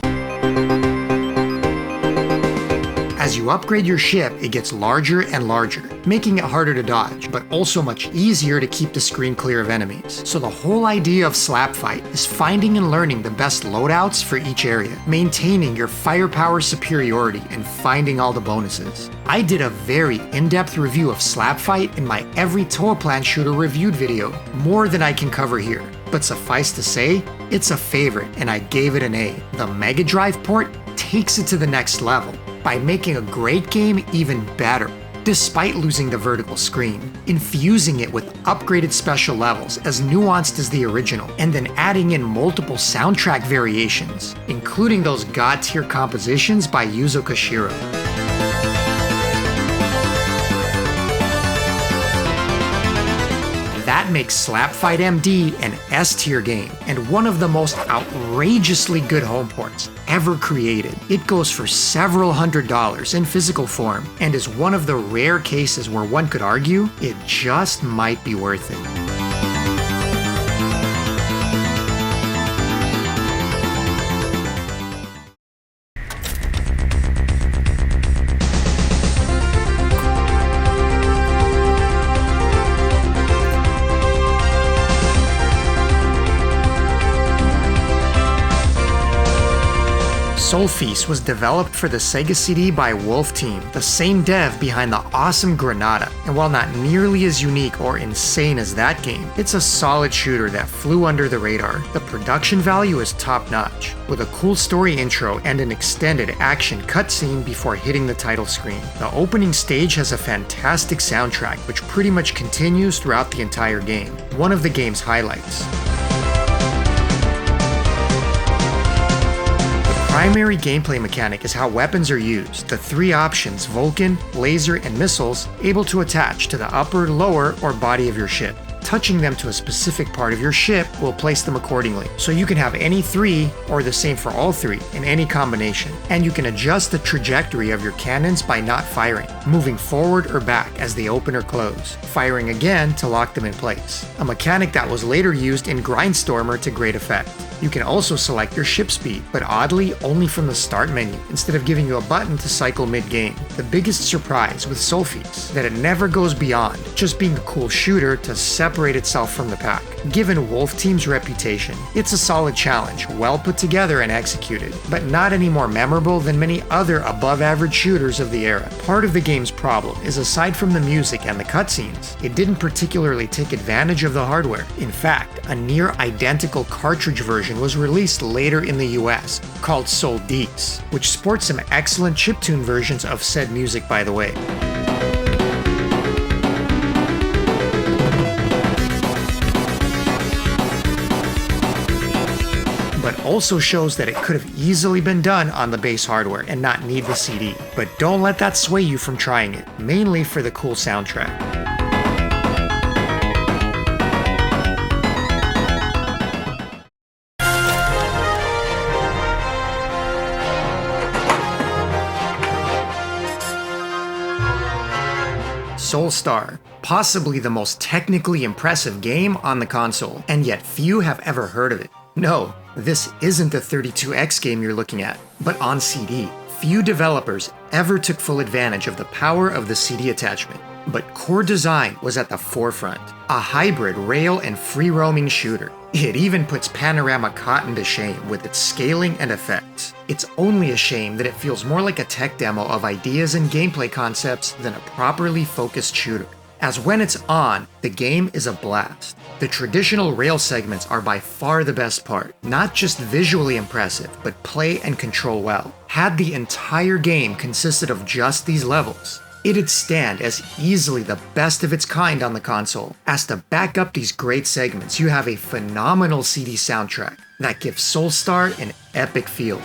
As you upgrade your ship, it gets larger and larger, making it harder to dodge, but also much easier to keep the screen clear of enemies. So the whole idea of Slap Fight is finding and learning the best loadouts for each area, maintaining your firepower superiority, and finding all the bonuses. I did a very in-depth review of Slap Fight in my Every Toll Plan Shooter reviewed video, more than I can cover here. But suffice to say, it's a favorite and I gave it an A. The Mega Drive port takes it to the next level by making a great game even better, despite losing the vertical screen, infusing it with upgraded special levels as nuanced as the original, and then adding in multiple soundtrack variations, including those god-tier compositions by Yuzo Koshiro. That makes Slap Fight MD an S-tier game, and one of the most outrageously good home ports ever created. It goes for several $100s in physical form, and is one of the rare cases where one could argue it just might be worth it. Silpheed was developed for the Sega CD by Wolf Team, the same dev behind the awesome Granada, and while not nearly as unique or insane as that game, it's a solid shooter that flew under the radar. The production value is top-notch, with a cool story intro and an extended action cutscene before hitting the title screen. The opening stage has a fantastic soundtrack which pretty much continues throughout the entire game, one of the game's highlights. Primary gameplay mechanic is how weapons are used. The three options, Vulcan, Laser, and Missiles, able to attach to the upper, lower, or body of your ship. Touching them to a specific part of your ship will place them accordingly. So you can have any three, or the same for all three, in any combination. And you can adjust the trajectory of your cannons by not firing, moving forward or back as they open or close, firing again to lock them in place. A mechanic that was later used in Grindstormer to great effect. You can also select your ship speed, but oddly only from the start menu, instead of giving you a button to cycle mid-game. The biggest surprise with Silpheed is that it never goes beyond just being a cool shooter to separate itself from the pack. Given Wolf Team's reputation, it's a solid challenge, well put together and executed, but not any more memorable than many other above-average shooters of the era. Part of the game's problem is, aside from the music and the cutscenes, it didn't particularly take advantage of the hardware. In fact, a near-identical cartridge version was released later in the US, called Soul Deeks, which sports some excellent chiptune versions of said music, by the way. But also shows that it could have easily been done on the base hardware and not need the CD. But don't let that sway you from trying it, mainly for the cool soundtrack. Soulstar, possibly the most technically impressive game on the console, and yet few have ever heard of it. No, this isn't a 32X game you're looking at, but on CD. Few developers ever took full advantage of the power of the CD attachment, but core design was at the forefront. A hybrid rail and free-roaming shooter. It even puts Panorama Cotton to shame with its scaling and effects. It's only a shame that it feels more like a tech demo of ideas and gameplay concepts than a properly focused shooter. As when it's on, the game is a blast. The traditional rail segments are by far the best part. Not just visually impressive, but play and control well. Had the entire game consisted of just these levels, it'd stand as easily the best of its kind on the console. As to back up these great segments, you have a phenomenal CD soundtrack that gives Soulstar an epic feel.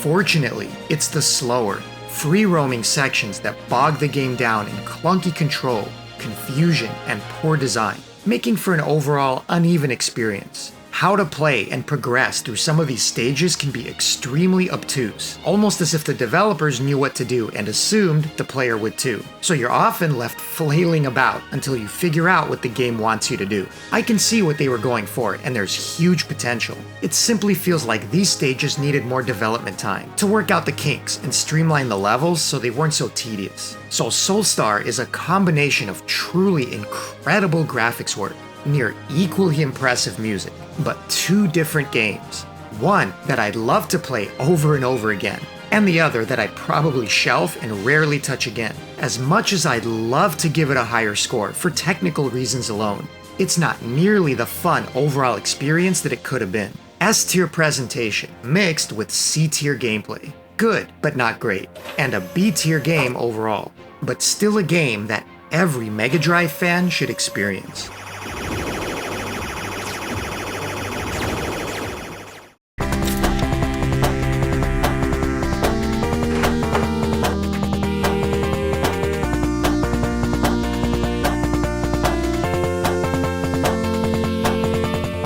Unfortunately, it's the slower, free-roaming sections that bog the game down in clunky control, confusion, and poor design, making for an overall uneven experience. How to play and progress through some of these stages can be extremely obtuse, almost as if the developers knew what to do and assumed the player would too. So you're often left flailing about until you figure out what the game wants you to do. I can see what they were going for, and there's huge potential. It simply feels like these stages needed more development time to work out the kinks and streamline the levels so they weren't so tedious. So Soulstar is a combination of truly incredible graphics work, near equally impressive music, but two different games. One that I'd love to play over and over again, and the other that I'd probably shelf and rarely touch again. As much as I'd love to give it a higher score for technical reasons alone, it's not nearly the fun overall experience that it could have been. S-tier presentation mixed with C-tier gameplay. Good, but not great. And a B-tier game overall, but still a game that every Mega Drive fan should experience.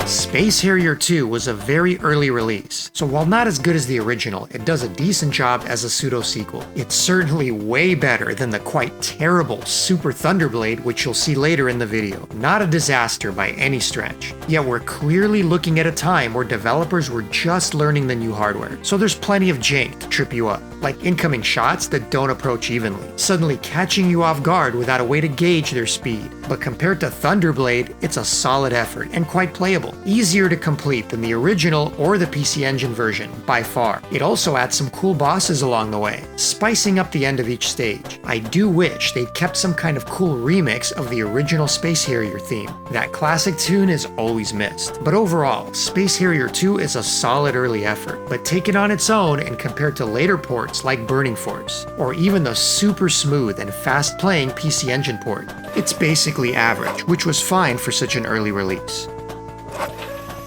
Space Harrier 2 was a very early release, so while not as good as the original, it does a decent job as a pseudo-sequel. It's certainly way better than the quite terrible Super Thunderblade, which you'll see later in the video. Not a disaster by any stretch. Yet we're clearly looking at a time where developers were just learning the new hardware, so there's plenty of jank to trip you up, like incoming shots that don't approach evenly, suddenly catching you off guard without a way to gauge their speed. But compared to Thunderblade, it's a solid effort and quite playable. Easier to complete than the original or the PC Engine version, by far. It also adds some cool bosses along the way, spicing up the end of each stage. I do wish they'd kept some kind of cool remix of the original Space Harrier theme. That classic tune is always missed. But overall, Space Harrier 2 is a solid early effort, but taken on its own and compared to later ports like Burning Force, or even the super smooth and fast-playing PC Engine port, it's basically average, which was fine for such an early release.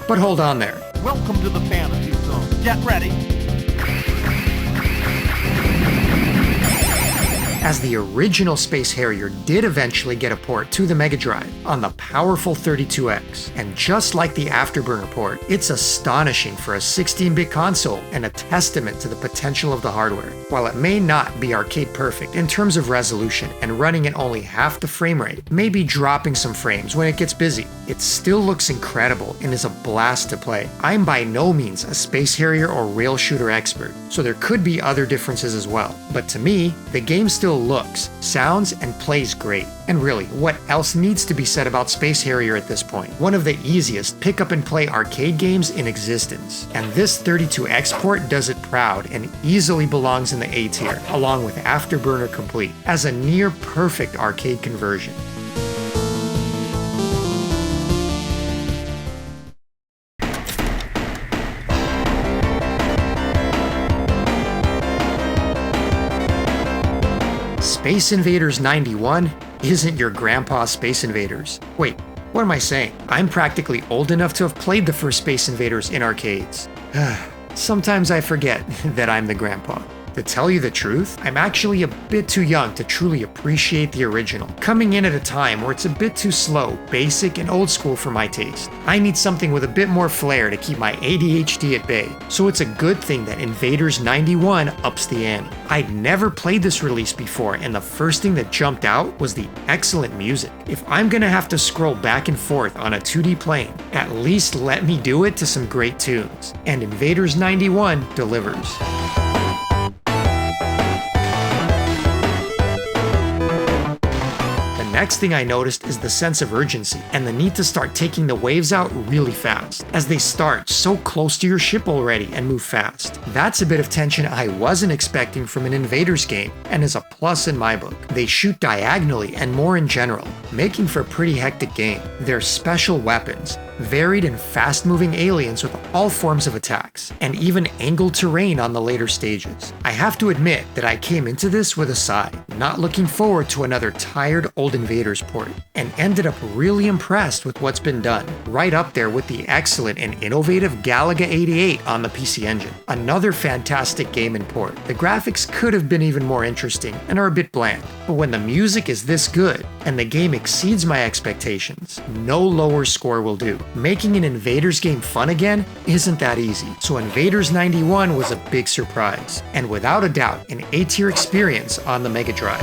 But hold on there. Welcome to the fantasy zone. Get ready. As the original Space Harrier did eventually get a port to the Mega Drive on the powerful 32X, and just like the Afterburner port, it's astonishing for a 16-bit console and a testament to the potential of the hardware. While it may not be arcade perfect in terms of resolution and running at only half the frame rate, maybe dropping some frames when it gets busy, it still looks incredible and is a blast to play. I'm by no means a Space Harrier or rail shooter expert, so there could be other differences as well, but to me, the game still looks, sounds, and plays great. And really, what else needs to be said about Space Harrier at this point? One of the easiest pick-up-and-play arcade games in existence. And this 32X port does it proud and easily belongs in the A tier, along with Afterburner Complete, as a near-perfect arcade conversion. Space Invaders 91 isn't your grandpa's Space Invaders. Wait, what am I saying? I'm practically old enough to have played the first Space Invaders in arcades. Sometimes I forget that I'm the grandpa. To tell you the truth, I'm actually a bit too young to truly appreciate the original, coming in at a time where it's a bit too slow, basic, and old school for my taste. I need something with a bit more flair to keep my ADHD at bay, so it's a good thing that Invaders 91 ups the ante. I'd never played this release before, and the first thing that jumped out was the excellent music. If I'm gonna have to scroll back and forth on a 2D plane, at least let me do it to some great tunes. And Invaders 91 delivers. Next thing I noticed is the sense of urgency and the need to start taking the waves out really fast, as they start so close to your ship already and move fast. That's a bit of tension I wasn't expecting from an Invaders game, and is a plus in my book. They shoot diagonally and more in general, making for a pretty hectic game. Their special weapons, varied and fast-moving aliens with all forms of attacks, and even angled terrain on the later stages. I have to admit that I came into this with a sigh, not looking forward to another tired old Invaders port, and ended up really impressed with what's been done, right up there with the excellent and innovative Galaga 88 on the PC Engine. Another fantastic game and port. The graphics could have been even more interesting and are a bit bland, but when the music is this good and the game exceeds my expectations, no lower score will do. Making an Invaders game fun again isn't that easy, so Invaders 91 was a big surprise, and without a doubt an A-tier experience on the Mega Drive.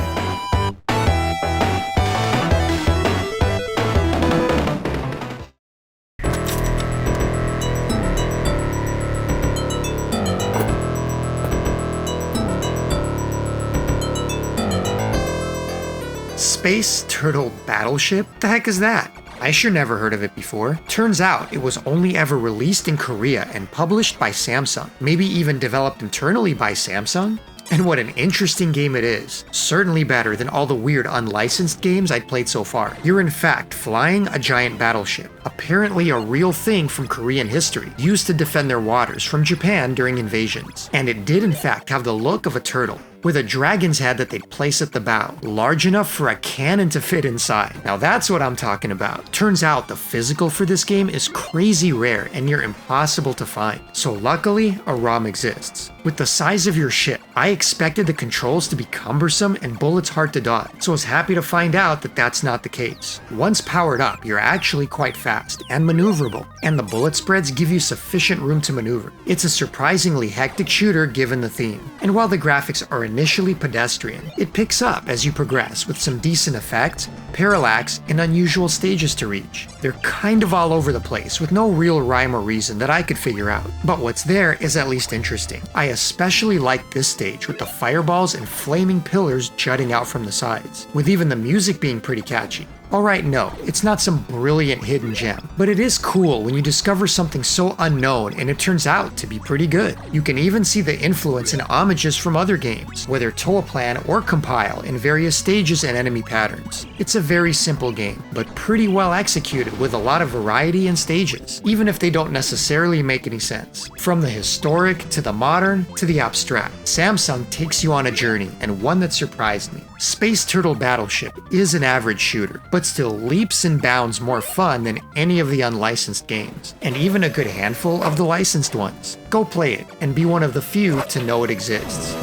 Space Turtle Battleship? The heck is that? I sure never heard of it before. Turns out it was only ever released in Korea and published by Samsung, maybe even developed internally by Samsung? And what an interesting game it is. Certainly better than all the weird unlicensed games I'd played so far. You're in fact flying a giant battleship, apparently a real thing from Korean history, used to defend their waters from Japan during invasions. And it did in fact have the look of a turtle, with a dragon's head that they'd place at the bow, large enough for a cannon to fit inside. Now that's what I'm talking about. Turns out the physical for this game is crazy rare and near impossible to find, so luckily a ROM exists. With the size of your ship, I expected the controls to be cumbersome and bullets hard to dodge, so I was happy to find out that that's not the case. Once powered up, you're actually quite fast and maneuverable, and the bullet spreads give you sufficient room to maneuver. It's a surprisingly hectic shooter given the theme, and while the graphics are initially pedestrian, it picks up as you progress with some decent effects, parallax, and unusual stages to reach. They're kind of all over the place with no real rhyme or reason that I could figure out, but what's there is at least interesting. I especially like this stage with the fireballs and flaming pillars jutting out from the sides, with even the music being pretty catchy. Alright, no, it's not some brilliant hidden gem, but it is cool when you discover something so unknown and it turns out to be pretty good. You can even see the influence and homages from other games, whether Toaplan or Compile, in various stages and enemy patterns. It's a very simple game, but pretty well executed with a lot of variety and stages, even if they don't necessarily make any sense. From the historic to the modern to the abstract, Samsung takes you on a journey, and one that surprised me. Space Turtle Battleship is an average shooter, but still leaps and bounds more fun than any of the unlicensed games, and even a good handful of the licensed ones. Go play it, and be one of the few to know it exists.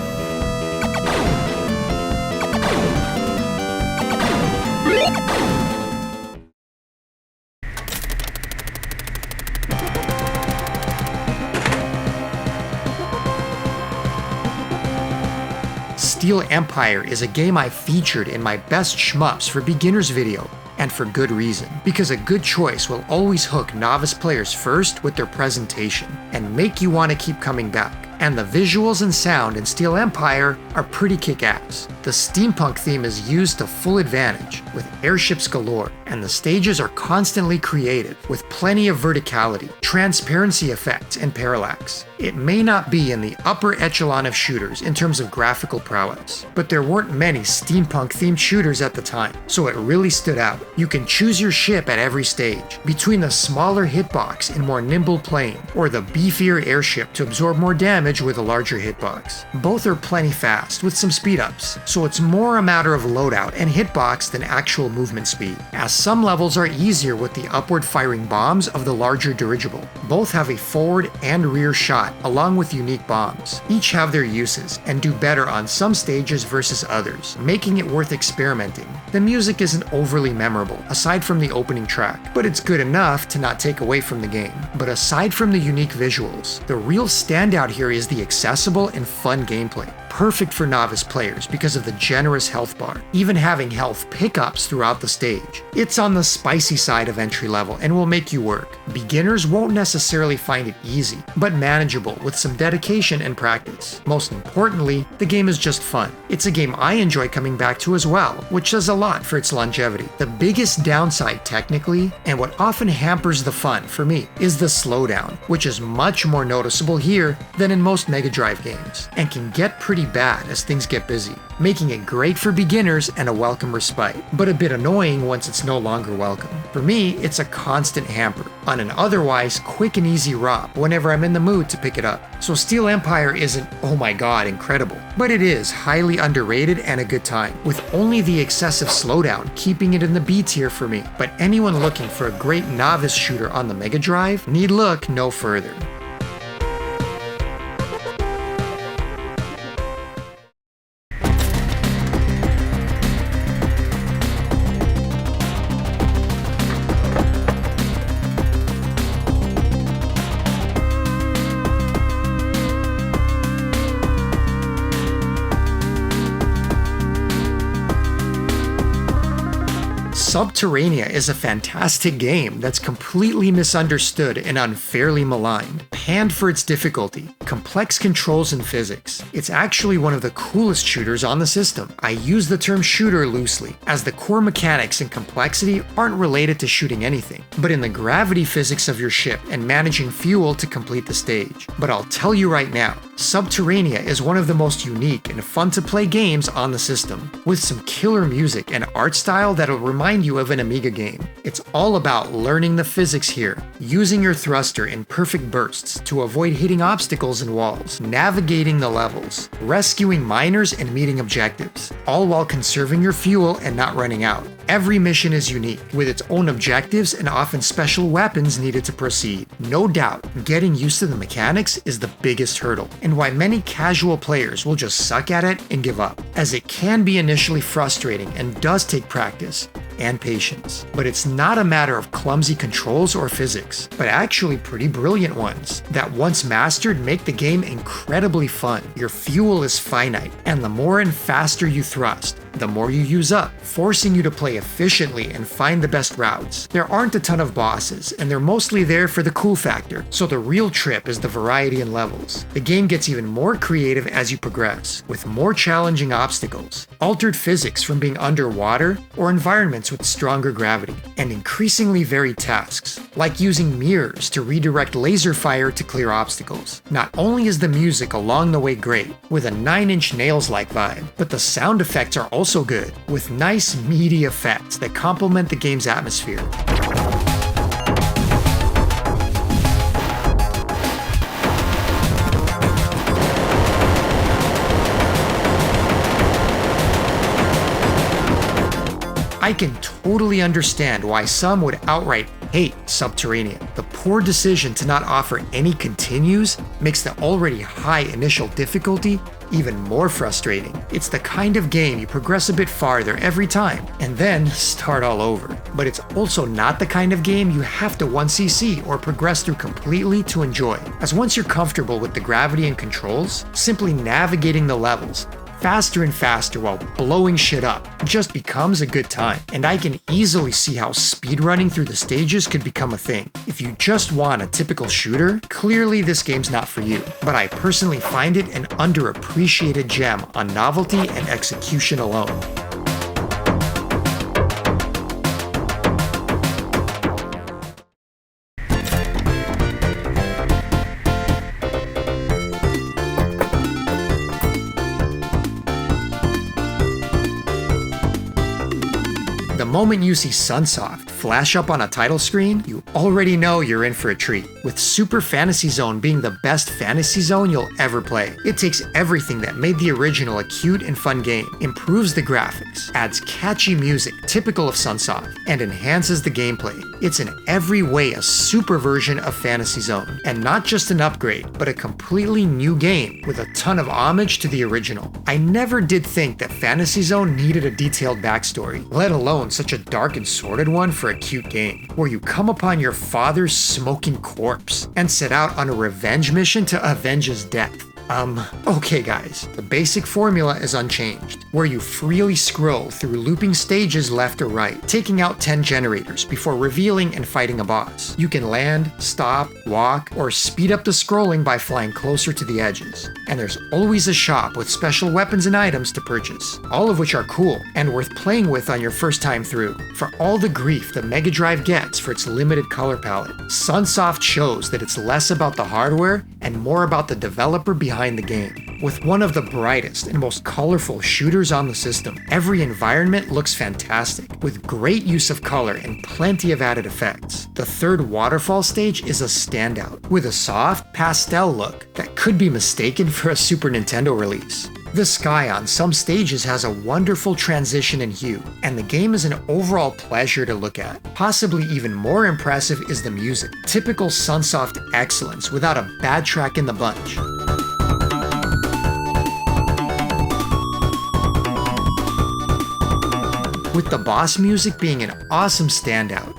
Steel Empire is a game I featured in my Best Shmups for Beginners video, and for good reason, because a good choice will always hook novice players first with their presentation, and make you want to keep coming back. And the visuals and sound in Steel Empire are pretty kick-ass. The steampunk theme is used to full advantage, with airships galore, and the stages are constantly creative, with plenty of verticality, transparency effects, and parallax. It may not be in the upper echelon of shooters in terms of graphical prowess, but there weren't many steampunk-themed shooters at the time, so it really stood out. You can choose your ship at every stage, between the smaller hitbox and more nimble plane, or the beefier airship to absorb more damage with a larger hitbox. Both are plenty fast, with some speed-ups, so it's more a matter of loadout and hitbox than actual movement speed, as some levels are easier with the upward-firing bombs of the larger dirigible. Both have a forward and rear shot, along with unique bombs. Each have their uses, and do better on some stages versus others, making it worth experimenting. The music isn't overly memorable, aside from the opening track, but it's good enough to not take away from the game. But aside from the unique visuals, the real standout here is the accessible and fun gameplay. Perfect for novice players because of the generous health bar, even having health pickups throughout the stage. It's on the spicy side of entry level and will make you work. Beginners won't necessarily find it easy, but manageable with some dedication and practice. Most importantly, the game is just fun. It's a game I enjoy coming back to as well, which says a lot for its longevity. The biggest downside technically, and what often hampers the fun for me, is the slowdown, which is much more noticeable here than in most Mega Drive games, and can get pretty pretty bad as things get busy, making it great for beginners and a welcome respite, but a bit annoying once it's no longer welcome. For me, it's a constant hamper on an otherwise quick and easy romp whenever I'm in the mood to pick it up. So Steel Empire isn't, oh my god, incredible, but it is highly underrated and a good time, with only the excessive slowdown keeping it in the B tier for me. But anyone looking for a great novice shooter on the Mega Drive need look no further. Subterranea is a fantastic game that's completely misunderstood and unfairly maligned. Panned for its difficulty, complex controls and physics, it's actually one of the coolest shooters on the system. I use the term shooter loosely, as the core mechanics and complexity aren't related to shooting anything, but in the gravity physics of your ship and managing fuel to complete the stage. But I'll tell you right now, Subterranea is one of the most unique and fun to play games on the system, with some killer music and art style that'll remind you of an Amiga game. It's all about learning the physics here, using your thruster in perfect bursts to avoid hitting obstacles and walls, navigating the levels, rescuing miners and meeting objectives, all while conserving your fuel and not running out. Every mission is unique, with its own objectives and often special weapons needed to proceed. No doubt, getting used to the mechanics is the biggest hurdle, and why many casual players will just suck at it and give up, as it can be initially frustrating and does take practice and patience. But it's not a matter of clumsy controls or physics, but actually pretty brilliant ones, that once mastered make the game incredibly fun. Your fuel is finite, and the more and faster you thrust, the more you use up, forcing you to play efficiently and find the best routes. There aren't a ton of bosses, and they're mostly there for the cool factor, so the real trip is the variety in levels. The game gets even more creative as you progress, with more challenging obstacles, altered physics from being underwater, or environments with stronger gravity, and increasingly varied tasks, like using mirrors to redirect laser fire to clear obstacles. Not only is the music along the way great, with a 9-inch nails-like vibe, but the sound effects are also good, with nice meaty effects that complement the game's atmosphere. I can totally understand why some would outright hate Subterranea. The poor decision to not offer any continues makes the already high initial difficulty even more frustrating. It's the kind of game you progress a bit farther every time, and then start all over. But it's also not the kind of game you have to 1cc or progress through completely to enjoy, as once you're comfortable with the gravity and controls, simply navigating the levels faster and faster while blowing shit up just becomes a good time. And I can easily see how speedrunning through the stages could become a thing. If you just want a typical shooter, clearly this game's not for you, but I personally find it an underappreciated gem on novelty and execution alone. The moment you see Sunsoft flash up on a title screen, you already know you're in for a treat, with Super Fantasy Zone being the best fantasy zone you'll ever play. It takes everything that made the original a cute and fun game, improves the graphics, adds catchy music typical of Sunsoft, and enhances the gameplay. It's in every way a super version of Fantasy Zone, and not just an upgrade, but a completely new game with a ton of homage to the original. I never did think that Fantasy Zone needed a detailed backstory, let alone such a dark and sordid one for a cute game, where you come upon your father's smoking corpse and set out on a revenge mission to avenge his death. Okay guys, the basic formula is unchanged, where you freely scroll through looping stages left or right, taking out 10 generators before revealing and fighting a boss. You can land, stop, walk, or speed up the scrolling by flying closer to the edges. And there's always a shop with special weapons and items to purchase, all of which are cool and worth playing with on your first time through. For all the grief the Mega Drive gets for its limited color palette, Sunsoft shows that it's less about the hardware and more about the developer behind the game. with one of the brightest and most colorful shooters on the system. Every environment looks fantastic, with great use of color and plenty of added effects. The third waterfall stage is a standout, with a soft, pastel look that could be mistaken for a Super Nintendo release. The sky on some stages has a wonderful transition in hue, and the game is an overall pleasure to look at. Possibly even more impressive is the music. Typical Sunsoft excellence without a bad track in the bunch. With the boss music being an awesome standout.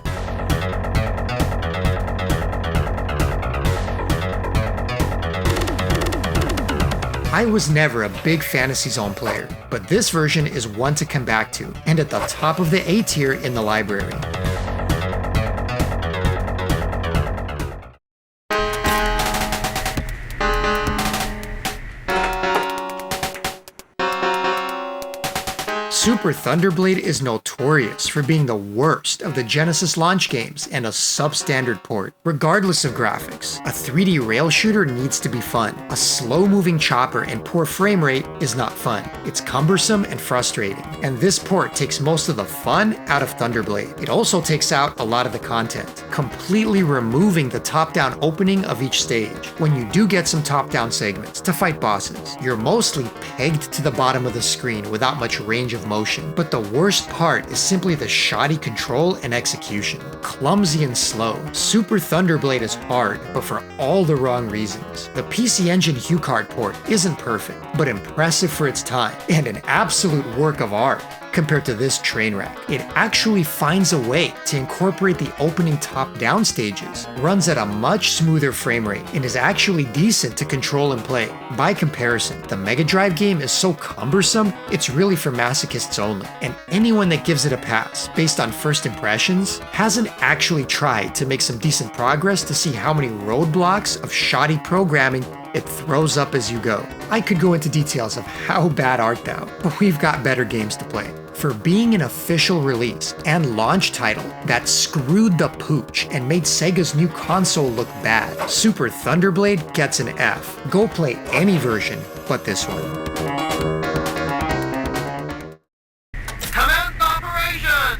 I was never a big Fantasy Zone player, but this version is one to come back to, and at the top of the A tier in the library. Super Thunderblade is notorious for being the worst of the Genesis launch games and a substandard port. Regardless of graphics, a 3D rail shooter needs to be fun. A slow-moving chopper and poor frame rate is not fun. It's cumbersome and frustrating, and this port takes most of the fun out of Thunderblade. It also takes out a lot of the content, completely removing the top-down opening of each stage. When you do get some top-down segments to fight bosses, you're mostly pegged to the bottom of the screen without much range of motion. But the worst part is simply the shoddy control and execution. Clumsy and slow, Super Thunderblade is hard, but for all the wrong reasons. The PC Engine HuCard port isn't perfect, but impressive for its time, and an absolute work of art. Compared to this train wreck, it actually finds a way to incorporate the opening top-down stages, runs at a much smoother frame rate, and is actually decent to control and play. By comparison, the Mega Drive game is so cumbersome, it's really for masochists only, and anyone that gives it a pass based on first impressions hasn't actually tried to make some decent progress to see how many roadblocks of shoddy programming it throws up as you go. I could go into details of how bad art thou, but we've got better games to play. For being an official release and launch title that screwed the pooch and made Sega's new console look bad, Super Thunderblade gets an F. Go play any version but this one. Commence operation!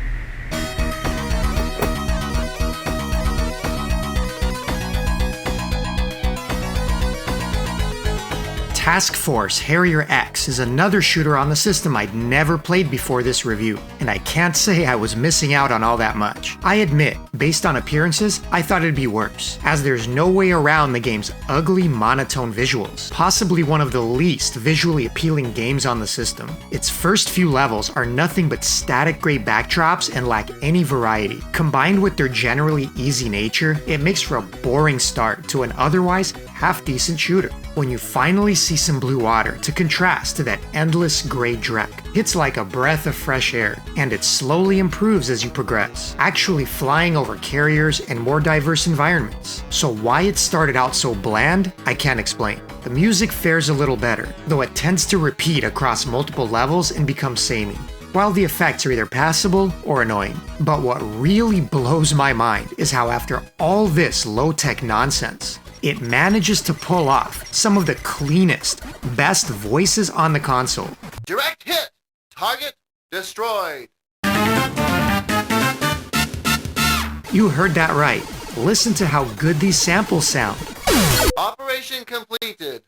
Task Force Harrier X is another shooter on the system I'd never played before this review, and I can't say I was missing out on all that much. I admit, based on appearances, I thought it'd be worse, as there's no way around the game's ugly monotone visuals, possibly one of the least visually appealing games on the system. Its first few levels are nothing but static gray backdrops and lack any variety. Combined with their generally easy nature, it makes for a boring start to an otherwise half-decent shooter. When you finally see some blue water to contrast to that endless gray dreck, it's like a breath of fresh air, and it slowly improves as you progress, actually flying over carriers and more diverse environments. So why it started out so bland, I can't explain. The music fares a little better, though it tends to repeat across multiple levels and become samey, while the effects are either passable or annoying. But what really blows my mind is how after all this low-tech nonsense, it manages to pull off some of the cleanest, best voices on the console. Direct hit! Target destroyed! You heard that right. Listen to how good these samples sound. Operation completed.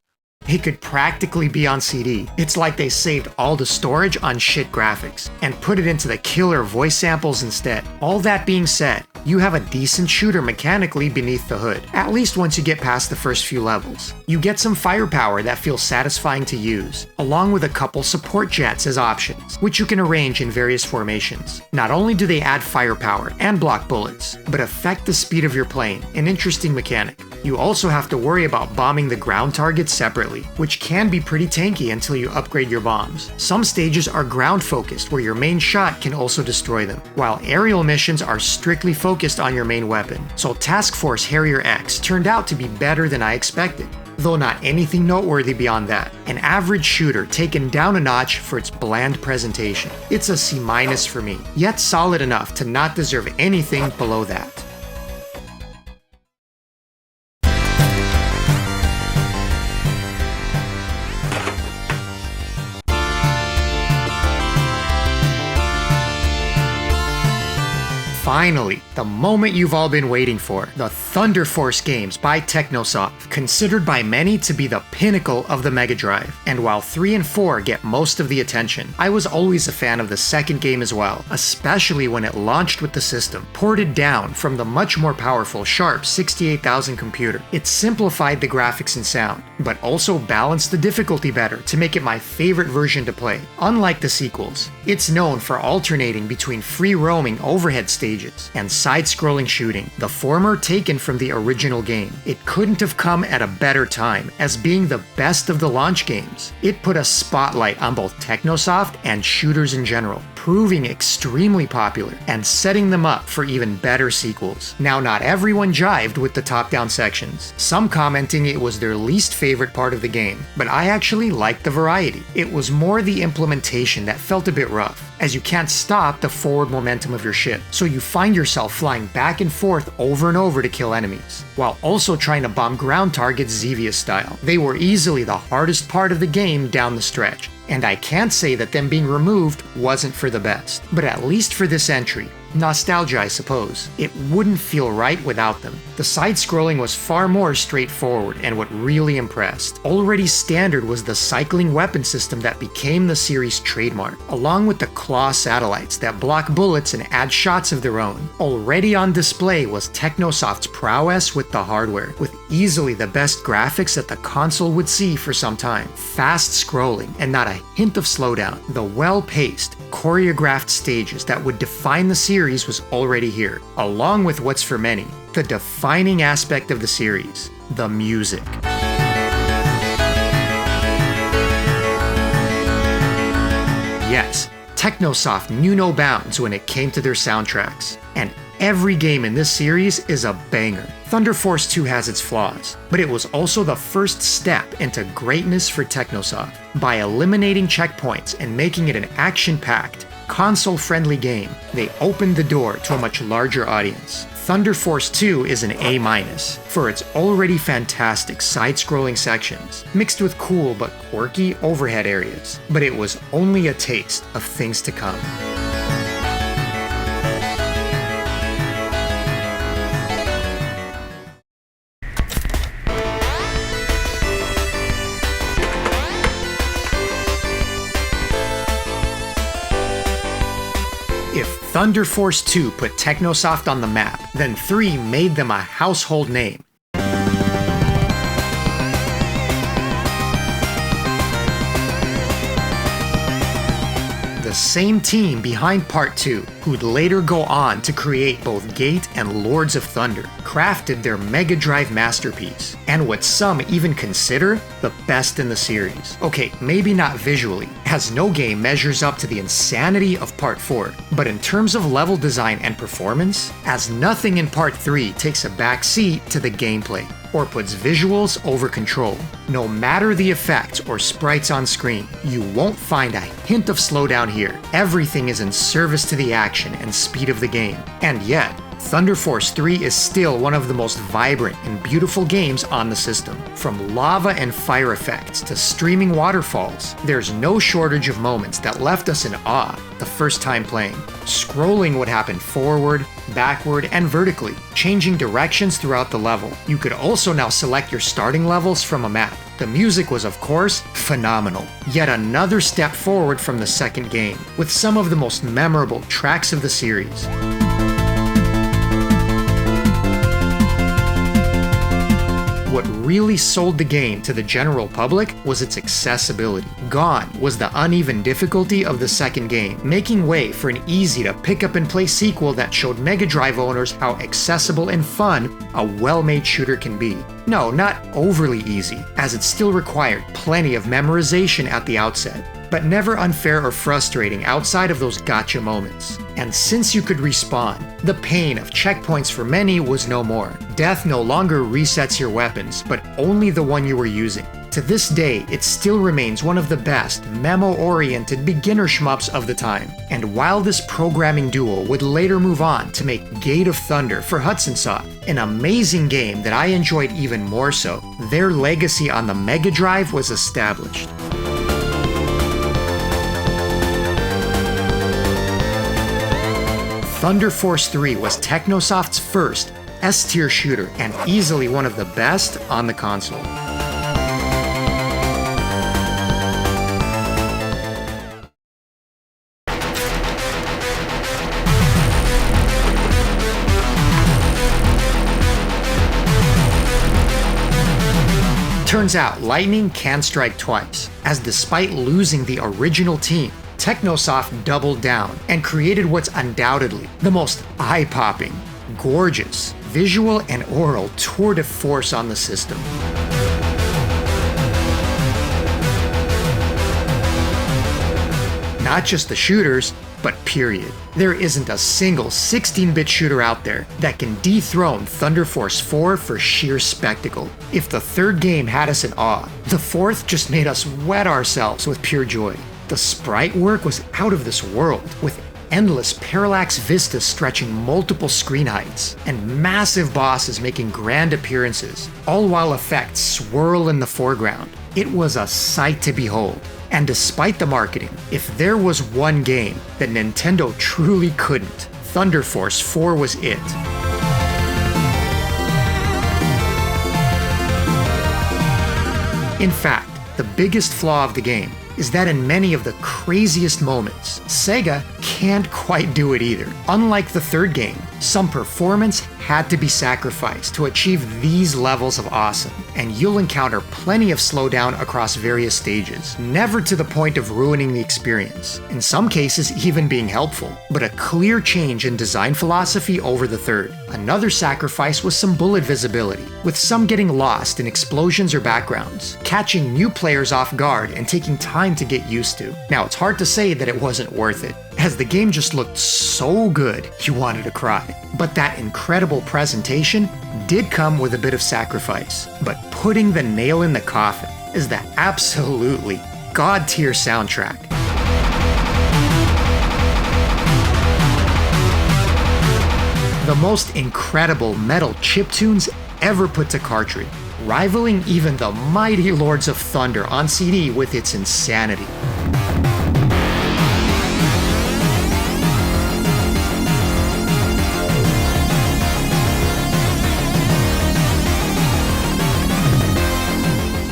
It could practically be on CD. It's like they saved all the storage on shit graphics and put it into the killer voice samples instead. All that being said, you have a decent shooter mechanically beneath the hood, at least once you get past the first few levels. You get some firepower that feels satisfying to use, along with a couple support jets as options, which you can arrange in various formations. Not only do they add firepower and block bullets, but affect the speed of your plane, an interesting mechanic. You also have to worry about bombing the ground targets separately, which can be pretty tanky until you upgrade your bombs. Some stages are ground focused where your main shot can also destroy them, while aerial missions are strictly focused on your main weapon. So Task Force Harrier X turned out to be better than I expected, though not anything noteworthy beyond that. An average shooter taken down a notch for its bland presentation. It's a C- for me, yet solid enough to not deserve anything below that. Finally, the moment you've all been waiting for, the Thunder Force games by Technosoft, considered by many to be the pinnacle of the Mega Drive. And while 3 and 4 get most of the attention, I was always a fan of the second game as well, especially when it launched with the system, ported down from the much more powerful Sharp 68000 computer. It simplified the graphics and sound, but also balanced the difficulty better to make it my favorite version to play. Unlike the sequels, it's known for alternating between free-roaming overhead stages and side-scrolling shooting, the former taken from the original game. It couldn't have come at a better time, as being the best of the launch games. It put a spotlight on both Technosoft and shooters in general, proving extremely popular and setting them up for even better sequels. Now, not everyone jived with the top-down sections, some commenting it was their least favorite part of the game, but I actually liked the variety. It was more the implementation that felt a bit rough, as you can't stop the forward momentum of your ship, so you find yourself flying back and forth over and over to kill enemies, while also trying to bomb ground targets Xevious style. They were easily the hardest part of the game down the stretch, and I can't say that them being removed wasn't for the best, but at least for this entry, nostalgia I suppose, it wouldn't feel right without them. The side-scrolling was far more straightforward and what really impressed. Already standard was the cycling weapon system that became the series' trademark, along with the claw satellites that block bullets and add shots of their own. Already on display was Technosoft's prowess with the hardware, with easily the best graphics that the console would see for some time. Fast scrolling and not a hint of slowdown. The well-paced, choreographed stages that would define the series was already here, along with what's for many, the defining aspect of the series, the music. Yes, Technosoft knew no bounds when it came to their soundtracks, and every game in this series is a banger. Thunder Force 2 has its flaws, but it was also the first step into greatness for Technosoft. By eliminating checkpoints and making it an action-packed, console-friendly game, they opened the door to a much larger audience. Thunder Force 2 is an A- for its already fantastic side-scrolling sections, mixed with cool but quirky overhead areas. But it was only a taste of things to come. If Thunder Force 2 put Technosoft on the map, then 3 made them a household name. The same team behind Part 2, who'd later go on to create both Gate and Lords of Thunder, crafted their Mega Drive masterpiece, and what some even consider the best in the series. Okay, maybe not visually, as no game measures up to the insanity of Part 4, but in terms of level design and performance, as nothing in Part 3 takes a back seat to the gameplay, or puts visuals over control. No matter the effects or sprites on screen, you won't find a hint of slowdown here. Everything is in service to the action and speed of the game. And yet, Thunder Force 3 is still one of the most vibrant and beautiful games on the system. From lava and fire effects to streaming waterfalls, there's no shortage of moments that left us in awe the first time playing. Scrolling would happen forward, backward, and vertically, changing directions throughout the level. You could also now select your starting levels from a map. The music was, of course, phenomenal. Yet another step forward from the second game, with some of the most memorable tracks of the series. What really sold the game to the general public was its accessibility. Gone was the uneven difficulty of the second game, making way for an easy to pick up and play sequel that showed Mega Drive owners how accessible and fun a well-made shooter can be. No, not overly easy, as it still required plenty of memorization at the outset, but never unfair or frustrating outside of those gotcha moments. And since you could respawn, the pain of checkpoints for many was no more. Death no longer resets your weapons, but only the one you were using. To this day, it still remains one of the best memo-oriented beginner shmups of the time. And while this programming duo would later move on to make Gate of Thunder for Hudson Soft, an amazing game that I enjoyed even more so, their legacy on the Mega Drive was established. Thunder Force 3 was Technosoft's first S-tier shooter and easily one of the best on the console. Turns out lightning can strike twice, as despite losing the original team, Technosoft doubled down and created what's undoubtedly the most eye-popping, gorgeous, visual and oral tour de force on the system. Not just the shooters, but period. There isn't a single 16-bit shooter out there that can dethrone Thunder Force 4 for sheer spectacle. If the third game had us in awe, the fourth just made us wet ourselves with pure joy. The sprite work was out of this world, with endless parallax vistas stretching multiple screen heights, and massive bosses making grand appearances, all while effects swirl in the foreground. It was a sight to behold. And despite the marketing, if there was one game that Nintendo truly couldn't, Thunder Force 4 was it. In fact, the biggest flaw of the game is that in many of the craziest moments, Sega can't quite do it either. Unlike the third game, some performance had to be sacrificed to achieve these levels of awesome, and you'll encounter plenty of slowdown across various stages, never to the point of ruining the experience, in some cases even being helpful, but a clear change in design philosophy over the third. Another sacrifice was some bullet visibility, with some getting lost in explosions or backgrounds, catching new players off guard and taking time to get used to. Now, it's hard to say that it wasn't worth it, as the game just looked so good you wanted to cry. But that incredible presentation did come with a bit of sacrifice. But putting the nail in the coffin is the absolutely god-tier soundtrack. The most incredible metal chiptunes ever put to cartridge, rivaling even the mighty Lords of Thunder on CD with its insanity.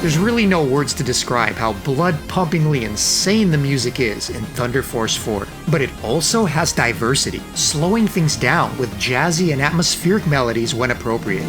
There's really no words to describe how blood-pumpingly insane the music is in Thunder Force 4, but it also has diversity, slowing things down with jazzy and atmospheric melodies when appropriate.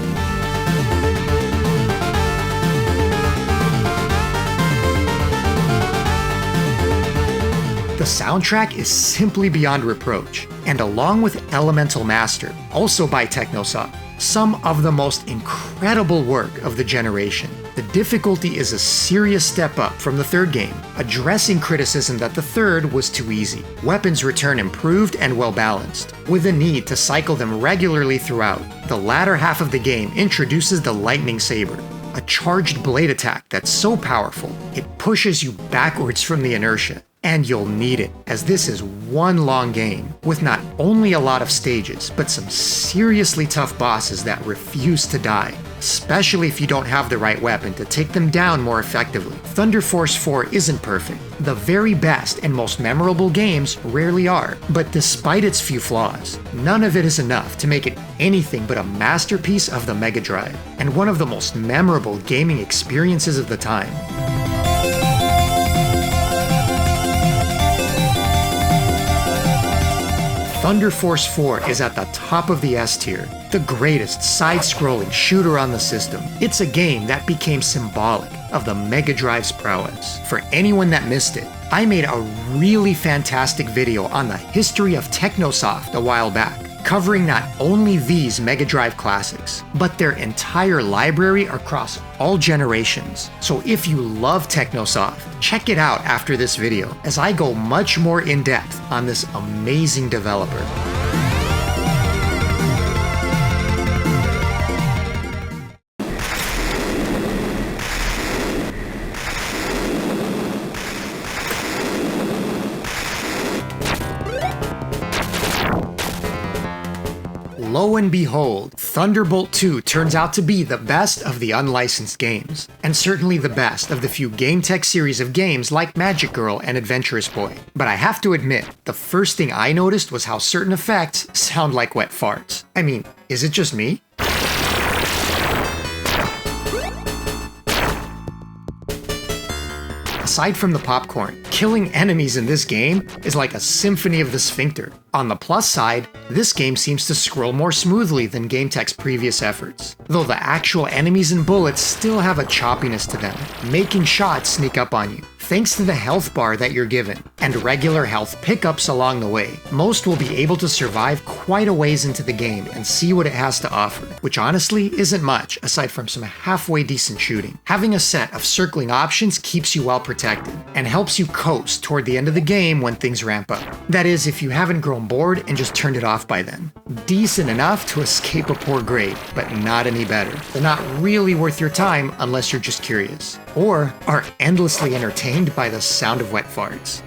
The soundtrack is simply beyond reproach, and along with Elemental Master, also by Technosoft, some of the most incredible work of the generation. The difficulty is a serious step up from the third game, addressing criticism that the third was too easy. Weapons return improved and well balanced, with a need to cycle them regularly throughout. The latter half of the game introduces the Lightning Saber, a charged blade attack that's so powerful, it pushes you backwards from the inertia. And you'll need it, as this is one long game, with not only a lot of stages, but some seriously tough bosses that refuse to die, especially if you don't have the right weapon to take them down more effectively. Thunder Force 4 isn't perfect. The very best and most memorable games rarely are, but despite its few flaws, none of it is enough to make it anything but a masterpiece of the Mega Drive, and one of the most memorable gaming experiences of the time. Thunder Force 4 is at the top of the S tier, the greatest side-scrolling shooter on the system. It's a game that became symbolic of the Mega Drive's prowess. For anyone that missed it, I made a really fantastic video on the history of Technosoft a while back, covering not only these Mega Drive classics, but their entire library across all generations. So if you love Technosoft, check it out after this video, as I go much more in depth on this amazing developer. lo and behold, Thunderbolt 2 turns out to be the best of the unlicensed games, and certainly the best of the few GameTech series of games like Magic Girl and Adventurous Boy. But I have to admit, the first thing I noticed was how certain effects sound like wet farts. I mean, is it just me? Aside from the popcorn, killing enemies in this game is like a symphony of the sphincter. On the plus side, this game seems to scroll more smoothly than GameTech's previous efforts, though the actual enemies and bullets still have a choppiness to them, making shots sneak up on you. Thanks to the health bar that you're given, and regular health pickups along the way, most will be able to survive quite a ways into the game and see what it has to offer, which honestly isn't much aside from some halfway decent shooting. Having a set of circling options keeps you well protected, and helps you coast toward the end of the game when things ramp up. That is, if you haven't grown bored and just turned it off by then. Decent enough to escape a poor grade, but not any better. They're not really worth your time unless you're just curious, or are endlessly entertained by the sound of wet farts.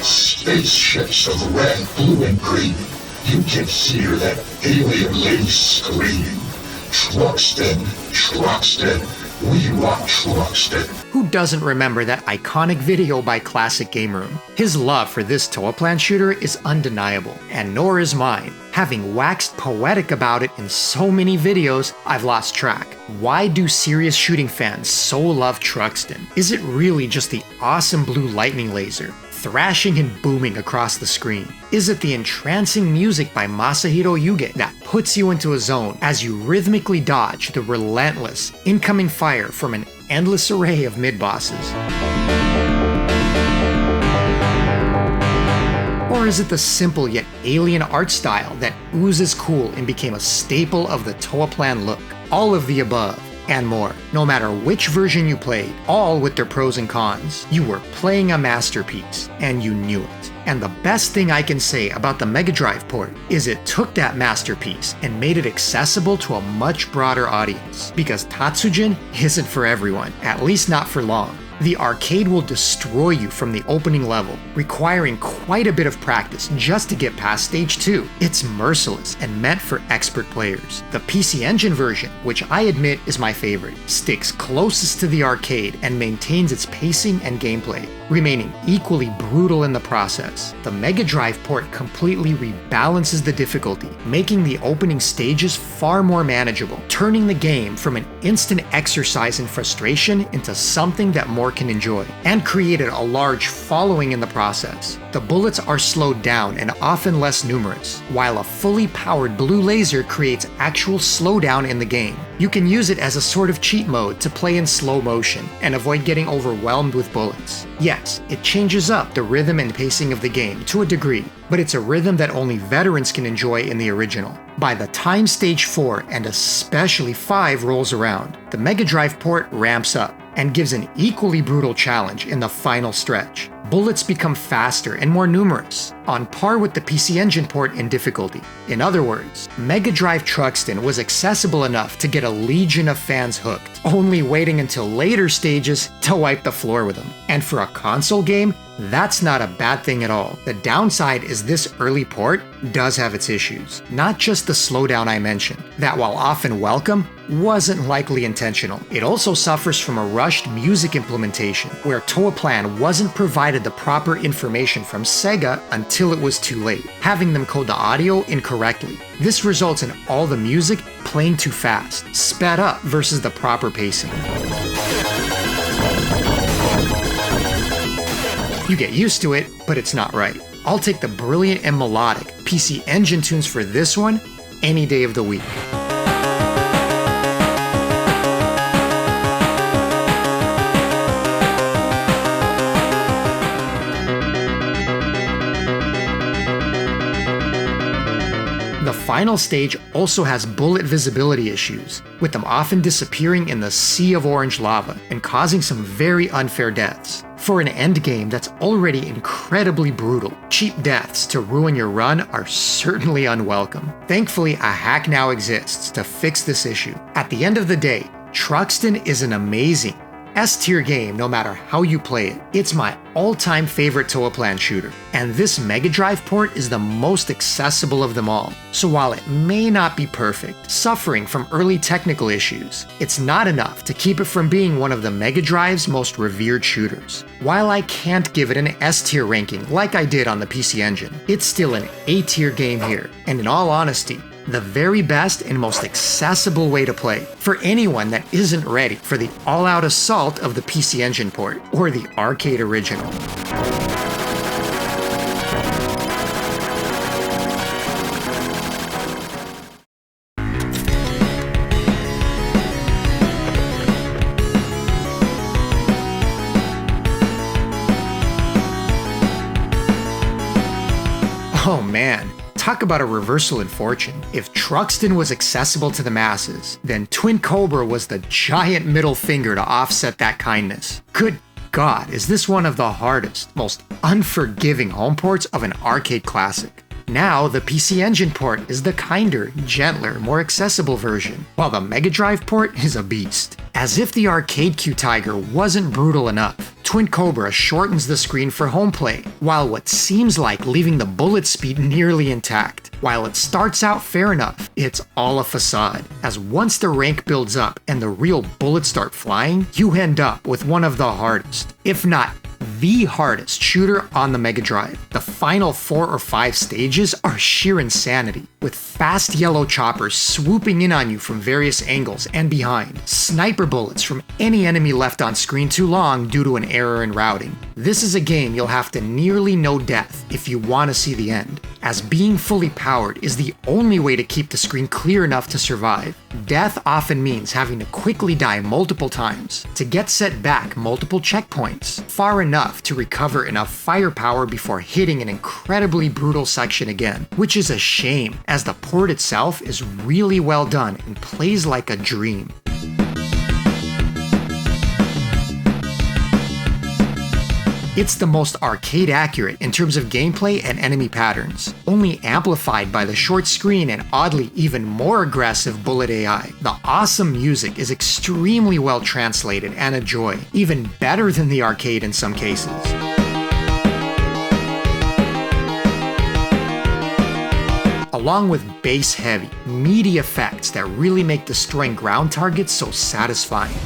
Spaceships of red, blue, and green. You can hear that alien lady screaming. Truxton, Truxton, we want Truxton. Who doesn't remember that iconic video by Classic Game Room? His love for this Toaplan shooter is undeniable, and nor is mine. Having waxed poetic about it in so many videos, I've lost track. Why do serious shooting fans so love Truxton? Is it really just the awesome blue lightning laser, thrashing and booming across the screen? Is it the entrancing music by Masahiro Yuge that puts you into a zone as you rhythmically dodge the relentless incoming fire from an endless array of mid-bosses? Or is it the simple yet alien art style that oozes cool and became a staple of the Toaplan look? All of the above, and more. No matter which version you played, all with their pros and cons, you were playing a masterpiece, and you knew it. And the best thing I can say about the Mega Drive port is it took that masterpiece and made it accessible to a much broader audience. Because Tatsujin isn't for everyone, at least not for long. The arcade will destroy you from the opening level, requiring quite a bit of practice just to get past stage 2. It's merciless and meant for expert players. The PC Engine version, which I admit is my favorite, sticks closest to the arcade and maintains its pacing and gameplay, remaining equally brutal in the process. The Mega Drive port completely rebalances the difficulty, making the opening stages far more manageable, turning the game from an instant exercise in frustration into something that more can enjoy, and created a large following in the process. The bullets are slowed down and often less numerous, while a fully powered blue laser creates actual slowdown in the game. You can use it as a sort of cheat mode to play in slow motion and avoid getting overwhelmed with bullets. Yes, it changes up the rhythm and pacing of the game to a degree, but it's a rhythm that only veterans can enjoy in the original. By the time stage 4 and especially 5 rolls around, the Mega Drive port ramps up and gives an equally brutal challenge in the final stretch. Bullets become faster and more numerous, on par with the PC Engine port in difficulty. In other words, Mega Drive Truxton was accessible enough to get a legion of fans hooked, only waiting until later stages to wipe the floor with them. And for a console game, that's not a bad thing at all. The downside is this early port does have its issues. Not just the slowdown I mentioned, that while often welcome, wasn't likely intentional. It also suffers from a rushed music implementation, where Toaplan wasn't provided the proper information from Sega until it was too late, having them code the audio incorrectly. This results in all the music playing too fast, sped up versus the proper pacing. You get used to it, but it's not right. I'll take the brilliant and melodic PC Engine tunes for this one any day of the week. The final stage also has bullet visibility issues, with them often disappearing in the sea of orange lava and causing some very unfair deaths. For an endgame that's already incredibly brutal, cheap deaths to ruin your run are certainly unwelcome. Thankfully, a hack now exists to fix this issue. At the end of the day, Truxton is an amazing S-tier game no matter how you play it. It's my all-time favorite Toaplan shooter, and this Mega Drive port is the most accessible of them all. So while it may not be perfect, suffering from early technical issues, it's not enough to keep it from being one of the Mega Drive's most revered shooters. While I can't give it an S-tier ranking like I did on the PC Engine, it's still an A-tier game here, and in all honesty, the very best and most accessible way to play for anyone that isn't ready for the all-out assault of the PC Engine port or the arcade original. Oh man. Talk about a reversal in fortune. If Truxton was accessible to the masses, then Twin Cobra was the giant middle finger to offset that kindness. Good God, is this one of the hardest, most unforgiving home ports of an arcade classic. Now, the PC Engine port is the kinder, gentler, more accessible version, while the Mega Drive port is a beast. As if the arcade Q-Tiger wasn't brutal enough, Twin Cobra shortens the screen for home play, while what seems like leaving the bullet speed nearly intact. While it starts out fair enough, it's all a facade, as once the rank builds up and the real bullets start flying, you end up with one of the hardest, if not the hardest shooter on the Mega Drive. The final 4 or 5 stages are sheer insanity, with fast yellow choppers swooping in on you from various angles and behind, sniper bullets from any enemy left on screen too long due to an error in routing. This is a game you'll have to nearly know death if you want to see the end, as being fully powered is the only way to keep the screen clear enough to survive. Death often means having to quickly die multiple times, to get set back multiple checkpoints, far enough to recover enough firepower before hitting an incredibly brutal section again, which is a shame, as the port itself is really well done and plays like a dream. It's the most arcade accurate in terms of gameplay and enemy patterns, only amplified by the short screen and oddly even more aggressive bullet AI. The awesome music is extremely well translated and a joy, even better than the arcade in some cases. Along with bass-heavy, meaty effects that really make destroying ground targets so satisfying.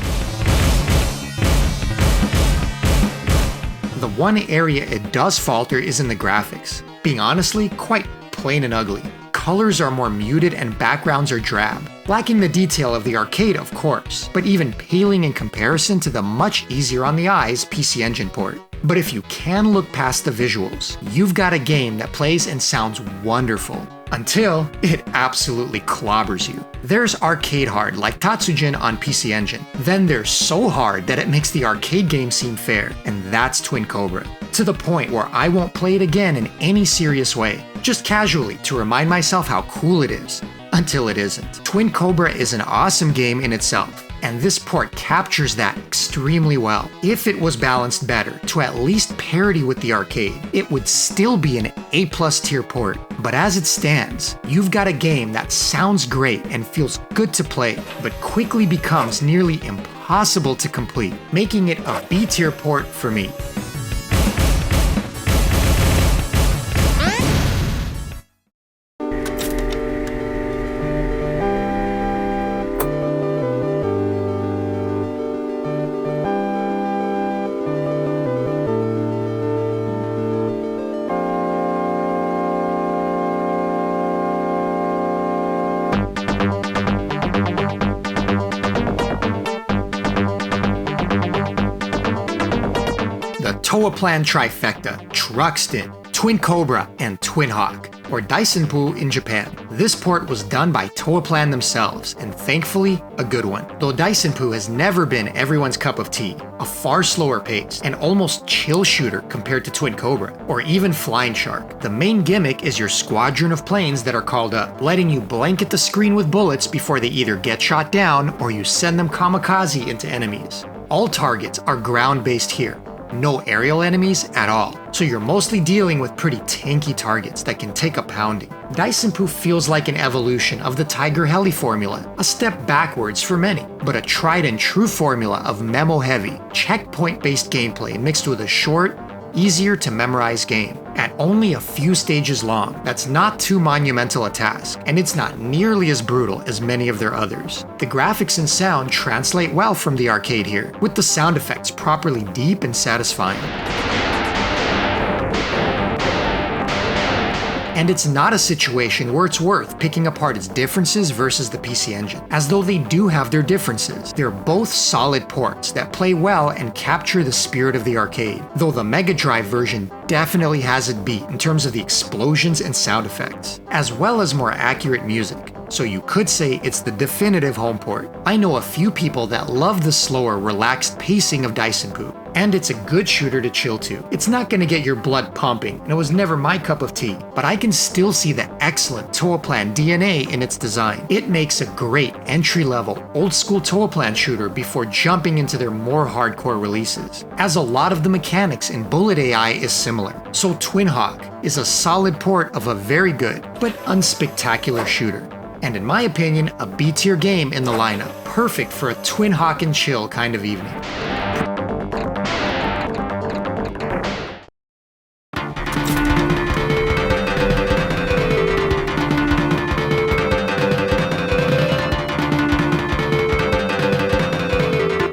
The one area it does falter is in the graphics, being honestly quite plain and ugly. Colors are more muted and backgrounds are drab, lacking the detail of the arcade of course, but even paling in comparison to the much easier on the eyes PC Engine port. But if you can look past the visuals, you've got a game that plays and sounds wonderful. Until it absolutely clobbers you. There's arcade hard like Tatsujin on PC Engine. Then there's so hard that it makes the arcade game seem fair, and that's Twin Cobra. To the point where I won't play it again in any serious way, just casually to remind myself how cool it is. Until it isn't. Twin Cobra is an awesome game in itself, and this port captures that extremely well. If it was balanced better to at least parity with the arcade, it would still be an A+ tier port. But as it stands, you've got a game that sounds great and feels good to play, but quickly becomes nearly impossible to complete, making it a B tier port for me. Toaplan trifecta, Truxton, Twin Cobra, and Twin Hawk. or Daisenpu in Japan. This port was done by Toaplan themselves, and thankfully, a good one. Though Daisenpu has never been everyone's cup of tea, a far slower pace, and almost chill shooter compared to Twin Cobra, or even Flying Shark. The main gimmick is your squadron of planes that are called up, letting you blanket the screen with bullets before they either get shot down or you send them kamikaze into enemies. All targets are ground-based here. No aerial enemies at all, so you're mostly dealing with pretty tanky targets that can take a pounding. Daisenpu feels like an evolution of the Tiger Heli formula, a step backwards for many, but a tried and true formula of memo-heavy, checkpoint-based gameplay mixed with a short, easier to memorize game. At only a few stages long, that's not too monumental a task, and it's not nearly as brutal as many of their others. The graphics and sound translate well from the arcade here, with the sound effects properly deep and satisfying. And it's not a situation where it's worth picking apart its differences versus the PC Engine, as though they do have their differences. They're both solid ports that play well and capture the spirit of the arcade, though the Mega Drive version definitely has it beat in terms of the explosions and sound effects, as well as more accurate music. So you could say it's the definitive home port. I know a few people that love the slower, relaxed pacing of Daisenpu, and it's a good shooter to chill to. It's not gonna get your blood pumping, and it was never my cup of tea, but I can still see the excellent Toaplan DNA in its design. It makes a great entry-level, old-school Toaplan shooter before jumping into their more hardcore releases, as a lot of the mechanics in bullet AI is similar. So Twin Hawk is a solid port of a very good, but unspectacular shooter. And in my opinion, a B-tier game in the lineup, perfect for a Twin Hawk and chill kind of evening.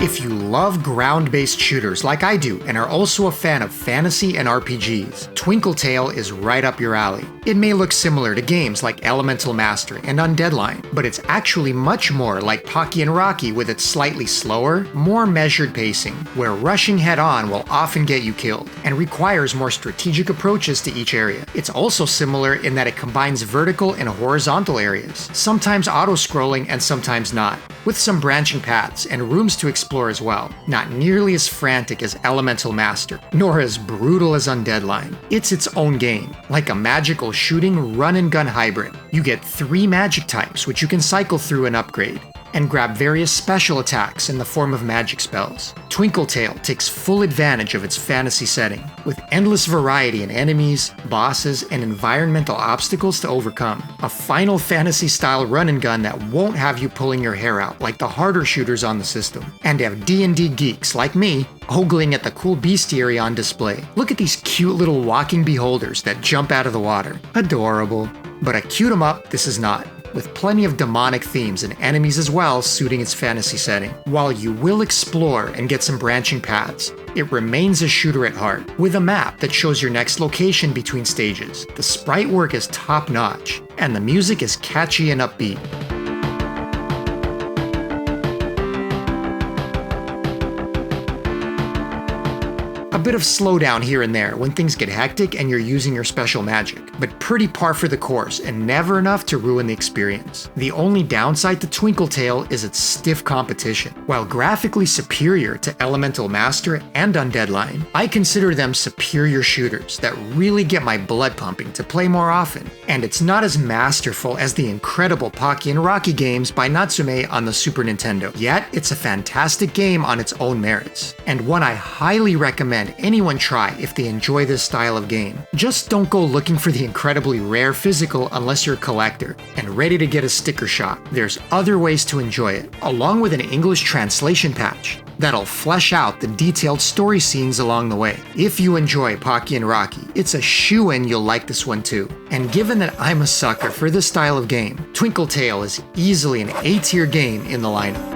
If you love ground-based shooters like I do and are also a fan of fantasy and RPGs, Twinkle Tail is right up your alley. It may look similar to games like Elemental Master and Undeadline, but it's actually much more like Pocky and Rocky with its slightly slower, more measured pacing, where rushing head-on will often get you killed, and requires more strategic approaches to each area. It's also similar in that it combines vertical and horizontal areas, sometimes auto-scrolling and sometimes not, with some branching paths and rooms to explore as well. Not nearly as frantic as Elemental Master, nor as brutal as Undeadline. It's its own game, like a magical shooting run-and-gun hybrid. You get 3 magic types which you can cycle through and upgrade, and grab various special attacks in the form of magic spells. Twinkle Tail takes full advantage of its fantasy setting, with endless variety in enemies, bosses, and environmental obstacles to overcome. A Final Fantasy-style run-and-gun that won't have you pulling your hair out like the harder shooters on the system, and have D&D geeks like me ogling at the cool bestiary on display. Look at these cute little walking beholders that jump out of the water. Adorable. But a cute 'em up, this is not, with plenty of demonic themes and enemies as well suiting its fantasy setting. While you will explore and get some branching paths, it remains a shooter at heart, with a map that shows your next location between stages. The sprite work is top-notch, and the music is catchy and upbeat. A bit of slowdown here and there when things get hectic and you're using your special magic, but pretty par for the course and never enough to ruin the experience. The only downside to Twinkle Tail is its stiff competition. While graphically superior to Elemental Master and Undeadline, I consider them superior shooters that really get my blood pumping to play more often. And it's not as masterful as the incredible Pocky and Rocky games by Natsume on the Super Nintendo, yet it's a fantastic game on its own merits, and one I highly recommend anyone try if they enjoy this style of game. Just don't go looking for the incredibly rare physical unless you're a collector and ready to get a sticker shock. There's other ways to enjoy it, along with an English translation patch that'll flesh out the detailed story scenes along the way. If you enjoy Pocky and Rocky, it's a shoo-in you'll like this one too. And given that I'm a sucker for this style of game, Twinkle Tail is easily an A-tier game in the lineup.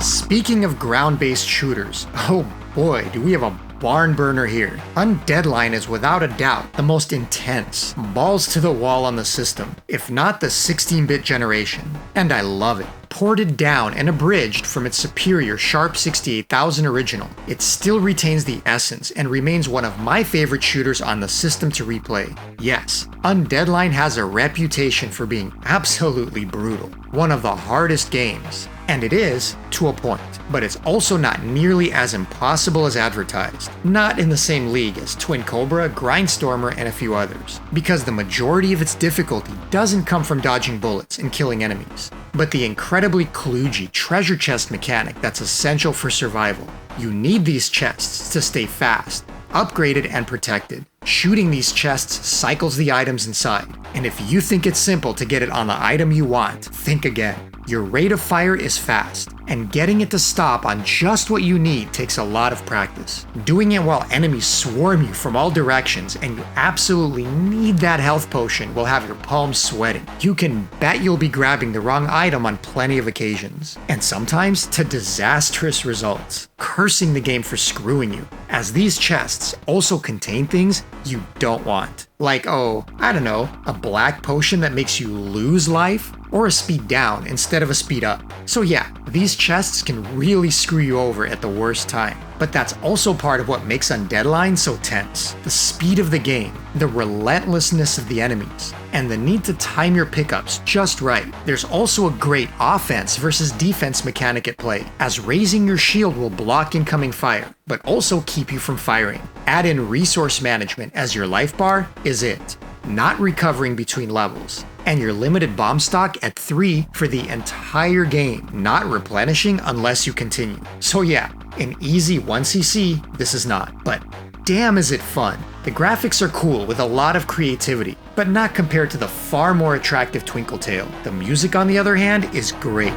Speaking of ground-based shooters, oh boy, do we have a barn burner here. Undeadline is without a doubt the most intense, balls to the wall on the system, if not the 16-bit generation. And I love it. Ported down and abridged from its superior Sharp 68000 original, it still retains the essence and remains one of my favorite shooters on the system to replay. Yes, Undeadline has a reputation for being absolutely brutal, one of the hardest games. And it is, to a point, but it's also not nearly as impossible as advertised. Not in the same league as Twin Cobra, Grindstormer, and a few others, because the majority of its difficulty doesn't come from dodging bullets and killing enemies, but the incredibly kludgy treasure chest mechanic that's essential for survival. You need these chests to stay fast, upgraded, and protected. Shooting these chests cycles the items inside, and if you think it's simple to get it on the item you want, think again. Your rate of fire is fast, and getting it to stop on just what you need takes a lot of practice. Doing it while enemies swarm you from all directions and you absolutely need that health potion will have your palms sweating. You can bet you'll be grabbing the wrong item on plenty of occasions, and sometimes to disastrous results, cursing the game for screwing you, as these chests also contain things you don't want. Like, I don't know, a black potion that makes you lose life, or a speed down instead of a speed up. So yeah, these chests can really screw you over at the worst time. But that's also part of what makes Undeadline so tense. The speed of the game, the relentlessness of the enemies, and the need to time your pickups just right. There's also a great offense versus defense mechanic at play, as raising your shield will block incoming fire, but also keep you from firing. Add in resource management as your life bar is it. Not recovering between levels, and your limited bomb stock at 3 for the entire game, not replenishing unless you continue. So yeah, an easy 1cc this is not, but damn is it fun. The graphics are cool with a lot of creativity, but not compared to the far more attractive Twinkle Tail. The music on the other hand is great.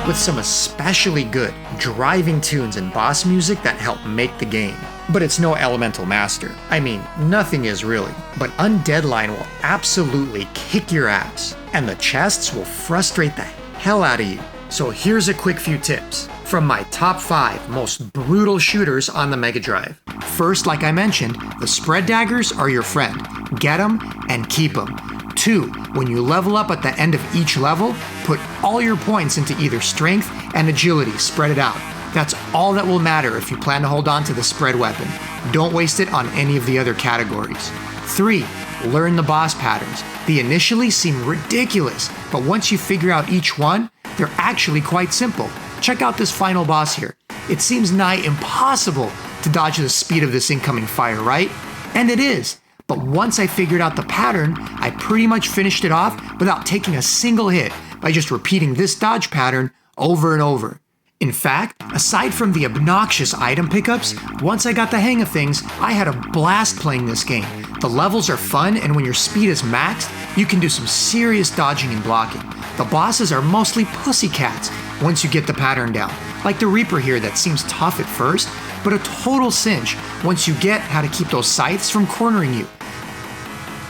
With some especially good driving tunes and boss music that help make the game. But it's no Elemental Master. I mean, nothing is really. But Undeadline will absolutely kick your ass, and the chests will frustrate the hell out of you. So here's a quick few tips from my top 5 most brutal shooters on the Mega Drive. First, like I mentioned, the spread daggers are your friend. Get them and keep them. 2, when you level up at the end of each level, put all your points into either strength and agility, spread it out. That's all that will matter if you plan to hold on to the spread weapon. Don't waste it on any of the other categories. 3, learn the boss patterns. They initially seem ridiculous, but once you figure out each one, they're actually quite simple. Check out this final boss here. It seems nigh impossible to dodge the speed of this incoming fire, right? And it is. But once I figured out the pattern, I pretty much finished it off without taking a single hit by just repeating this dodge pattern over and over. In fact, aside from the obnoxious item pickups, once I got the hang of things, I had a blast playing this game. The levels are fun, and when your speed is maxed, you can do some serious dodging and blocking. The bosses are mostly pussycats once you get the pattern down, like the Reaper here that seems tough at first, but a total cinch once you get how to keep those scythes from cornering you.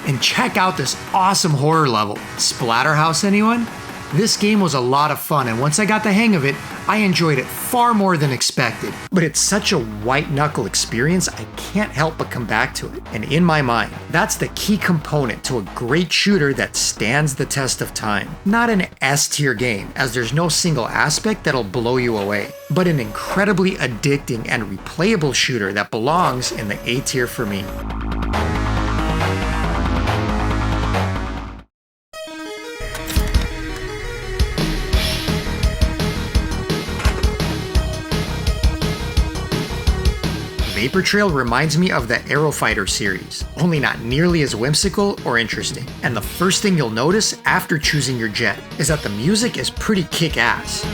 And check out this awesome horror level. Splatterhouse, anyone? This game was a lot of fun, and once I got the hang of it, I enjoyed it far more than expected. But it's such a white-knuckle experience, I can't help but come back to it. And in my mind, that's the key component to a great shooter that stands the test of time. Not an S-tier game, as there's no single aspect that'll blow you away, but an incredibly addicting and replayable shooter that belongs in the A-tier for me. Vapor Trail reminds me of the Aero Fighter series, only not nearly as whimsical or interesting. And the first thing you'll notice after choosing your jet is that the music is pretty kick-ass.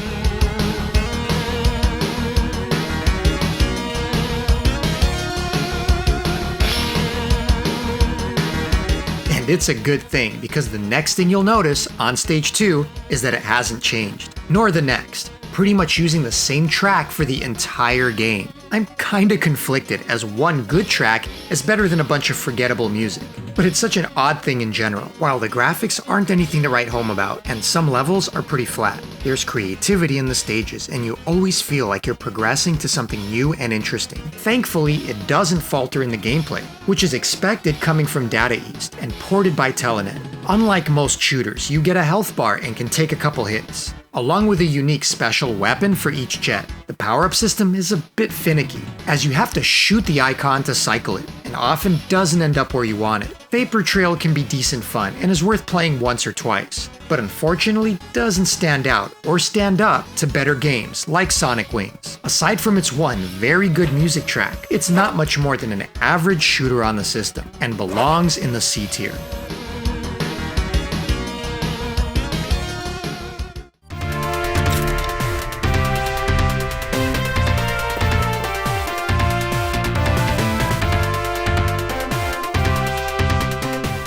And it's a good thing, because the next thing you'll notice on stage 2 is that it hasn't changed, nor the next. pretty much using the same track for the entire game. I'm kinda conflicted, as one good track is better than a bunch of forgettable music. But it's such an odd thing in general. While the graphics aren't anything to write home about, and some levels are pretty flat, there's creativity in the stages, and you always feel like you're progressing to something new and interesting. Thankfully, it doesn't falter in the gameplay, which is expected coming from Data East and ported by Telenet. Unlike most shooters, you get a health bar and can take a couple hits, along with a unique special weapon for each jet. The power-up system is a bit finicky, as you have to shoot the icon to cycle it, and often doesn't end up where you want it. Vapor Trail can be decent fun and is worth playing once or twice, but unfortunately doesn't stand out or stand up to better games like Sonic Wings. Aside from its one very good music track, it's not much more than an average shooter on the system, and belongs in the C tier.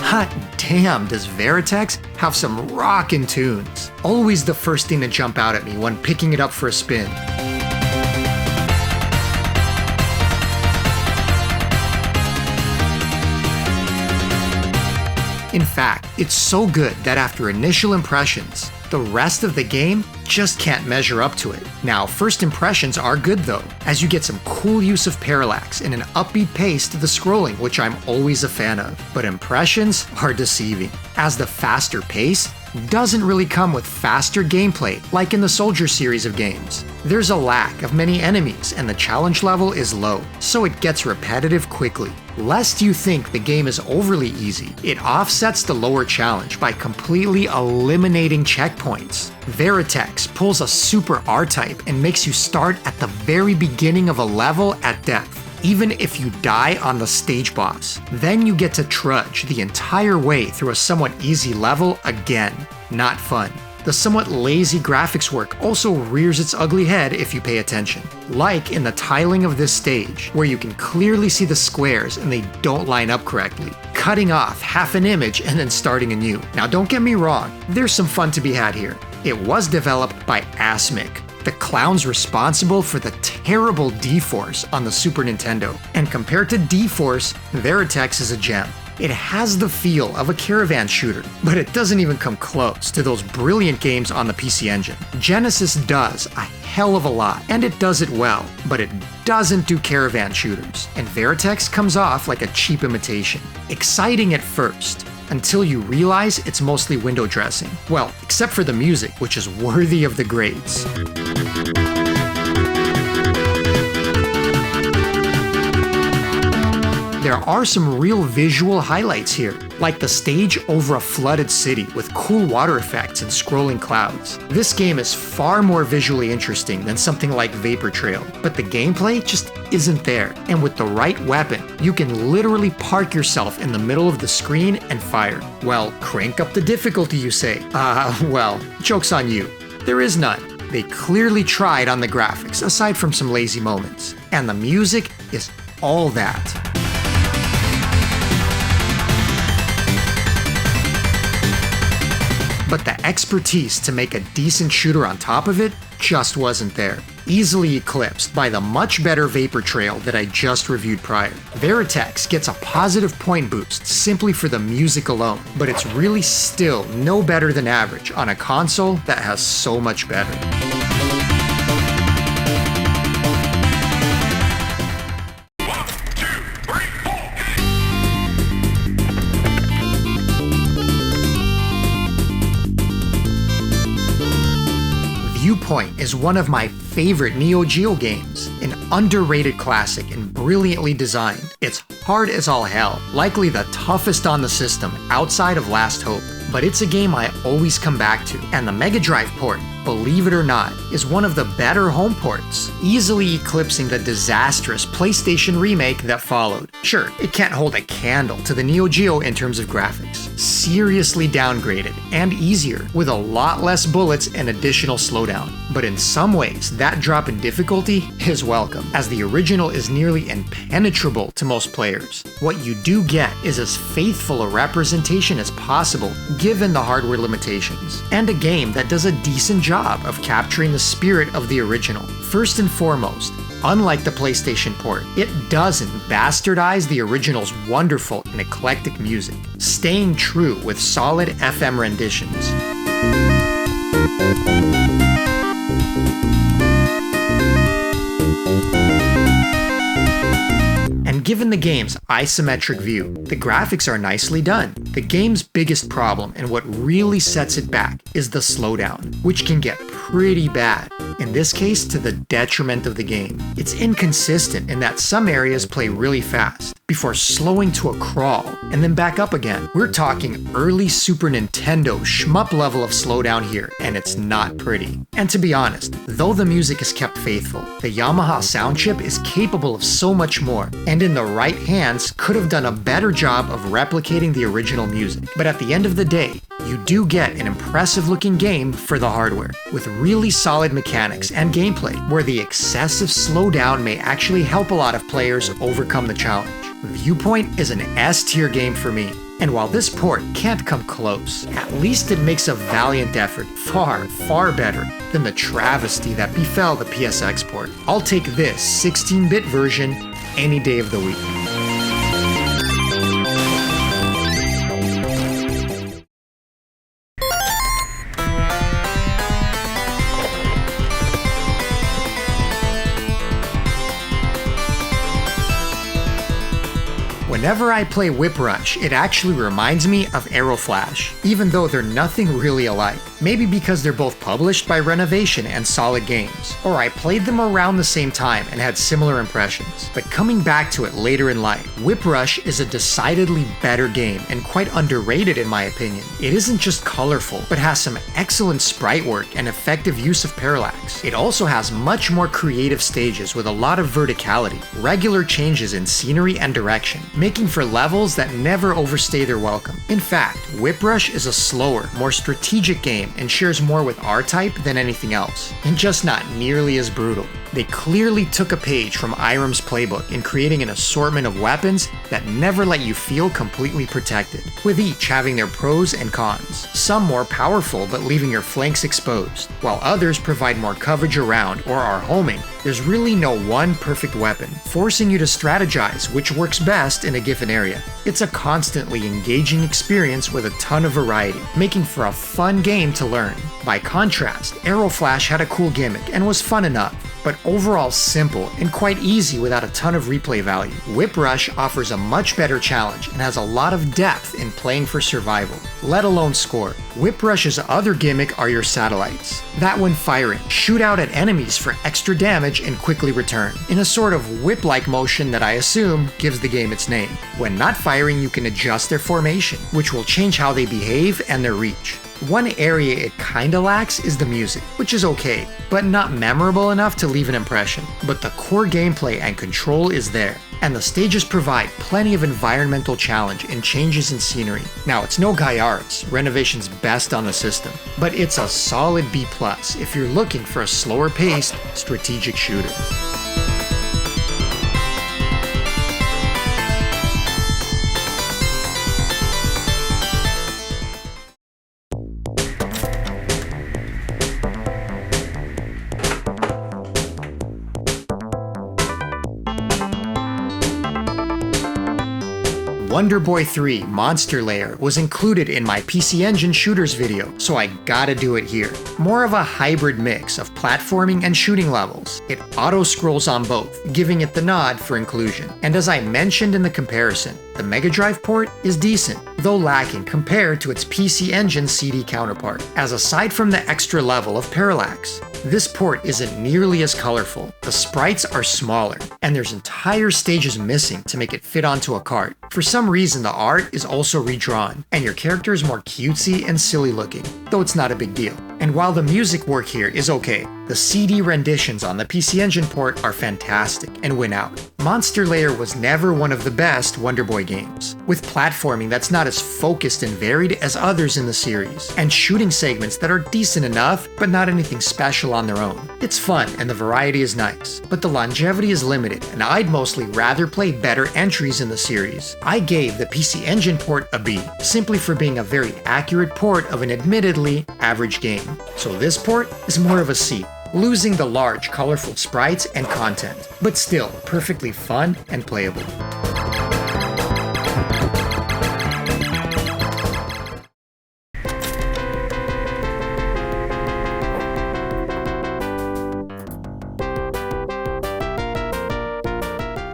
Hot damn, does Verytex have some rockin' tunes. Always the first thing to jump out at me when picking it up for a spin. In fact, it's so good that after initial impressions, the rest of the game just can't measure up to it. Now, first impressions are good though, as you get some cool use of parallax and an upbeat pace to the scrolling, which I'm always a fan of. But impressions are deceiving, as the faster pace doesn't really come with faster gameplay like in the Soldier series of games. There's a lack of many enemies and the challenge level is low, so it gets repetitive quickly. Lest you think the game is overly easy, it offsets the lower challenge by completely eliminating checkpoints. Verytex pulls a super R-type and makes you start at the very beginning of a level at depth, even if you die on the stage boss. Then you get to trudge the entire way through a somewhat easy level again. Not fun. The somewhat lazy graphics work also rears its ugly head if you pay attention. Like in the tiling of this stage, where you can clearly see the squares and they don't line up correctly, cutting off half an image and then starting anew. Now don't get me wrong, there's some fun to be had here. It was developed by Asmic, the clowns responsible for the terrible D-Force on the Super Nintendo. And compared to D-Force, Verytex is a gem. It has the feel of a caravan shooter, but it doesn't even come close to those brilliant games on the PC Engine. Genesis does a hell of a lot, and it does it well, but it doesn't do caravan shooters, and Verytex comes off like a cheap imitation. Exciting at first, until you realize it's mostly window dressing. Well, except for the music, which is worthy of the grades. There are some real visual highlights here, like the stage over a flooded city with cool water effects and scrolling clouds. This game is far more visually interesting than something like Vapor Trail, but the gameplay just isn't there. And with the right weapon, you can literally park yourself in the middle of the screen and fire. Well, crank up the difficulty, you say. Well, joke's on you. There is none. They clearly tried on the graphics, aside from some lazy moments. And the music is all that. But the expertise to make a decent shooter on top of it just wasn't there. Easily eclipsed by the much better Vapor Trail that I just reviewed prior. Verytex gets a positive point boost simply for the music alone, but it's really still no better than average on a console that has so much better. Viewpoint is one of my favorite Neo Geo games, an underrated classic and brilliantly designed. It's hard as all hell, likely the toughest on the system outside of Last Hope, but it's a game I always come back to, and the Mega Drive port, believe it or not, is one of the better home ports, easily eclipsing the disastrous PlayStation remake that followed. Sure, it can't hold a candle to the Neo Geo in terms of graphics. Seriously downgraded and easier, with a lot less bullets and additional slowdown. but in some ways, that drop in difficulty is welcome, as the original is nearly impenetrable to most players. What you do get is as faithful a representation as possible, given the hardware limitations, and a game that does a decent job of capturing the spirit of the original. First and foremost, unlike the PlayStation port, it doesn't bastardize the original's wonderful and eclectic music, staying true with solid FM renditions. And given the game's isometric view, the graphics are nicely done. The game's biggest problem and what really sets it back is the slowdown, which can get pretty bad, in this case to the detriment of the game. It's inconsistent in that some areas play really fast, before slowing to a crawl, and then back up again. We're talking early Super Nintendo shmup level of slowdown here, and it's not pretty. And to be honest, though the music is kept faithful, the Yamaha sound chip is capable of so much more, and in the right hands could have done a better job of replicating the original music. But at the end of the day, you do get an impressive looking game for the hardware, with really solid mechanics and gameplay, where the excessive slowdown may actually help a lot of players overcome the challenge. Viewpoint is an S-tier game for me, and while this port can't come close, at least it makes a valiant effort far, far better than the travesty that befell the PSX port. I'll take this 16-bit version any day of the week. Whenever I play Whip Rush, it actually reminds me of Aeroflash, even though they're nothing really alike. Maybe because they're both published by Renovation and Solid Games, or I played them around the same time and had similar impressions. But coming back to it later in life, Whip Rush is a decidedly better game and quite underrated in my opinion. It isn't just colorful, but has some excellent sprite work and effective use of parallax. It also has much more creative stages with a lot of verticality, regular changes in scenery and direction, making for levels that never overstay their welcome. In fact, Whip Rush is a slower, more strategic game and shares more with R-Type than anything else, and just not nearly as brutal. They clearly took a page from Irem's playbook in creating an assortment of weapons that never let you feel completely protected, with each having their pros and cons. Some more powerful but leaving your flanks exposed, while others provide more coverage around or are homing. There's really no one perfect weapon, forcing you to strategize which works best in a given area. It's a constantly engaging experience with a ton of variety, making for a fun game to learn. By contrast, Aeroflash had a cool gimmick and was fun enough, but overall simple and quite easy without a ton of replay value. Whip Rush offers a much better challenge and has a lot of depth in playing for survival, let alone score. Whip Rush's other gimmick are your satellites, that when firing, shoot out at enemies for extra damage and quickly return, in a sort of whip-like motion that I assume gives the game its name. When not firing, you can adjust their formation, which will change how they behave and their reach. One area it kinda lacks is the music, which is okay, but not memorable enough to leave an impression. But the core gameplay and control is there, and the stages provide plenty of environmental challenge and changes in scenery. Now, it's no GAIARES, Renovation's best on the system, but it's a solid B+ if you're looking for a slower-paced, strategic shooter. Wonder Boy 3 Monster Lair was included in my PC Engine shooters video, so I gotta do it here. More of a hybrid mix of platforming and shooting levels. It auto-scrolls on both, giving it the nod for inclusion. And as I mentioned in the comparison, the Mega Drive port is decent, though lacking compared to its PC Engine CD counterpart, as aside from the extra level of parallax, this port isn't nearly as colorful, the sprites are smaller, and there's entire stages missing to make it fit onto a cart. For some reason the art is also redrawn, and your character is more cutesy and silly looking, though it's not a big deal. And while the music work here is okay, the CD renditions on the PC Engine port are fantastic and win out. Monster Lair was never one of the best Wonder Boy games, with platforming that's not as focused and varied as others in the series, and shooting segments that are decent enough, but not anything special on their own. It's fun and the variety is nice, but the longevity is limited, and I'd mostly rather play better entries in the series. I gave the PC Engine port a B, simply for being a very accurate port of an admittedly average game. So this port is more of a C, losing the large, colorful sprites and content, but still perfectly fun and playable.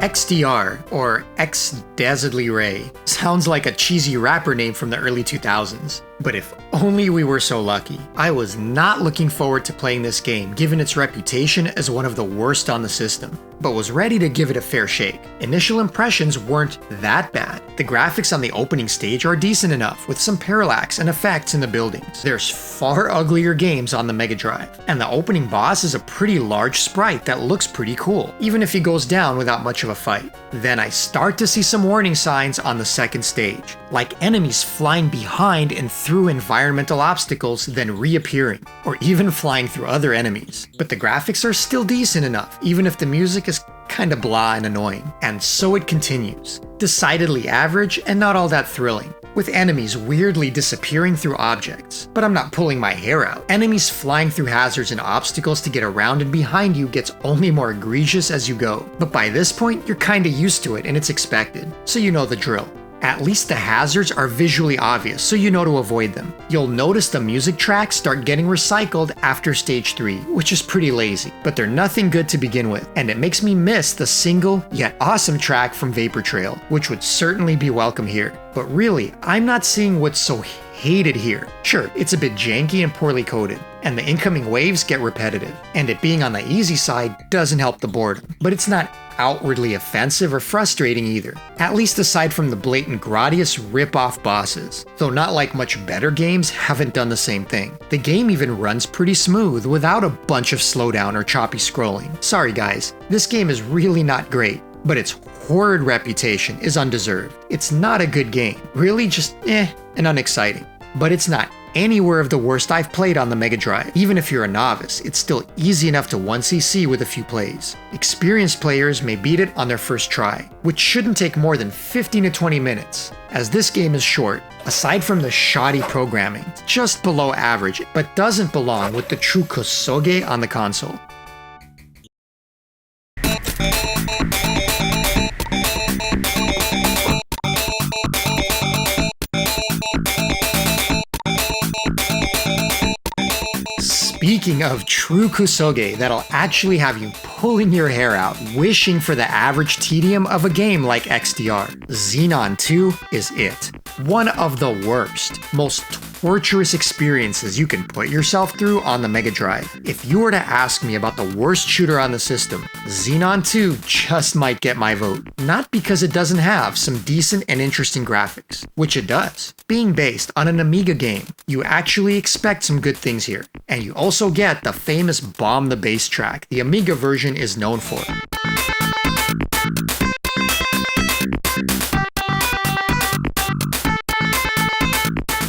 XDR, or X Dazzledly Ray, sounds like a cheesy rapper name from the early 2000s. But if only we were so lucky. I was not looking forward to playing this game given its reputation as one of the worst on the system, but was ready to give it a fair shake. Initial impressions weren't that bad. The graphics on the opening stage are decent enough, with some parallax and effects in the buildings. There's far uglier games on the Mega Drive, and the opening boss is a pretty large sprite that looks pretty cool, even if he goes down without much of a fight. Then I start to see some warning signs on the second stage, like enemies flying behind and through environmental obstacles then reappearing, or even flying through other enemies. But the graphics are still decent enough, even if the music is kinda blah and annoying. And so it continues. Decidedly average and not all that thrilling, with enemies weirdly disappearing through objects. But I'm not pulling my hair out. Enemies flying through hazards and obstacles to get around and behind you gets only more egregious as you go. But by this point, you're kinda used to it and it's expected, so you know the drill. At least the hazards are visually obvious, so you know to avoid them. You'll notice the music tracks start getting recycled after stage 3, which is pretty lazy, but they're nothing good to begin with, and it makes me miss the single yet awesome track from Vapor Trail, which would certainly be welcome here. But really, I'm not seeing what's so hated here. Sure, it's a bit janky and poorly coded, and the incoming waves get repetitive, and it being on the easy side doesn't help the boredom, but it's not outwardly offensive or frustrating either, at least aside from the blatant Gradius rip-off bosses, though not like much better games haven't done the same thing. The game even runs pretty smooth without a bunch of slowdown or choppy scrolling. Sorry guys, this game is really not great, but its horrid reputation is undeserved. It's not a good game, really just and unexciting, but it's not anywhere of the worst I've played on the Mega Drive. Even if you're a novice, it's still easy enough to 1cc with a few plays. Experienced players may beat it on their first try, which shouldn't take more than 15 to 20 minutes, as this game is short. Aside from the shoddy programming, it's just below average, but doesn't belong with the true Kosoge on the console. Speaking of true Kusoge that'll actually have you pulling your hair out, wishing for the average tedium of a game like XDR, Xenon 2 is it. One of the worst, most torturous experiences you can put yourself through on the Mega Drive. If you were to ask me about the worst shooter on the system, Xenon 2 just might get my vote. Not because it doesn't have some decent and interesting graphics, which it does. Being based on an Amiga game, you actually expect some good things here, and you also get the famous Bomb the Bass track the Amiga version is known for.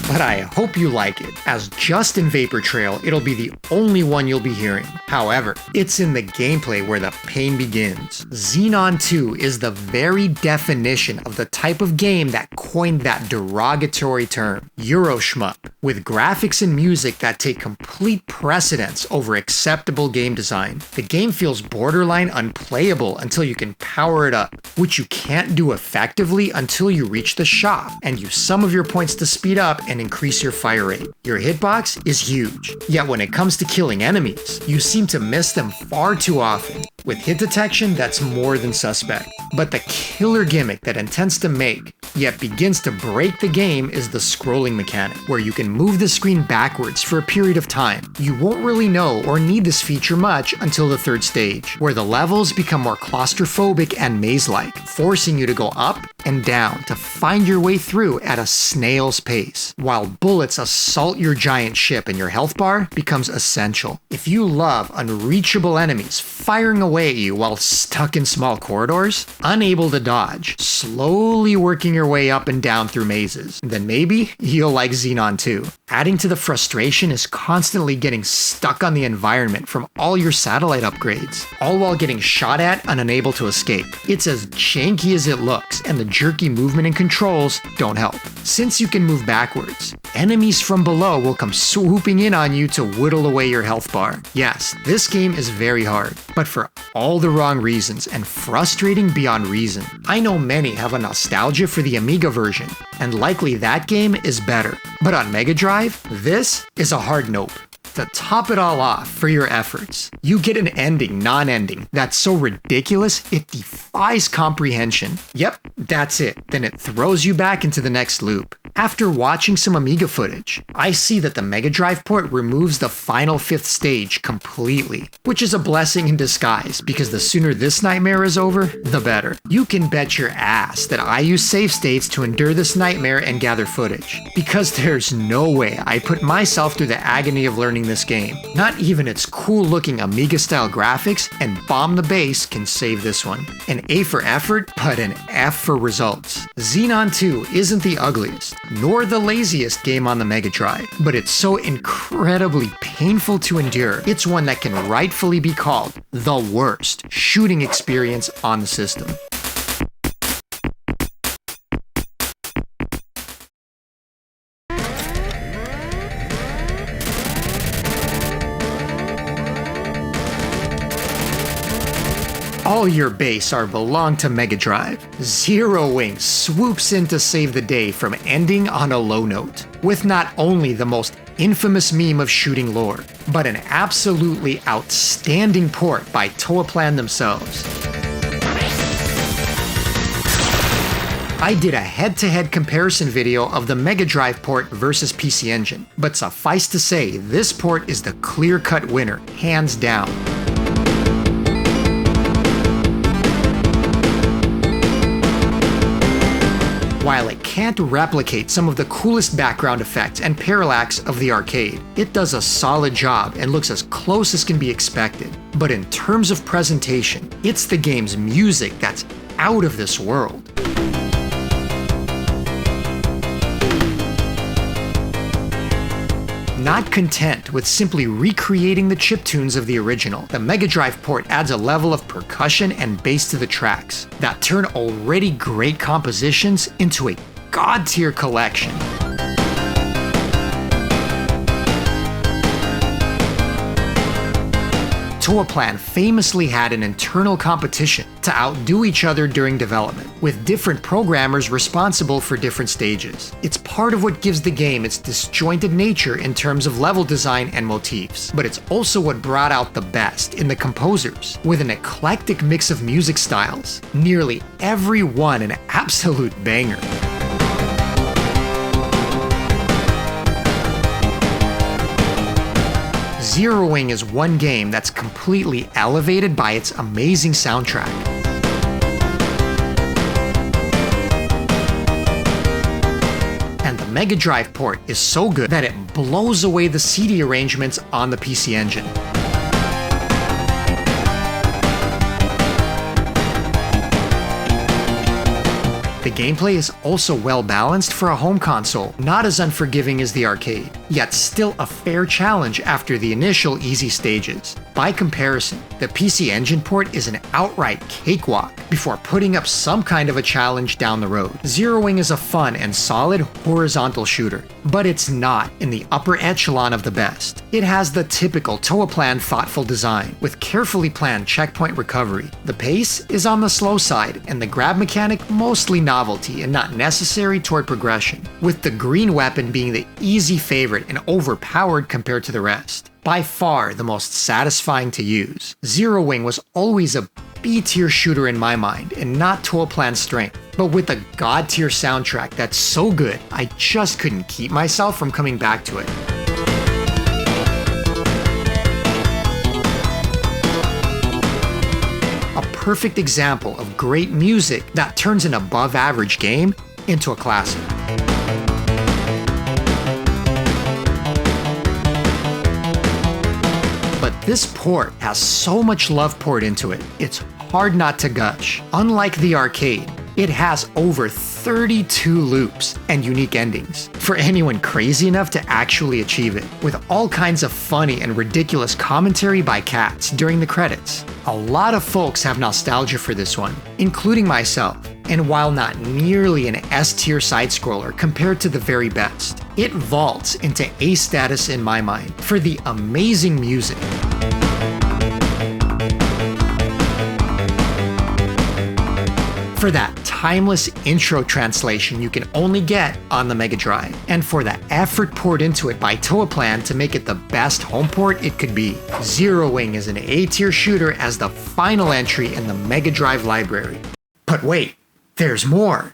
But I hope you like it, as just in Vapor Trail, it'll be the only one you'll be hearing. However, it's in the gameplay where the pain begins. Xenon 2 is the very definition of the type of game that coined that derogatory term, Euro Shmup, with graphics and music that take complete precedence over acceptable game design. The game feels borderline unplayable until you can power it up, which you can't do effectively until you reach the shop and use some of your points to speed up and increase your fire rate. Your hitbox is huge, yet when it comes to killing enemies, you seem to miss them far too often. With hit detection that's more than suspect. But the killer gimmick that intends to make yet begins to break the game is the scrolling mechanic, where you can move the screen backwards for a period of time. You won't really know or need this feature much until the third stage, where the levels become more claustrophobic and maze-like, forcing you to go up and down to find your way through at a snail's pace, while bullets assault your giant ship and your health bar becomes essential. If you love unreachable enemies firing away at you while stuck in small corridors, unable to dodge, slowly working your way up and down through mazes, then maybe you'll like Xenon 2. Adding to the frustration is constantly getting stuck on the environment from all your satellite upgrades, all while getting shot at and unable to escape. It's as janky as it looks, and the jerky movement and controls don't help. Since you can move backwards, enemies from below will come swooping in on you to whittle away your health bar. Yes, this game is very hard, but for all the wrong reasons and frustrating beyond reason. I know many have a nostalgia for the Amiga version, and likely that game is better. But on Mega Drive, this is a hard nope. To top it all off for your efforts, you get an ending non-ending that's so ridiculous it defies comprehension. Yep, that's it. Then it throws you back into the next loop. After watching some Amiga footage, I see that the Mega Drive port removes the final 5th stage completely, which is a blessing in disguise because the sooner this nightmare is over, the better. You can bet your ass that I use save states to endure this nightmare and gather footage, because there's no way I put myself through the agony of learning this game. Not even its cool looking Amiga style graphics and Bomb the Bass can save this one. An A for effort, but an F for results. Xenon 2 isn't the ugliest, nor the laziest game on the Mega Drive, but it's so incredibly painful to endure, it's one that can rightfully be called the worst shooting experience on the system. All your base are belong to Mega Drive. Zero Wing swoops in to save the day from ending on a low note, with not only the most infamous meme of shooting lore, but an absolutely outstanding port by Toaplan themselves. I did a head-to-head comparison video of the Mega Drive port versus PC Engine, but suffice to say, this port is the clear-cut winner, hands down. While it can't replicate some of the coolest background effects and parallax of the arcade, it does a solid job and looks as close as can be expected. But in terms of presentation, it's the game's music that's out of this world. Not content with simply recreating the chiptunes of the original, the Mega Drive port adds a level of percussion and bass to the tracks that turn already great compositions into a god-tier collection. Toaplan famously had an internal competition to outdo each other during development, with different programmers responsible for different stages. It's part of what gives the game its disjointed nature in terms of level design and motifs, but it's also what brought out the best in the composers, with an eclectic mix of music styles, nearly every one an absolute banger. Zero Wing is one game that's completely elevated by its amazing soundtrack. And the Mega Drive port is so good that it blows away the CD arrangements on the PC Engine. The gameplay is also well balanced for a home console, not as unforgiving as the arcade, yet still a fair challenge after the initial easy stages. By comparison, the PC Engine port is an outright cakewalk before putting up some kind of a challenge down the road. Zero Wing is a fun and solid horizontal shooter, but it's not in the upper echelon of the best. It has the typical Toaplan thoughtful design, with carefully planned checkpoint recovery. The pace is on the slow side, and the grab mechanic mostly novelty and not necessary toward progression, with the green weapon being the easy favorite and overpowered compared to the rest. By far the most satisfying to use. Zero Wing was always a B-tier shooter in my mind, and not Toaplan's strength, but with a god-tier soundtrack that's so good, I just couldn't keep myself from coming back to it. A perfect example of great music that turns an above-average game into a classic. But this port has so much love poured into it, it's hard not to gush. Unlike the arcade, it has over 32 loops and unique endings for anyone crazy enough to actually achieve it, with all kinds of funny and ridiculous commentary by cats during the credits. A lot of folks have nostalgia for this one, including myself, and while not nearly an S-tier side-scroller compared to the very best, it vaults into A status in my mind for the amazing music. For that timeless intro translation you can only get on the Mega Drive, and for the effort poured into it by Toaplan to make it the best home port it could be. Zeroing is an A-tier shooter as the final entry in the Mega Drive library. But wait, there's more!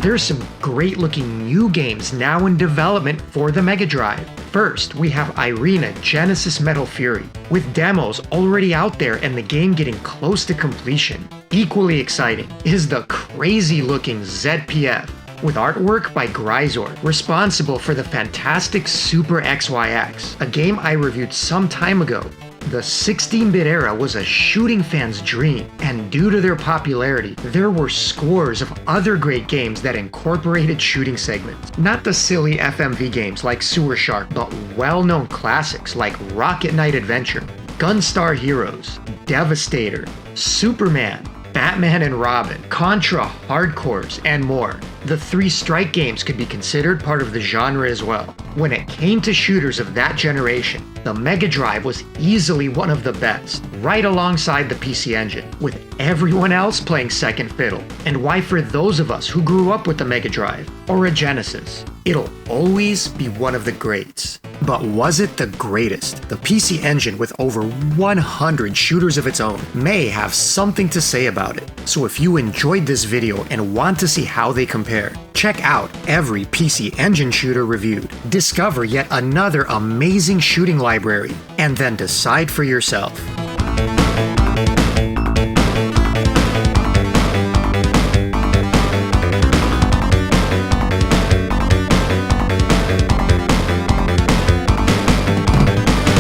There's some great looking new games now in development for the Mega Drive. First, we have Irina Genesis Metal Fury, with demos already out there and the game getting close to completion. Equally exciting is the crazy looking ZPF, with artwork by Gryzor, responsible for the fantastic Super XYX, a game I reviewed some time ago. The 16-bit era was a shooting fan's dream, and due to their popularity, there were scores of other great games that incorporated shooting segments. Not the silly FMV games like Sewer Shark, but well-known classics like Rocket Knight Adventure, Gunstar Heroes, Devastator, Superman, Batman and Robin, Contra Hardcores, and more. The 3 Strike games could be considered part of the genre as well. When it came to shooters of that generation, the Mega Drive was easily one of the best, right alongside the PC Engine, with everyone else playing second fiddle. And why for those of us who grew up with the Mega Drive, or a Genesis, it'll always be one of the greats. But was it the greatest? The PC Engine, with over 100 shooters of its own, may have something to say about it. So if you enjoyed this video and want to see how they compare, check out every PC Engine shooter reviewed, discover yet another amazing shooting library, and then decide for yourself.